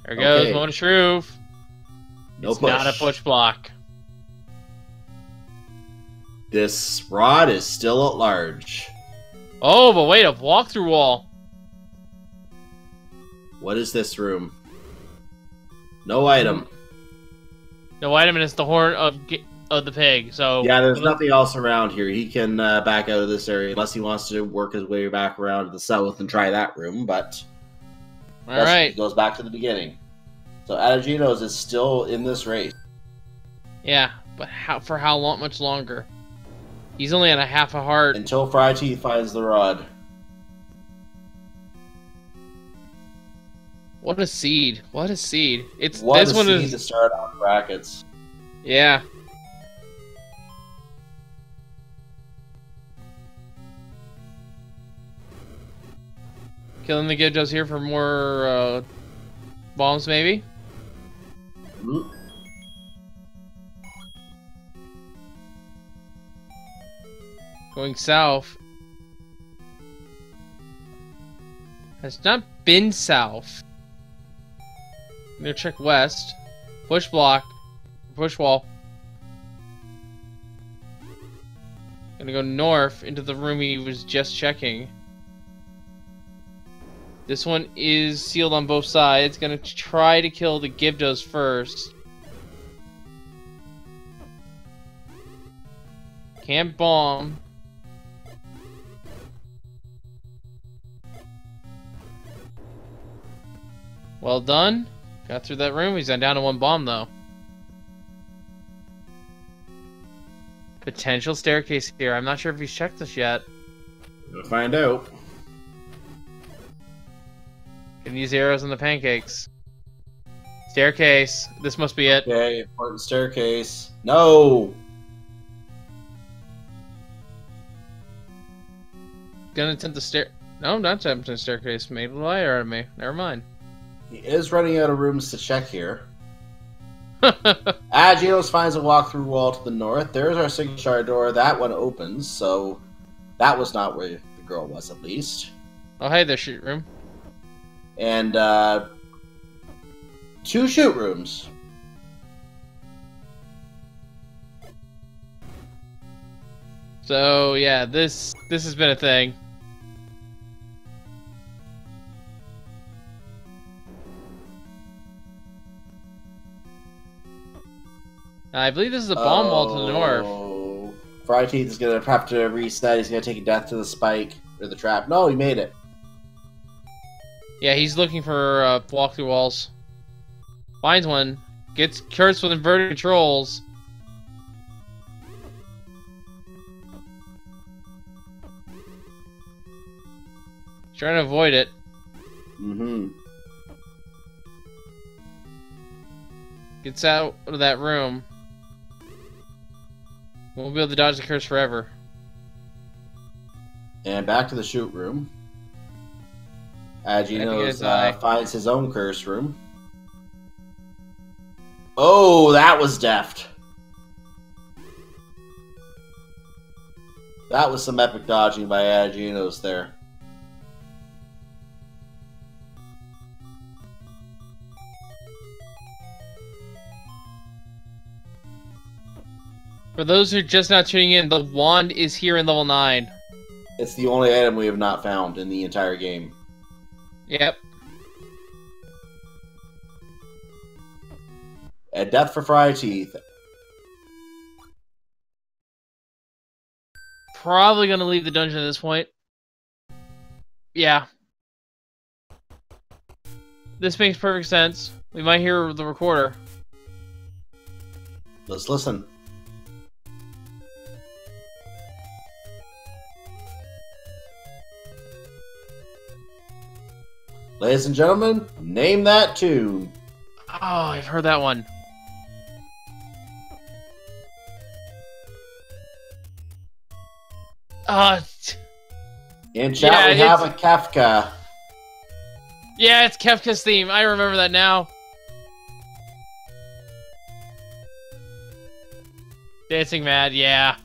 There goes Okay. Mona Shroove. No It's push. not a push block. This rod is still at large. Oh, but wait, a walkthrough wall. What is this room? No item. No item, and it's the horn of the pig. So Yeah, there's nothing else around here. He can back out of this area unless he wants to work his way back around to the south and try that room, but All right. he goes back to the beginning. So Ategenos is still in this race. Yeah, but for how long? Much longer? He's only at a half a heart. Until fryteeth finds the rod. What a seed! What a seed! It's What this a one seed is to start out brackets. yeah. Killing the Gyptos here for more bombs, maybe. Mm. Going south. Has not been south. I'm gonna check west. Push block. Push wall. Gonna go north into the room he was just checking. This one is sealed on both sides. Gonna try to kill the Gyptos first. Can't bomb. Well done. Got through that room. He's down to 1 bomb, though. Potential staircase here. I'm not sure if he's checked this yet. We'll find out. Can use arrows on the pancakes. Staircase. This must be it. Okay, important staircase. No! Gonna attempt the stair. No, I'm not attempting the staircase. Made a liar out of me. Never mind. He is running out of rooms to check here. Ategenos finds a walk-through wall to the north. There's our signature door. That one opens, so that was not where the girl was, at least. Oh, hey there, shoot room. And 2 shoot rooms. So yeah, this has been a thing. I believe this is a bomb wall to the north. fryteeth is gonna have to reset. He's gonna take a death to the spike or the trap. No, he made it. Yeah, he's looking for walkthrough walls. Finds one. Gets cursed with inverted controls. Trying to avoid it. Mm-hmm. Gets out of that room. Won't be able to dodge the curse forever. And back to the shoot room. Ategenos finds his own curse room. Oh, that was deft. That was some epic dodging by Ategenos there. For those who are just now tuning in, the wand is here in level 9. It's the only item we have not found in the entire game. Yep. A death for fryteeth. Probably gonna leave the dungeon at this point. Yeah. This makes perfect sense. We might hear the recorder. Let's listen. Ladies and gentlemen, name that tune. Oh, I've heard that one. In chat, we have a Kafka. Yeah, it's Kefka's theme. I remember that now. Dancing Mad, yeah.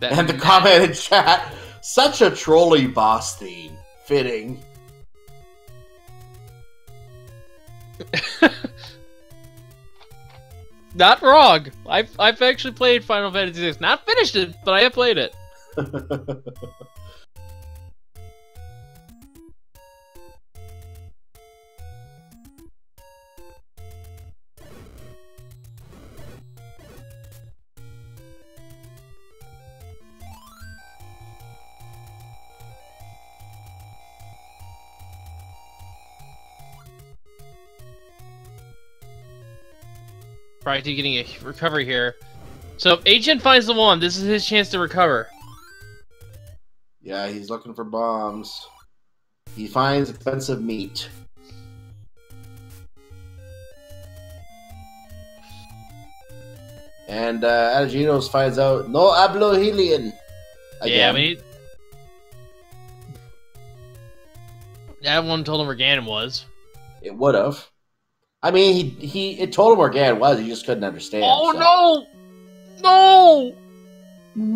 And the comment in chat, such a trolly boss theme. Fitting. Not wrong. I've actually played Final Fantasy VI. Not finished it, but I have played it. Right, getting a recovery here. So if Agent finds the wand, this is his chance to recover. Yeah, he's looking for bombs. He finds expensive meat. And Ategenos finds out, no hablo Helian. Yeah, I mean... That one told him where Ganon was. It would have. I mean, it told him where Ganon was, he just couldn't understand. Oh, so. no! No!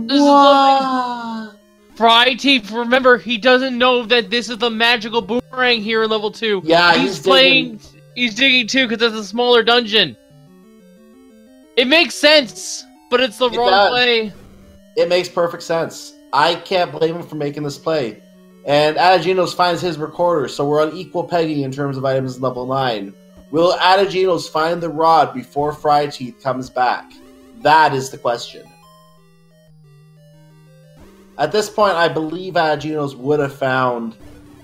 This is the fryteeth, remember, he doesn't know that this is the magical boomerang here in level 2. Yeah, he's playing... He's digging too, because it's a smaller dungeon. It makes sense, but it's the wrong play. It makes perfect sense. I can't blame him for making this play. And Ategenos finds his recorder, so we're on equal pegging in terms of items in level 9. Will Ategenos find the rod before fryteeth comes back? That is the question. At this point, I believe Ategenos would have found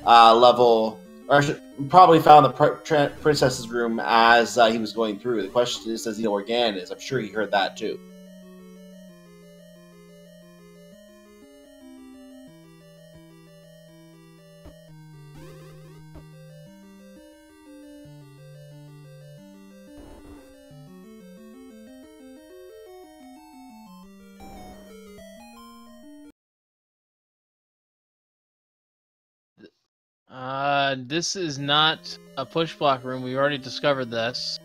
probably found the princess's room as he was going through. The question is, does he know where Ganon is? I'm sure he heard that too. This is not a push block room. We already discovered this.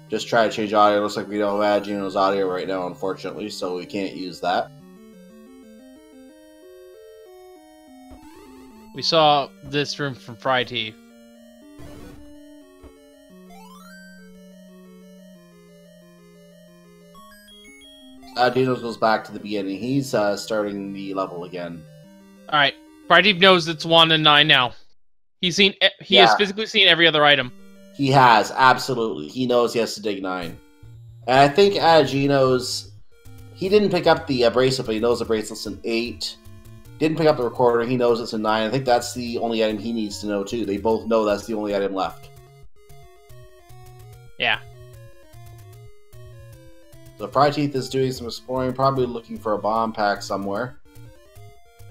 Just try to change audio. Looks like we don't have Ategenos' audio right now, unfortunately, so we can't use that. We saw this room from fryteeth. Ategenos goes back to the beginning. He's starting the level again. Alright. fryteeth knows it's 1 and 9 now. He has physically seen every other item. He has, absolutely. He knows he has to dig 9. And I think Ategenos, he didn't pick up the bracelet, but he knows the bracelet's in 8. Didn't pick up the recorder, he knows it's in 9. I think that's the only item he needs to know, too. They both know that's the only item left. Yeah. So fryteeth is doing some exploring, probably looking for a bomb pack somewhere.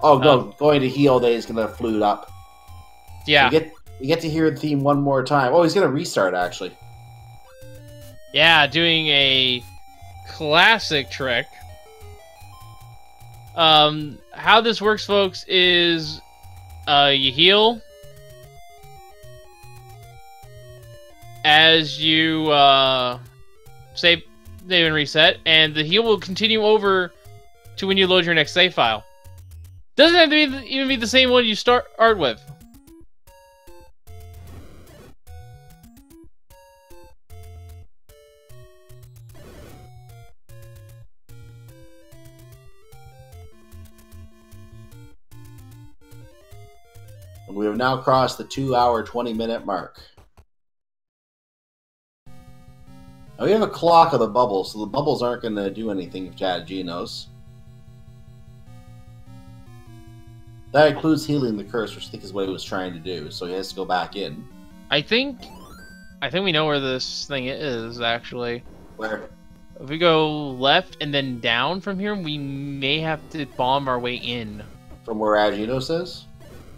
Oh, no, going to heal, he's going to flute up. Yeah. So we get to hear the theme one more time. Oh, he's going to restart, actually. Yeah, doing a classic trick. How this works, folks, is you heal as you save and reset, and the heal will continue over to when you load your next save file. Doesn't have to even be the same one you start with. And we have now crossed the 2-hour, 20-minute mark. Now we have a clock of the bubbles, so the bubbles aren't going to do anything if Ategenos. That includes healing the curse, which I think is what he was trying to do, so he has to go back in. I think we know where this thing is, actually. Where? If we go left and then down from here, we may have to bomb our way in. From where Ategenos is?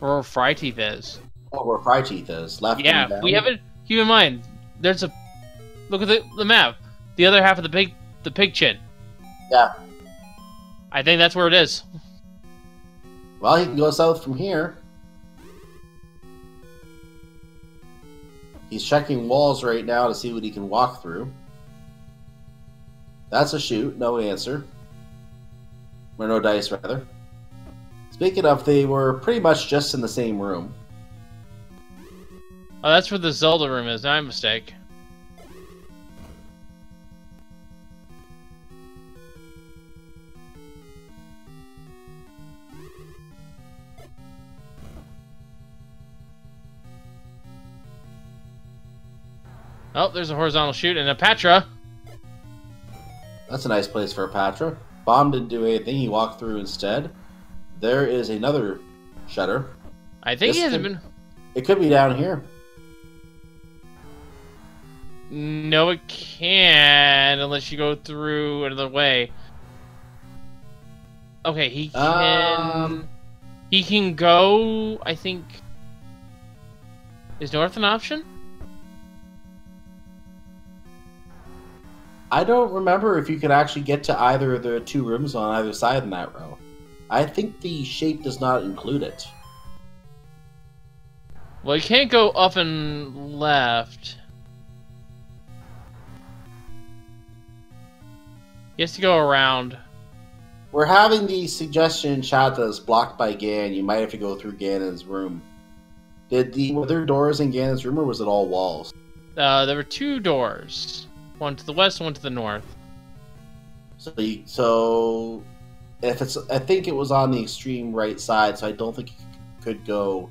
Or where fryteeth is. Oh, where fryteeth is. Left and down? We haven't... Keep in mind, there's a... Look at the map. The other half of the pig chin. Yeah. I think that's where it is. Well, he can go south from here. He's checking walls right now to see what he can walk through. That's a shoot. No answer. Or no dice, rather. Speaking of, they were pretty much just in the same room. Oh, that's where the Zelda room is. My mistake. Oh, there's a horizontal shoot and a Patra. That's a nice place for a Patra. Bomb didn't do anything. He walked through instead. There is another shutter. I think he hasn't been... It could be down here. No, it can't unless you go through another way. Okay, he can... He can go, I think... Is north an option? I don't remember if you could actually get to either of the two rooms on either side in that row. I think the shape does not include it. Well, you can't go up and left. He has to go around. We're having the suggestion in chat that is blocked by Gan. You might have to go through Ganon's room. Were there doors in Ganon's room, or was it all walls? There were two doors. One to the west, one to the north. So if it's, I think it was on the extreme right side, so I don't think you could go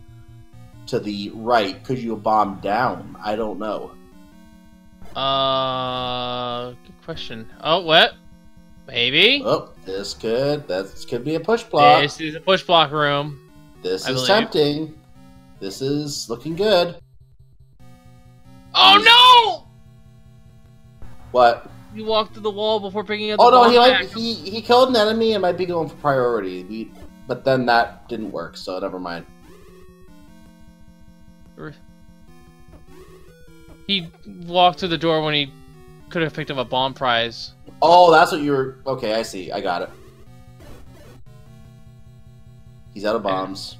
to the right. Could you bomb down? I don't know. Good question. Oh, what? Maybe. Oh, that could be a push block. This is a push block room. This is tempting. This is looking good. Oh no! What? You walked through the wall before picking up the Oh no, bomb he killed an enemy and might be going for priority. But then that didn't work, so never mind. He walked through the door when he could have picked up a bomb prize. Oh, that's what you were... Okay, I see. I got it. He's out of bombs.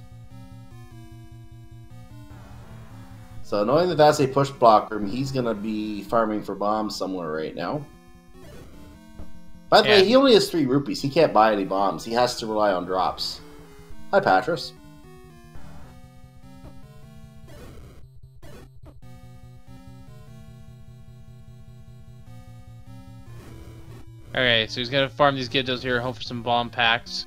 So knowing that that's a push block room, he's going to be farming for bombs somewhere right now. By the way, he only has 3 rupees. He can't buy any bombs. He has to rely on drops. Hi, Patras. Okay, so he's gonna farm these Giddos here, hope for some bomb packs.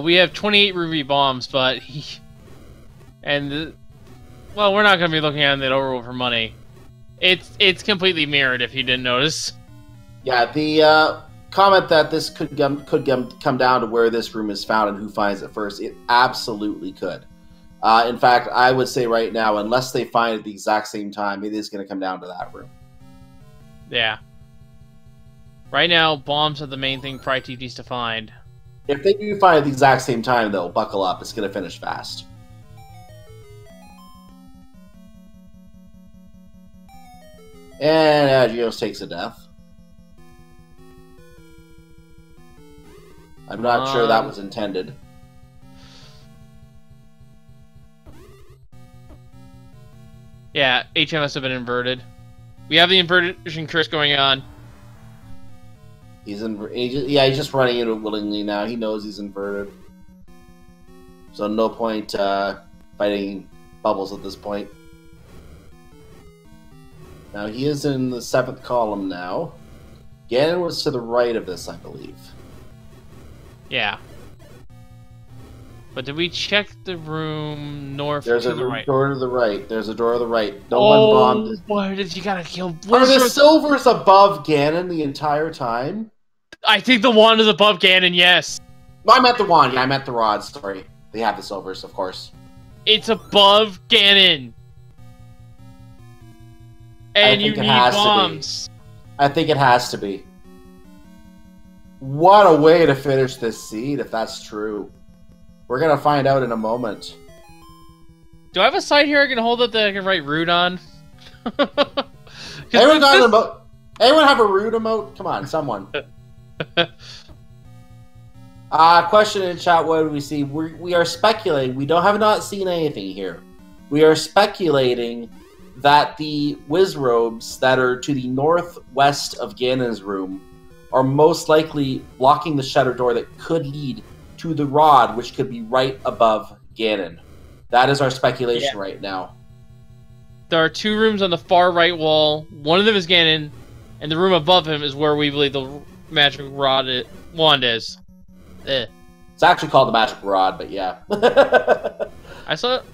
We have 28 ruby bombs, but well, we're not gonna be looking at it overall for money. It's completely mirrored if you didn't notice. Yeah, the comment that this could come down to where this room is found and who finds it first. It absolutely could. In fact, I would say right now, unless they find it at the exact same time, it is going to come down to that room. Yeah. Right now, bombs are the main thing fryteeth needs to find. If they do find it at the exact same time, though, buckle up. It's going to finish fast. And Ategenos takes a death. I'm not sure that was intended. Yeah, HM must have been inverted. We have the inversion curse going on. He's just running into it willingly now. He knows he's inverted. So no point fighting Bubbles at this point. Now he is in the 7th column now. Ganon was to the right of this, I believe. Yeah. But did we check the room north There's to a the right? door to the right. There's a door to the right. No one bombed. Why did you gotta kill? Are the silvers above Ganon the entire time? I think the wand is above Ganon, yes. I meant the wand. Yeah, I meant the rod. Sorry. They have the silvers, of course. It's above Ganon. And you need bombs. I think it has to be. What a way to finish this seed, if that's true. We're gonna find out in a moment. Do I have a site here I can hold up that I can write root on? Anyone got an emote? Anyone have a root emote? Come on, someone. Question in chat, what do we see? We are speculating. We have not seen anything here. We are speculating that the Wizrobes that are to the northwest of Ganon's room are most likely blocking the shutter door that could lead to the rod, which could be right above Ganon. That is our speculation right now. There are 2 rooms on the far right wall. One of them is Ganon, and the room above him is where we believe the magic wand is. It's actually called the magic rod, but yeah. I saw it.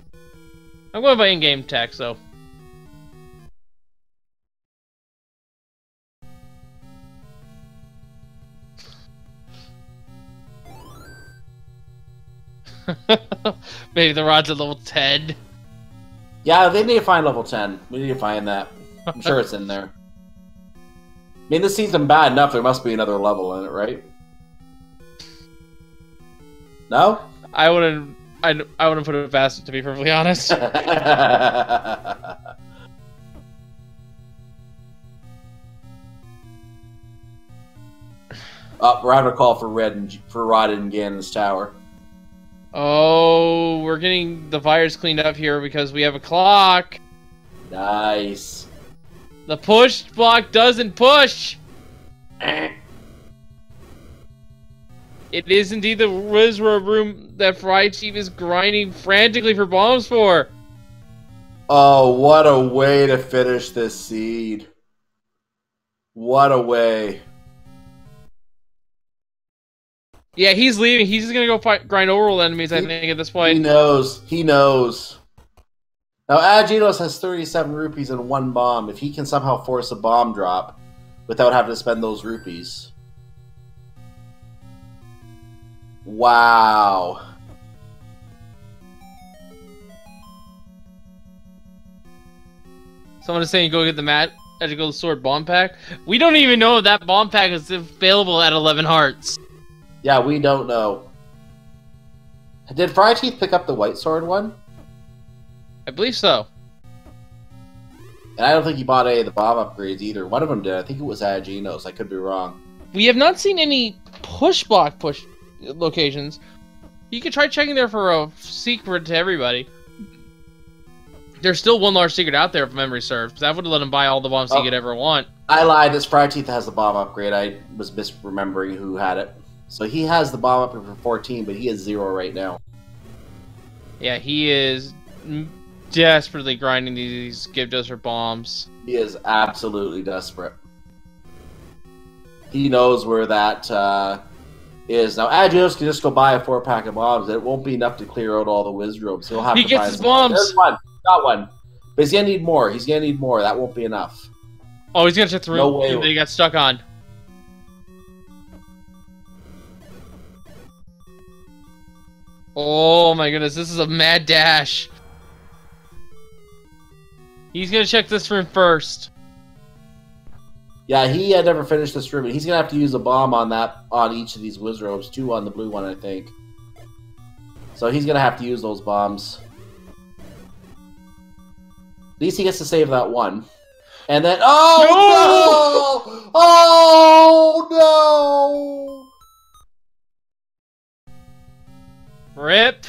I'm going by in-game text, though. Maybe the rod's at level 10. Yeah, they need to find level 10. We need to find that. I'm sure it's in there. I mean, this season's bad enough. There must be another level in it, right? No? I wouldn't put it past it, to be perfectly honest. We're having a call for Rod in Ganon's tower. Oh, we're getting the virus cleaned up here because we have a clock. Nice. The push block doesn't push. It is indeed the Wizrobe room that fryteeth is grinding frantically for bombs for. Oh, what a way to finish this seed. What a way. Yeah, he's leaving. He's just gonna go grind overworld enemies, I think, at this point. He knows. He knows. Now, Ategenos has 37 rupees and 1 bomb. If he can somehow force a bomb drop without having to spend those rupees. Wow. Someone is saying go get the Magical Sword bomb pack. We don't even know if that bomb pack is available at 11 hearts. Yeah, we don't know. Did fryteeth pick up the white sword one? I believe so. And I don't think he bought any of the bomb upgrades either. One of them did. I think it was Ategenos. I could be wrong. We have not seen any push locations. You could try checking there for a secret to everybody. There's still one large secret out there if memory serves. That would have let him buy all the bombs he could ever want. I lied. This fryteeth has the bomb upgrade. I was misremembering who had it. So he has the bomb upgrade for 14, but he has 0 right now. Yeah, he is desperately grinding these give us for bombs. He is absolutely desperate. He knows where that is. Now, Ategenos can just go buy a 4-pack of bombs. It won't be enough to clear out all the Wizrobes. He'll have to gets buy his bombs. There's one. Got one. But he's going to need more. He's going to need more. That won't be enough. Oh, he's going to check the room that he got stuck on. Oh my goodness, this is a mad dash. He's gonna check this room first. Yeah, he had never finished this room, and he's gonna have to use a bomb on each of these Wizrobes, 2 on the blue one, I think. So he's gonna have to use those bombs. At least he gets to save that one. And then, oh no! Oh no! Rip.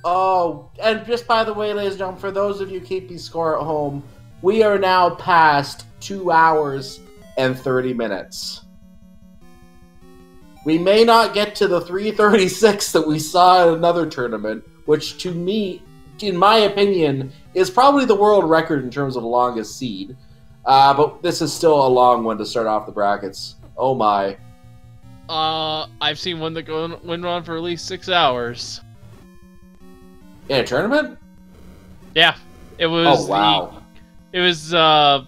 Oh, and just by the way, ladies and gentlemen, for those of you keeping score at home, we are now past 2 hours and 30 minutes. We may not get to the 3:36 that we saw at another tournament, which to me, in my opinion, is probably the world record in terms of longest seed. But this is still a long one to start off the brackets. Oh my. I've seen one that went on for at least 6 hours. In a tournament? Yeah. It was oh wow. It was the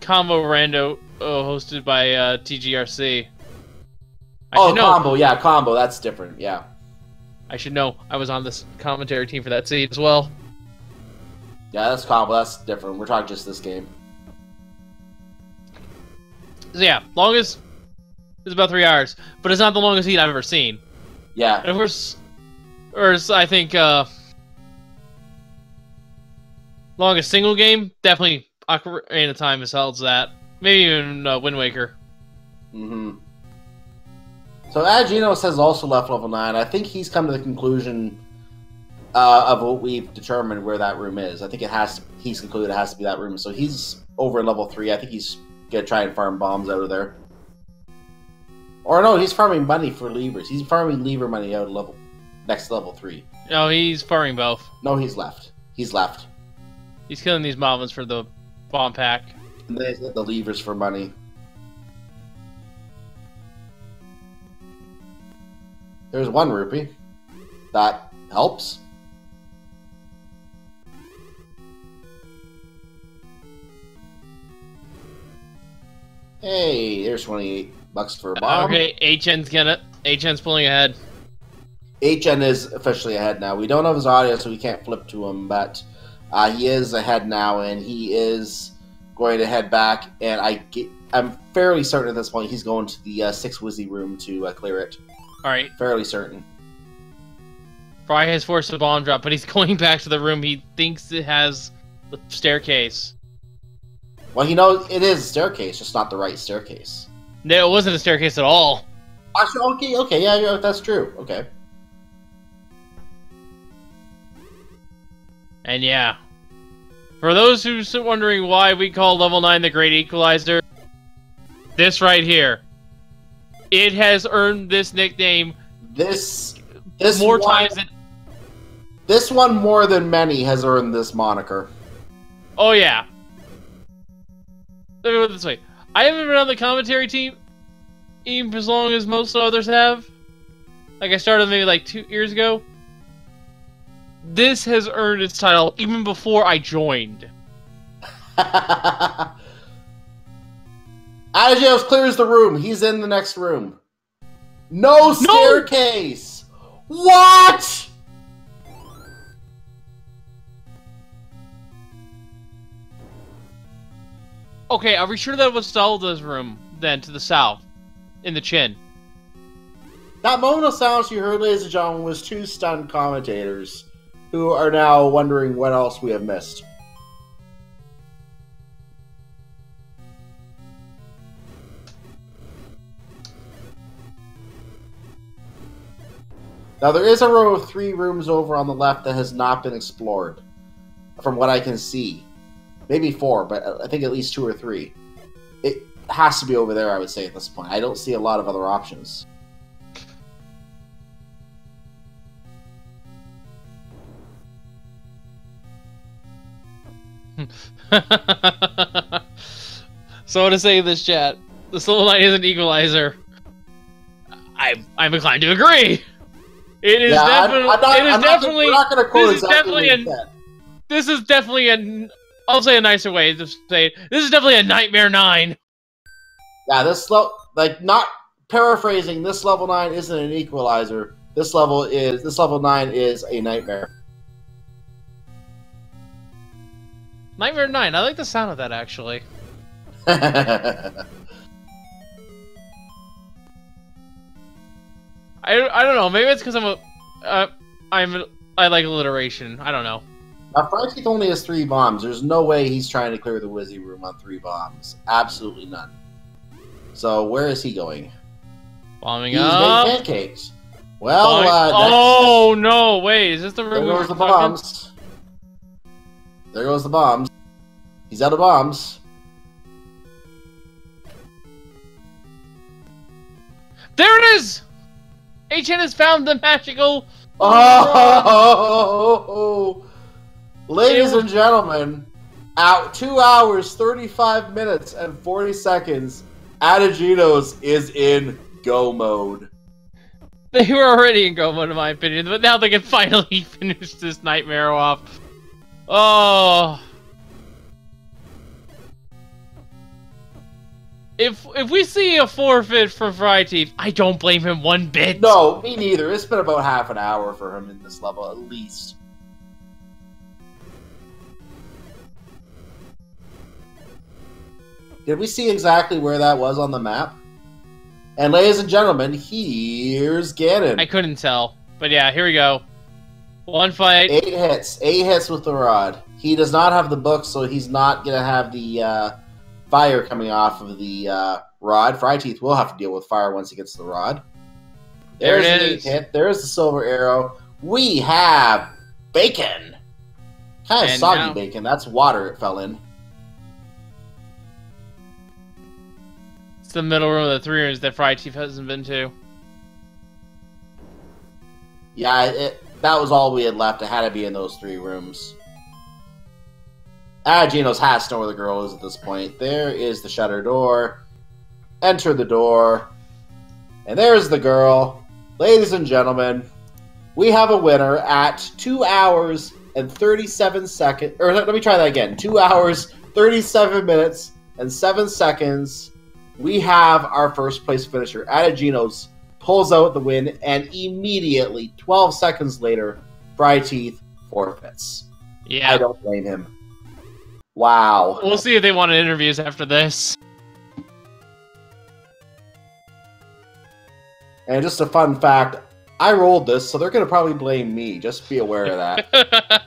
combo rando hosted by TGRC. Combo, yeah, combo, that's different, yeah. I should know. I was on this commentary team for that seed as well. Yeah, that's combo, that's different. We're talking just this game. So yeah, longest is about 3 hours, but it's not the longest seed I've ever seen. Yeah. And of course, I think longest single game, definitely Ocarina of Time has held that. Maybe even Wind Waker. Mm-hmm. So Ategenos has also left level 9. I think he's come to the conclusion of what we've determined where that room is. I think he's concluded it has to be that room. So he's over at level 3. I think he's going to try and farm bombs out of there. Or no, he's farming money for levers. He's farming lever money out of next level 3. No, he's farming both. No, he's left. He's left. He's killing these moblins for the bomb pack. And they get the levers for money. There's 1 rupee. That helps. Hey, there's 28 bucks for a bomb. Okay, HN's pulling ahead. HN is officially ahead now. We don't have his audio, so we can't flip to him, but he is ahead now, and he is going to head back, and I'm fairly certain at this point he's going to the 6 Wizzy room to clear it. Alright. Fairly certain. Fry has forced a bomb drop, but he's going back to the room he thinks it has the staircase. Well, he knows it is a staircase, just not the right staircase. No, it wasn't a staircase at all. Actually, okay, yeah, that's true. Okay. And yeah. For those who are wondering why we call level 9 the Great Equalizer, this right here. It has earned this nickname this more one, times than... This one, more than many, has earned this moniker. Oh, yeah. Let me put it this way. I haven't been on the commentary team even as long as most others have. Like, I started maybe like 2 years ago. This has earned its title even before I joined. Ategenos clears the room. He's in the next room. No staircase! What?! Okay, are we sure that was Zelda's room, then, to the south? In the chin? That moment of silence you heard, ladies and gentlemen, was 2 stunned commentators who are now wondering what else we have missed. Now, there is a row of 3 rooms over on the left that has not been explored, from what I can see. Maybe 4, but I think at least 2 or 3. It has to be over there, I would say, at this point. I don't see a lot of other options. So to say this, chat, the Soul Knight is an equalizer. I'm inclined to agree. It is definitely. We're not going to quote exactly what he said. This is definitely I'll say a nicer way to say it. This is definitely a Nightmare 9. Yeah, like, not paraphrasing, this level 9 isn't an equalizer. This level 9 is a nightmare. Nightmare 9. I like the sound of that, actually. I don't know. Maybe it's because I like alliteration. I don't know. Now, fryteeth only has 3 bombs. There's no way he's trying to clear the Wizzy room on 3 bombs. Absolutely none. So where is he going? Bombing He's up. making pancakes. Well, oh no! Wait, is this the room? There goes the bombs. There goes the bombs. He's out of bombs. There it is! HN has found the magical... Oh! Ladies and gentlemen, out 2 hours, 35 minutes, and 40 seconds, Ategenos is in go mode. They were already in go mode, in my opinion, but now they can finally finish this nightmare off. Oh... If we see a forfeit for fryteeth, I don't blame him one bit. No, me neither. It's been about half an hour for him in this level, at least. Did we see exactly where that was on the map? And ladies and gentlemen, here's Ganon. I couldn't tell. But yeah, here we go. One fight. 8 hits. 8 hits with the rod. He does not have the book, so he's not going to have the fire coming off of the rod. fryteeth will have to deal with fire once he gets the rod. There's the 8 hit. There's the silver arrow. We have bacon. Kind of soggy bacon. That's water it fell in. It's the middle room of the 3 rooms that fryteeth hasn't been to. Yeah, that was all we had left. It had to be in those 3 rooms. Ategenos has to know where the girl is at this point. There is the shutter door. Enter the door. And there's the girl. Ladies and gentlemen, we have a winner at 2 hours and 37 seconds. Or let me try that again. 2 hours, 37 minutes, and 7 seconds. We have our first place finisher. Ategenos pulls out the win, and immediately, 12 seconds later, fryteeth forfeits. Yeah. I don't blame him. Wow. We'll see if they want interviews after this. And just a fun fact, I rolled this, so they're going to probably blame me. Just be aware of that.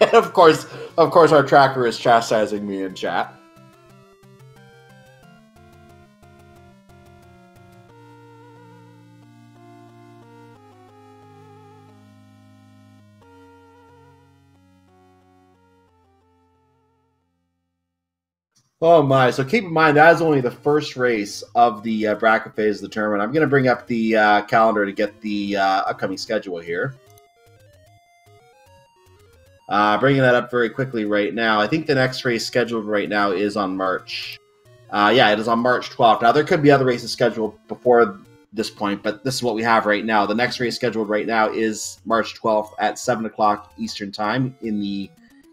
And of course, our tracker is chastising me in chat. Oh my, so keep in mind that is only the first race of the bracket phase of the tournament. I'm going to bring up the calendar to get the upcoming schedule here. Bringing that up very quickly right now. I think the next race scheduled right now is on March. Yeah, it is on March 12th. Now, there could be other races scheduled before this point, but this is what we have right now. The next race scheduled right now is March 12th at 7 o'clock Eastern Time in the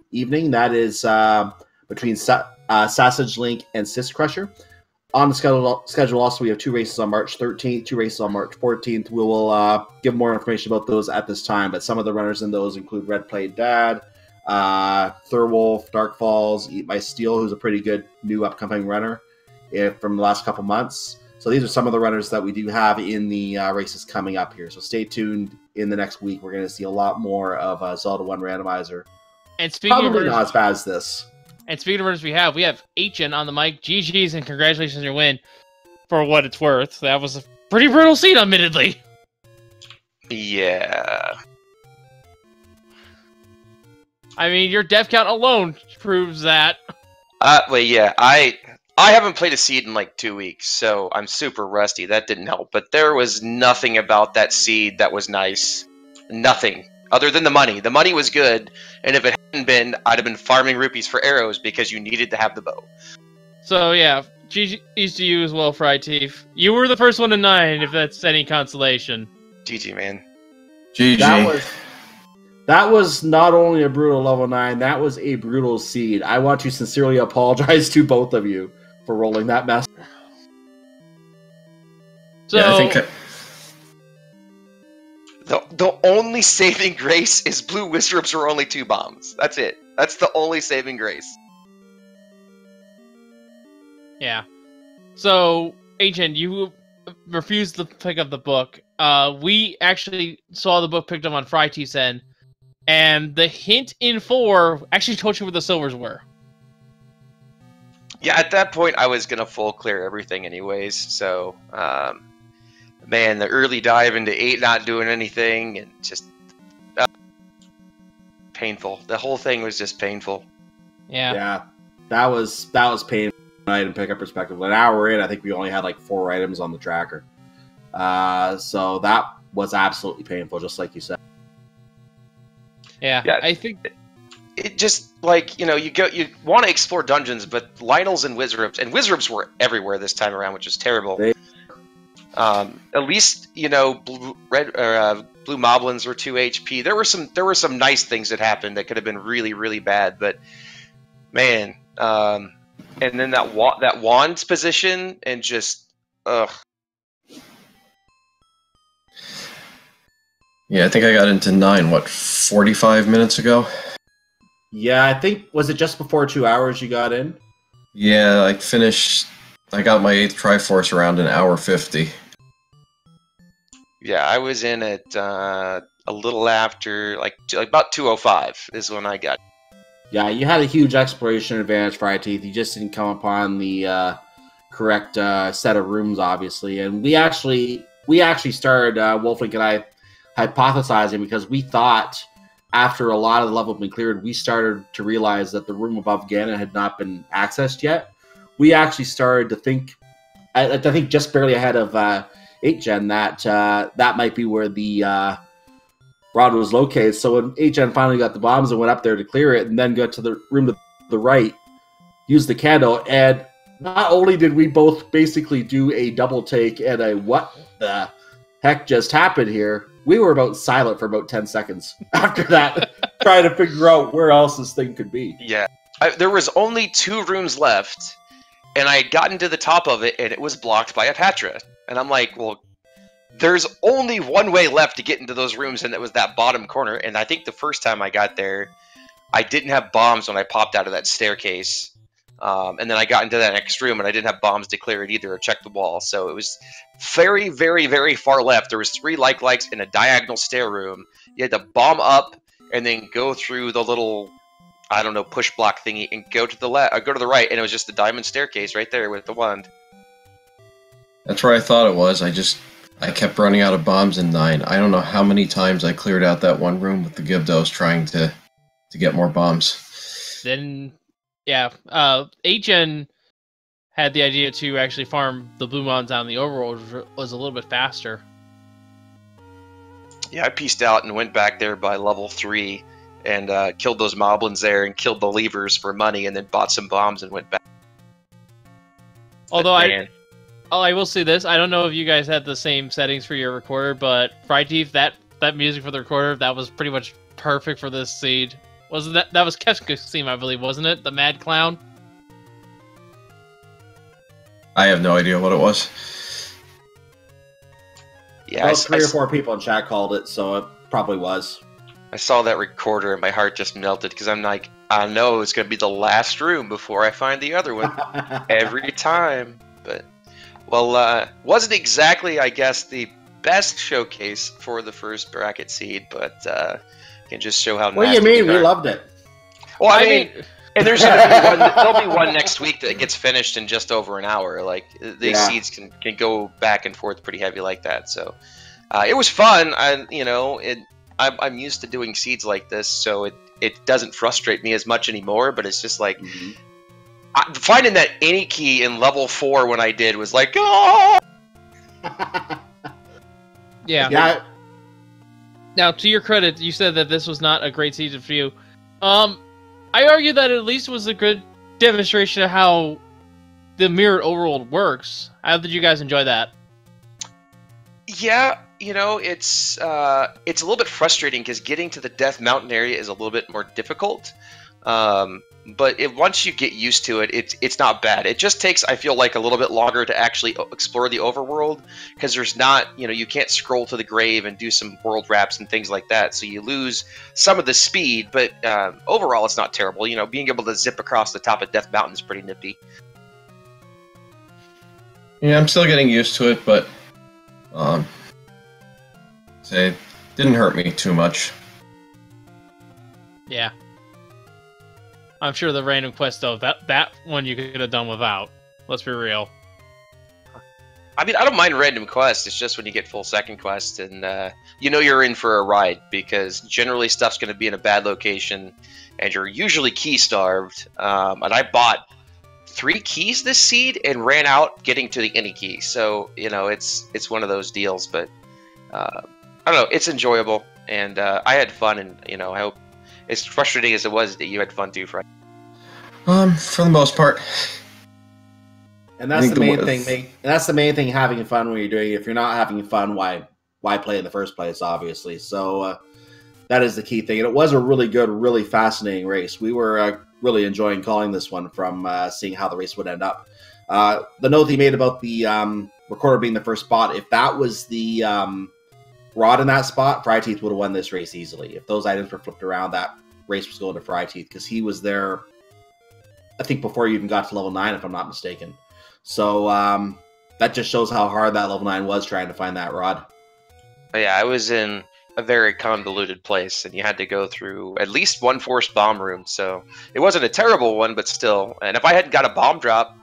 evening. That is between Sausage Link and Sis Crusher. On the schedule also, we have 2 races on March 13th, 2 races on March 14th. We will give more information about those at this time, but some of the runners in those include Red Played Dad, Thurwolf, Dark Falls, Eat My Steel, who's a pretty good new upcoming runner from the last couple months. So these are some of the runners that we do have in the races coming up here. So stay tuned. In the next week, we're going to see a lot more of Zelda 1 Randomizer. And speaking Probably of not as bad as this. And speaking of runners we have HN on the mic. GG's and congratulations on your win. For what it's worth. That was a pretty brutal scene, admittedly. Yeah. I mean, your death count alone proves that. Well, yeah, I haven't played a seed in like 2 weeks, so I'm super rusty. That didn't help. But there was nothing about that seed that was nice. Nothing. Other than the money. The money was good, and if it hadn't been, I'd have been farming rupees for arrows because you needed to have the bow. So, yeah, GG's to you as well, fryteeth. You were the first one to 9, if that's any consolation. GG, man. GG. That was not only a brutal level 9, that was a brutal seed. I want to sincerely apologize to both of you for rolling that mess. So, Yeah, I think The only saving grace is blue Wizards were only 2 bombs. That's it. That's the only saving grace. yeah. So, Agent, you refused to pick up the book. We actually saw the book picked up on fryteeth's end, and the hint in 4 actually told you where the silvers were. Yeah, at that point, I was going to full clear everything anyways, so... man, the early dive into 8 not doing anything, and just... painful. The whole thing was just painful. Yeah. Yeah, that was painful. Item pickup perspective. An hour in, I think we only had like 4 items on the tracker. So that was absolutely painful, just like you said. Yeah, I think... It just, like, you want to explore dungeons, but Lionels and Wizards were everywhere this time around, which is terrible. At least, blue Moblins were 2 HP. There were some nice things that happened that could have been really, really bad, but man, and then that wand's position and just ugh. Yeah, I think I got into 9, 45 minutes ago? Yeah, I think, was it just before 2 hours you got in? Yeah, I got my 8th Triforce around an hour 50. Yeah, I was in at a little after, like about 2:05 is when I got. Yeah, you had a huge exploration advantage, fryteeth. You just didn't come upon the correct set of rooms, obviously. And we actually started, Wolflink and I, hypothesizing because we thought after a lot of the level had been cleared, we started to realize that the room above Ganon had not been accessed yet. We actually started to think, I think just barely ahead of 8gen, that might be where the rod was located. So when 8gen finally got the bombs and went up there to clear it, and then got to the room to the right, used the candle, and not only did we both basically do a double take and a what the heck just happened here, we were about silent for about 10 seconds after that, trying to figure out where else this thing could be. Yeah, there was only 2 rooms left, and I had gotten to the top of it, and it was blocked by a Patra. And I'm like, well, there's only one way left to get into those rooms, and it was that bottom corner. And I think the first time I got there, I didn't have bombs when I popped out of that staircase. And then I got into that next room, and I didn't have bombs to clear it either or check the wall. So it was very, very, very far left. There was 3 likes in a diagonal stair room. You had to bomb up and then go through the little, I don't know, push block thingy and go to the left, go to the right, and it was just the diamond staircase right there with the wand. That's where I thought it was. I kept running out of bombs in 9. I don't know how many times I cleared out that one room with the Gibdos trying to get more bombs. Then, yeah, 8gen had the idea to actually farm the blue mons down the overworld, which was a little bit faster. Yeah, I pieced out and went back there by level 3 and killed those moblins there and killed the levers for money and then bought some bombs and went back. Although I will say this, I don't know if you guys had the same settings for your recorder, but fryteeth, that music for the recorder, that was pretty much perfect for this seed. Wasn't that was Kefka's theme, I believe, wasn't it? The Mad Clown? I have no idea what it was. Yeah, well, 3 or 4 people in chat called it, so it probably was. I saw that recorder and my heart just melted because I'm like, I know it's going to be the last room before I find the other one every time. But, well, wasn't exactly, I guess, the best showcase for the first bracket seed, but can just show how. What do you mean? We loved it. Well, I mean, and there's there'll be one next week that gets finished in just over an hour. Like these seeds can go back and forth pretty heavy like that. So it was fun. I'm used to doing seeds like this, so it doesn't frustrate me as much anymore. But it's just like finding that any key in level 4 when I did was like, oh. Yeah. Now, to your credit, you said that this was not a great season for you. I argue that at least was a good demonstration of how the mirrored overworld works. How did you guys enjoy that? Yeah, it's a little bit frustrating because getting to the Death Mountain area is a little bit more difficult. But once you get used to it, it's not bad. It just takes, I feel like, a little bit longer to actually explore the overworld because there's not, you can't scroll to the grave and do some world wraps and things like that. So you lose some of the speed, but overall it's not terrible. Being able to zip across the top of Death Mountain is pretty nifty. Yeah, I'm still getting used to it, but it didn't hurt me too much. Yeah. I'm sure the random quest, though, that one you could have done without. Let's be real. I mean, I don't mind random quests. It's just when you get full second quest and you're in for a ride because generally stuff's going to be in a bad location and you're usually key starved. And I bought 3 keys this seed and ran out getting to the any key. So, it's one of those deals. But I don't know. It's enjoyable and I had fun and, I hope as frustrating as it was that you had fun too, Fred. For the most part. And that's the main thing. That's the main thing. Having fun when you're doing it. If you're not having fun, why play in the first place? Obviously, so that is the key thing. And it was a really good, really fascinating race. We were really enjoying calling this one from seeing how the race would end up. The note he made about the recorder being the first spot. If that was the rod in that spot, fryteeth would have won this race easily. If those items were flipped around, that race was going to fryteeth because he was there, I think, before you even got to level 9, if I'm not mistaken. So that just shows how hard that level 9 was trying to find that rod. Yeah, I was in a very convoluted place, and you had to go through at least one forced bomb room, so it wasn't a terrible one, but still. And if I hadn't got a bomb drop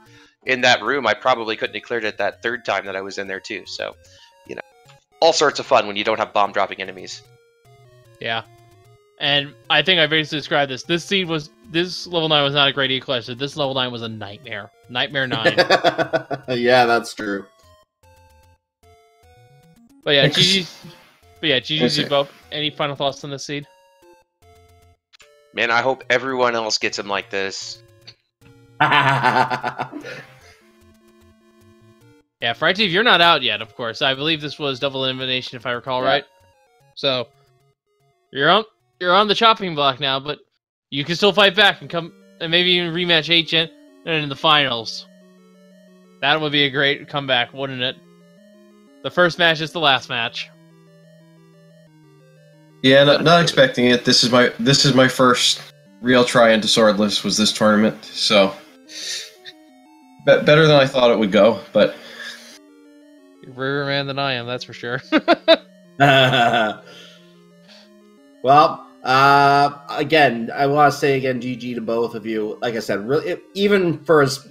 in that room, I probably couldn't have cleared it that third time that I was in there too. So, all sorts of fun when you don't have bomb dropping enemies. Yeah. And I think I basically described this. This level 9 was not a great eclipse. This level 9 was a nightmare. Nightmare 9. Yeah, that's true. But yeah, GG's both. Any final thoughts on this seed? Man, I hope everyone else gets him like this. Yeah, fryteeth, you're not out yet, of course. I believe this was double elimination, if I recall right. So you're on the chopping block now, but you can still fight back and come and maybe even rematch Agent and in the finals. That would be a great comeback, wouldn't it? The first match is the last match. Yeah, not expecting it. This is my first real try into Swordless was this tournament, so better than I thought it would go, but you're a braver man than I am, that's for sure. Well, again, I want to say again, GG to both of you. Like I said, really, even for as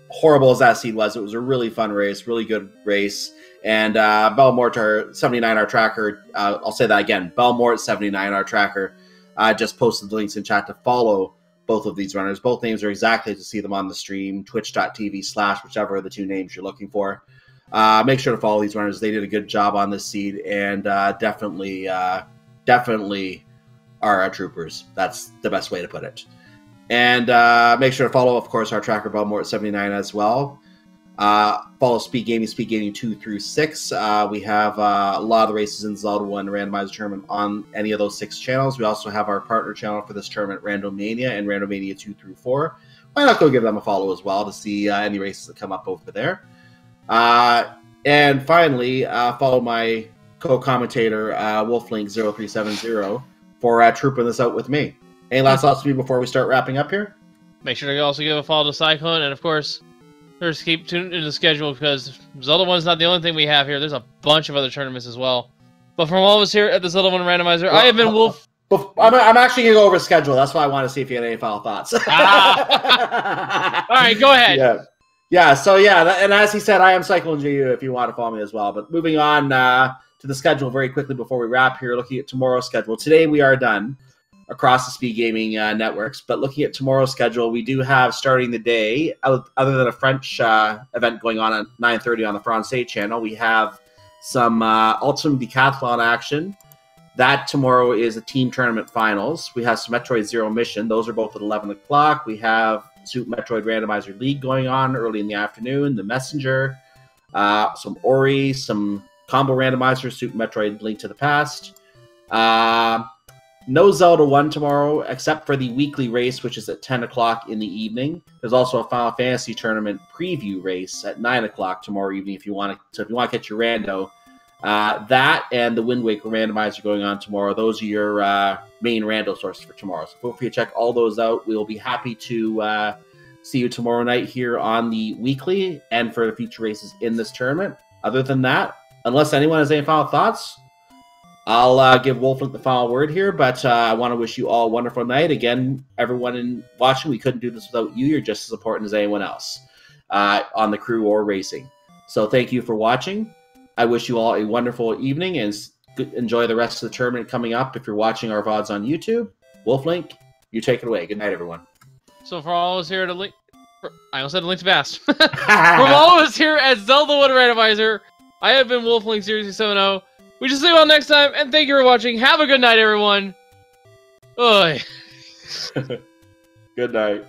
horrible as that seed was, it was a really fun race, really good race. And Belmort, our 79, our tracker, I'll say that again, Belmort 79, our tracker, just posted the links in chat to follow both of these runners. Both names are exactly to see them on the stream, twitch.tv/ whichever of the 2 names you're looking for. Make sure to follow these runners. They did a good job on this seed, and definitely are troopers. That's the best way to put it. And make sure to follow, of course, our tracker Belmort 79 as well. Follow Speed Gaming 2 through 6. We have a lot of the races in Zelda 1 Randomizer tournament on any of those 6 channels. We also have our partner channel for this tournament, Randomania, and Randomania 2 through 4. Why not go give them a follow as well to see any races that come up over there. And finally, follow my co-commentator, Wolflink0370, for trooping this out with me. Any last thoughts to me before we start wrapping up here? Make sure to also give a follow to Cyclone, and of course, just keep tuned into the schedule because Zelda 1 is not the only thing we have here. There's a bunch of other tournaments as well. But from all of us here at the Zelda 1 Randomizer, well, I have been Wolf. I'm actually going to go over schedule. That's why I want to see if you had any final thoughts. All right, go ahead. Yeah. So and as he said, I am Cyclone GU if you want to follow me as well. But moving on to the schedule very quickly before we wrap here, looking at tomorrow's schedule. Today we are done across the Speed Gaming networks, but looking at tomorrow's schedule, we do have starting the day, other than a French event going on at 9:30 on the Francais channel, we have some Ultimate Decathlon action. That tomorrow is a team tournament finals. We have some Metroid Zero Mission. Those are both at 11 o'clock. We have Super Metroid Randomizer League going on early in the afternoon. The Messenger, some Ori, some combo randomizer, Super Metroid Link to the Past. No Zelda 1 tomorrow, except for the weekly race, which is at 10 o'clock in the evening. There's also a Final Fantasy Tournament preview race at 9 o'clock tomorrow evening if you want to. So if you want to get your rando, that and the Wind Waker randomizer going on tomorrow. Those are your main rando sources for tomorrow. So feel free to check all those out. We'll be happy to see you tomorrow night here on the weekly and for the future races in this tournament. Other than that, unless anyone has any final thoughts, I'll give Wolflink the final word here, but I want to wish you all a wonderful night. Again, everyone watching, we couldn't do this without you. You're just as important as anyone else on the crew or racing. So thank you for watching. I wish you all a wonderful evening and enjoy the rest of the tournament coming up if you're watching our VODs on YouTube. Wolflink, you take it away. Good night, everyone. So for all of us here to Link... I almost said Link to Past. From all of us here at Zelda 1 Randomizer, I have been Wolflink 070. We just see you all next time, and thank you for watching. Have a good night, everyone. Oi. Good night.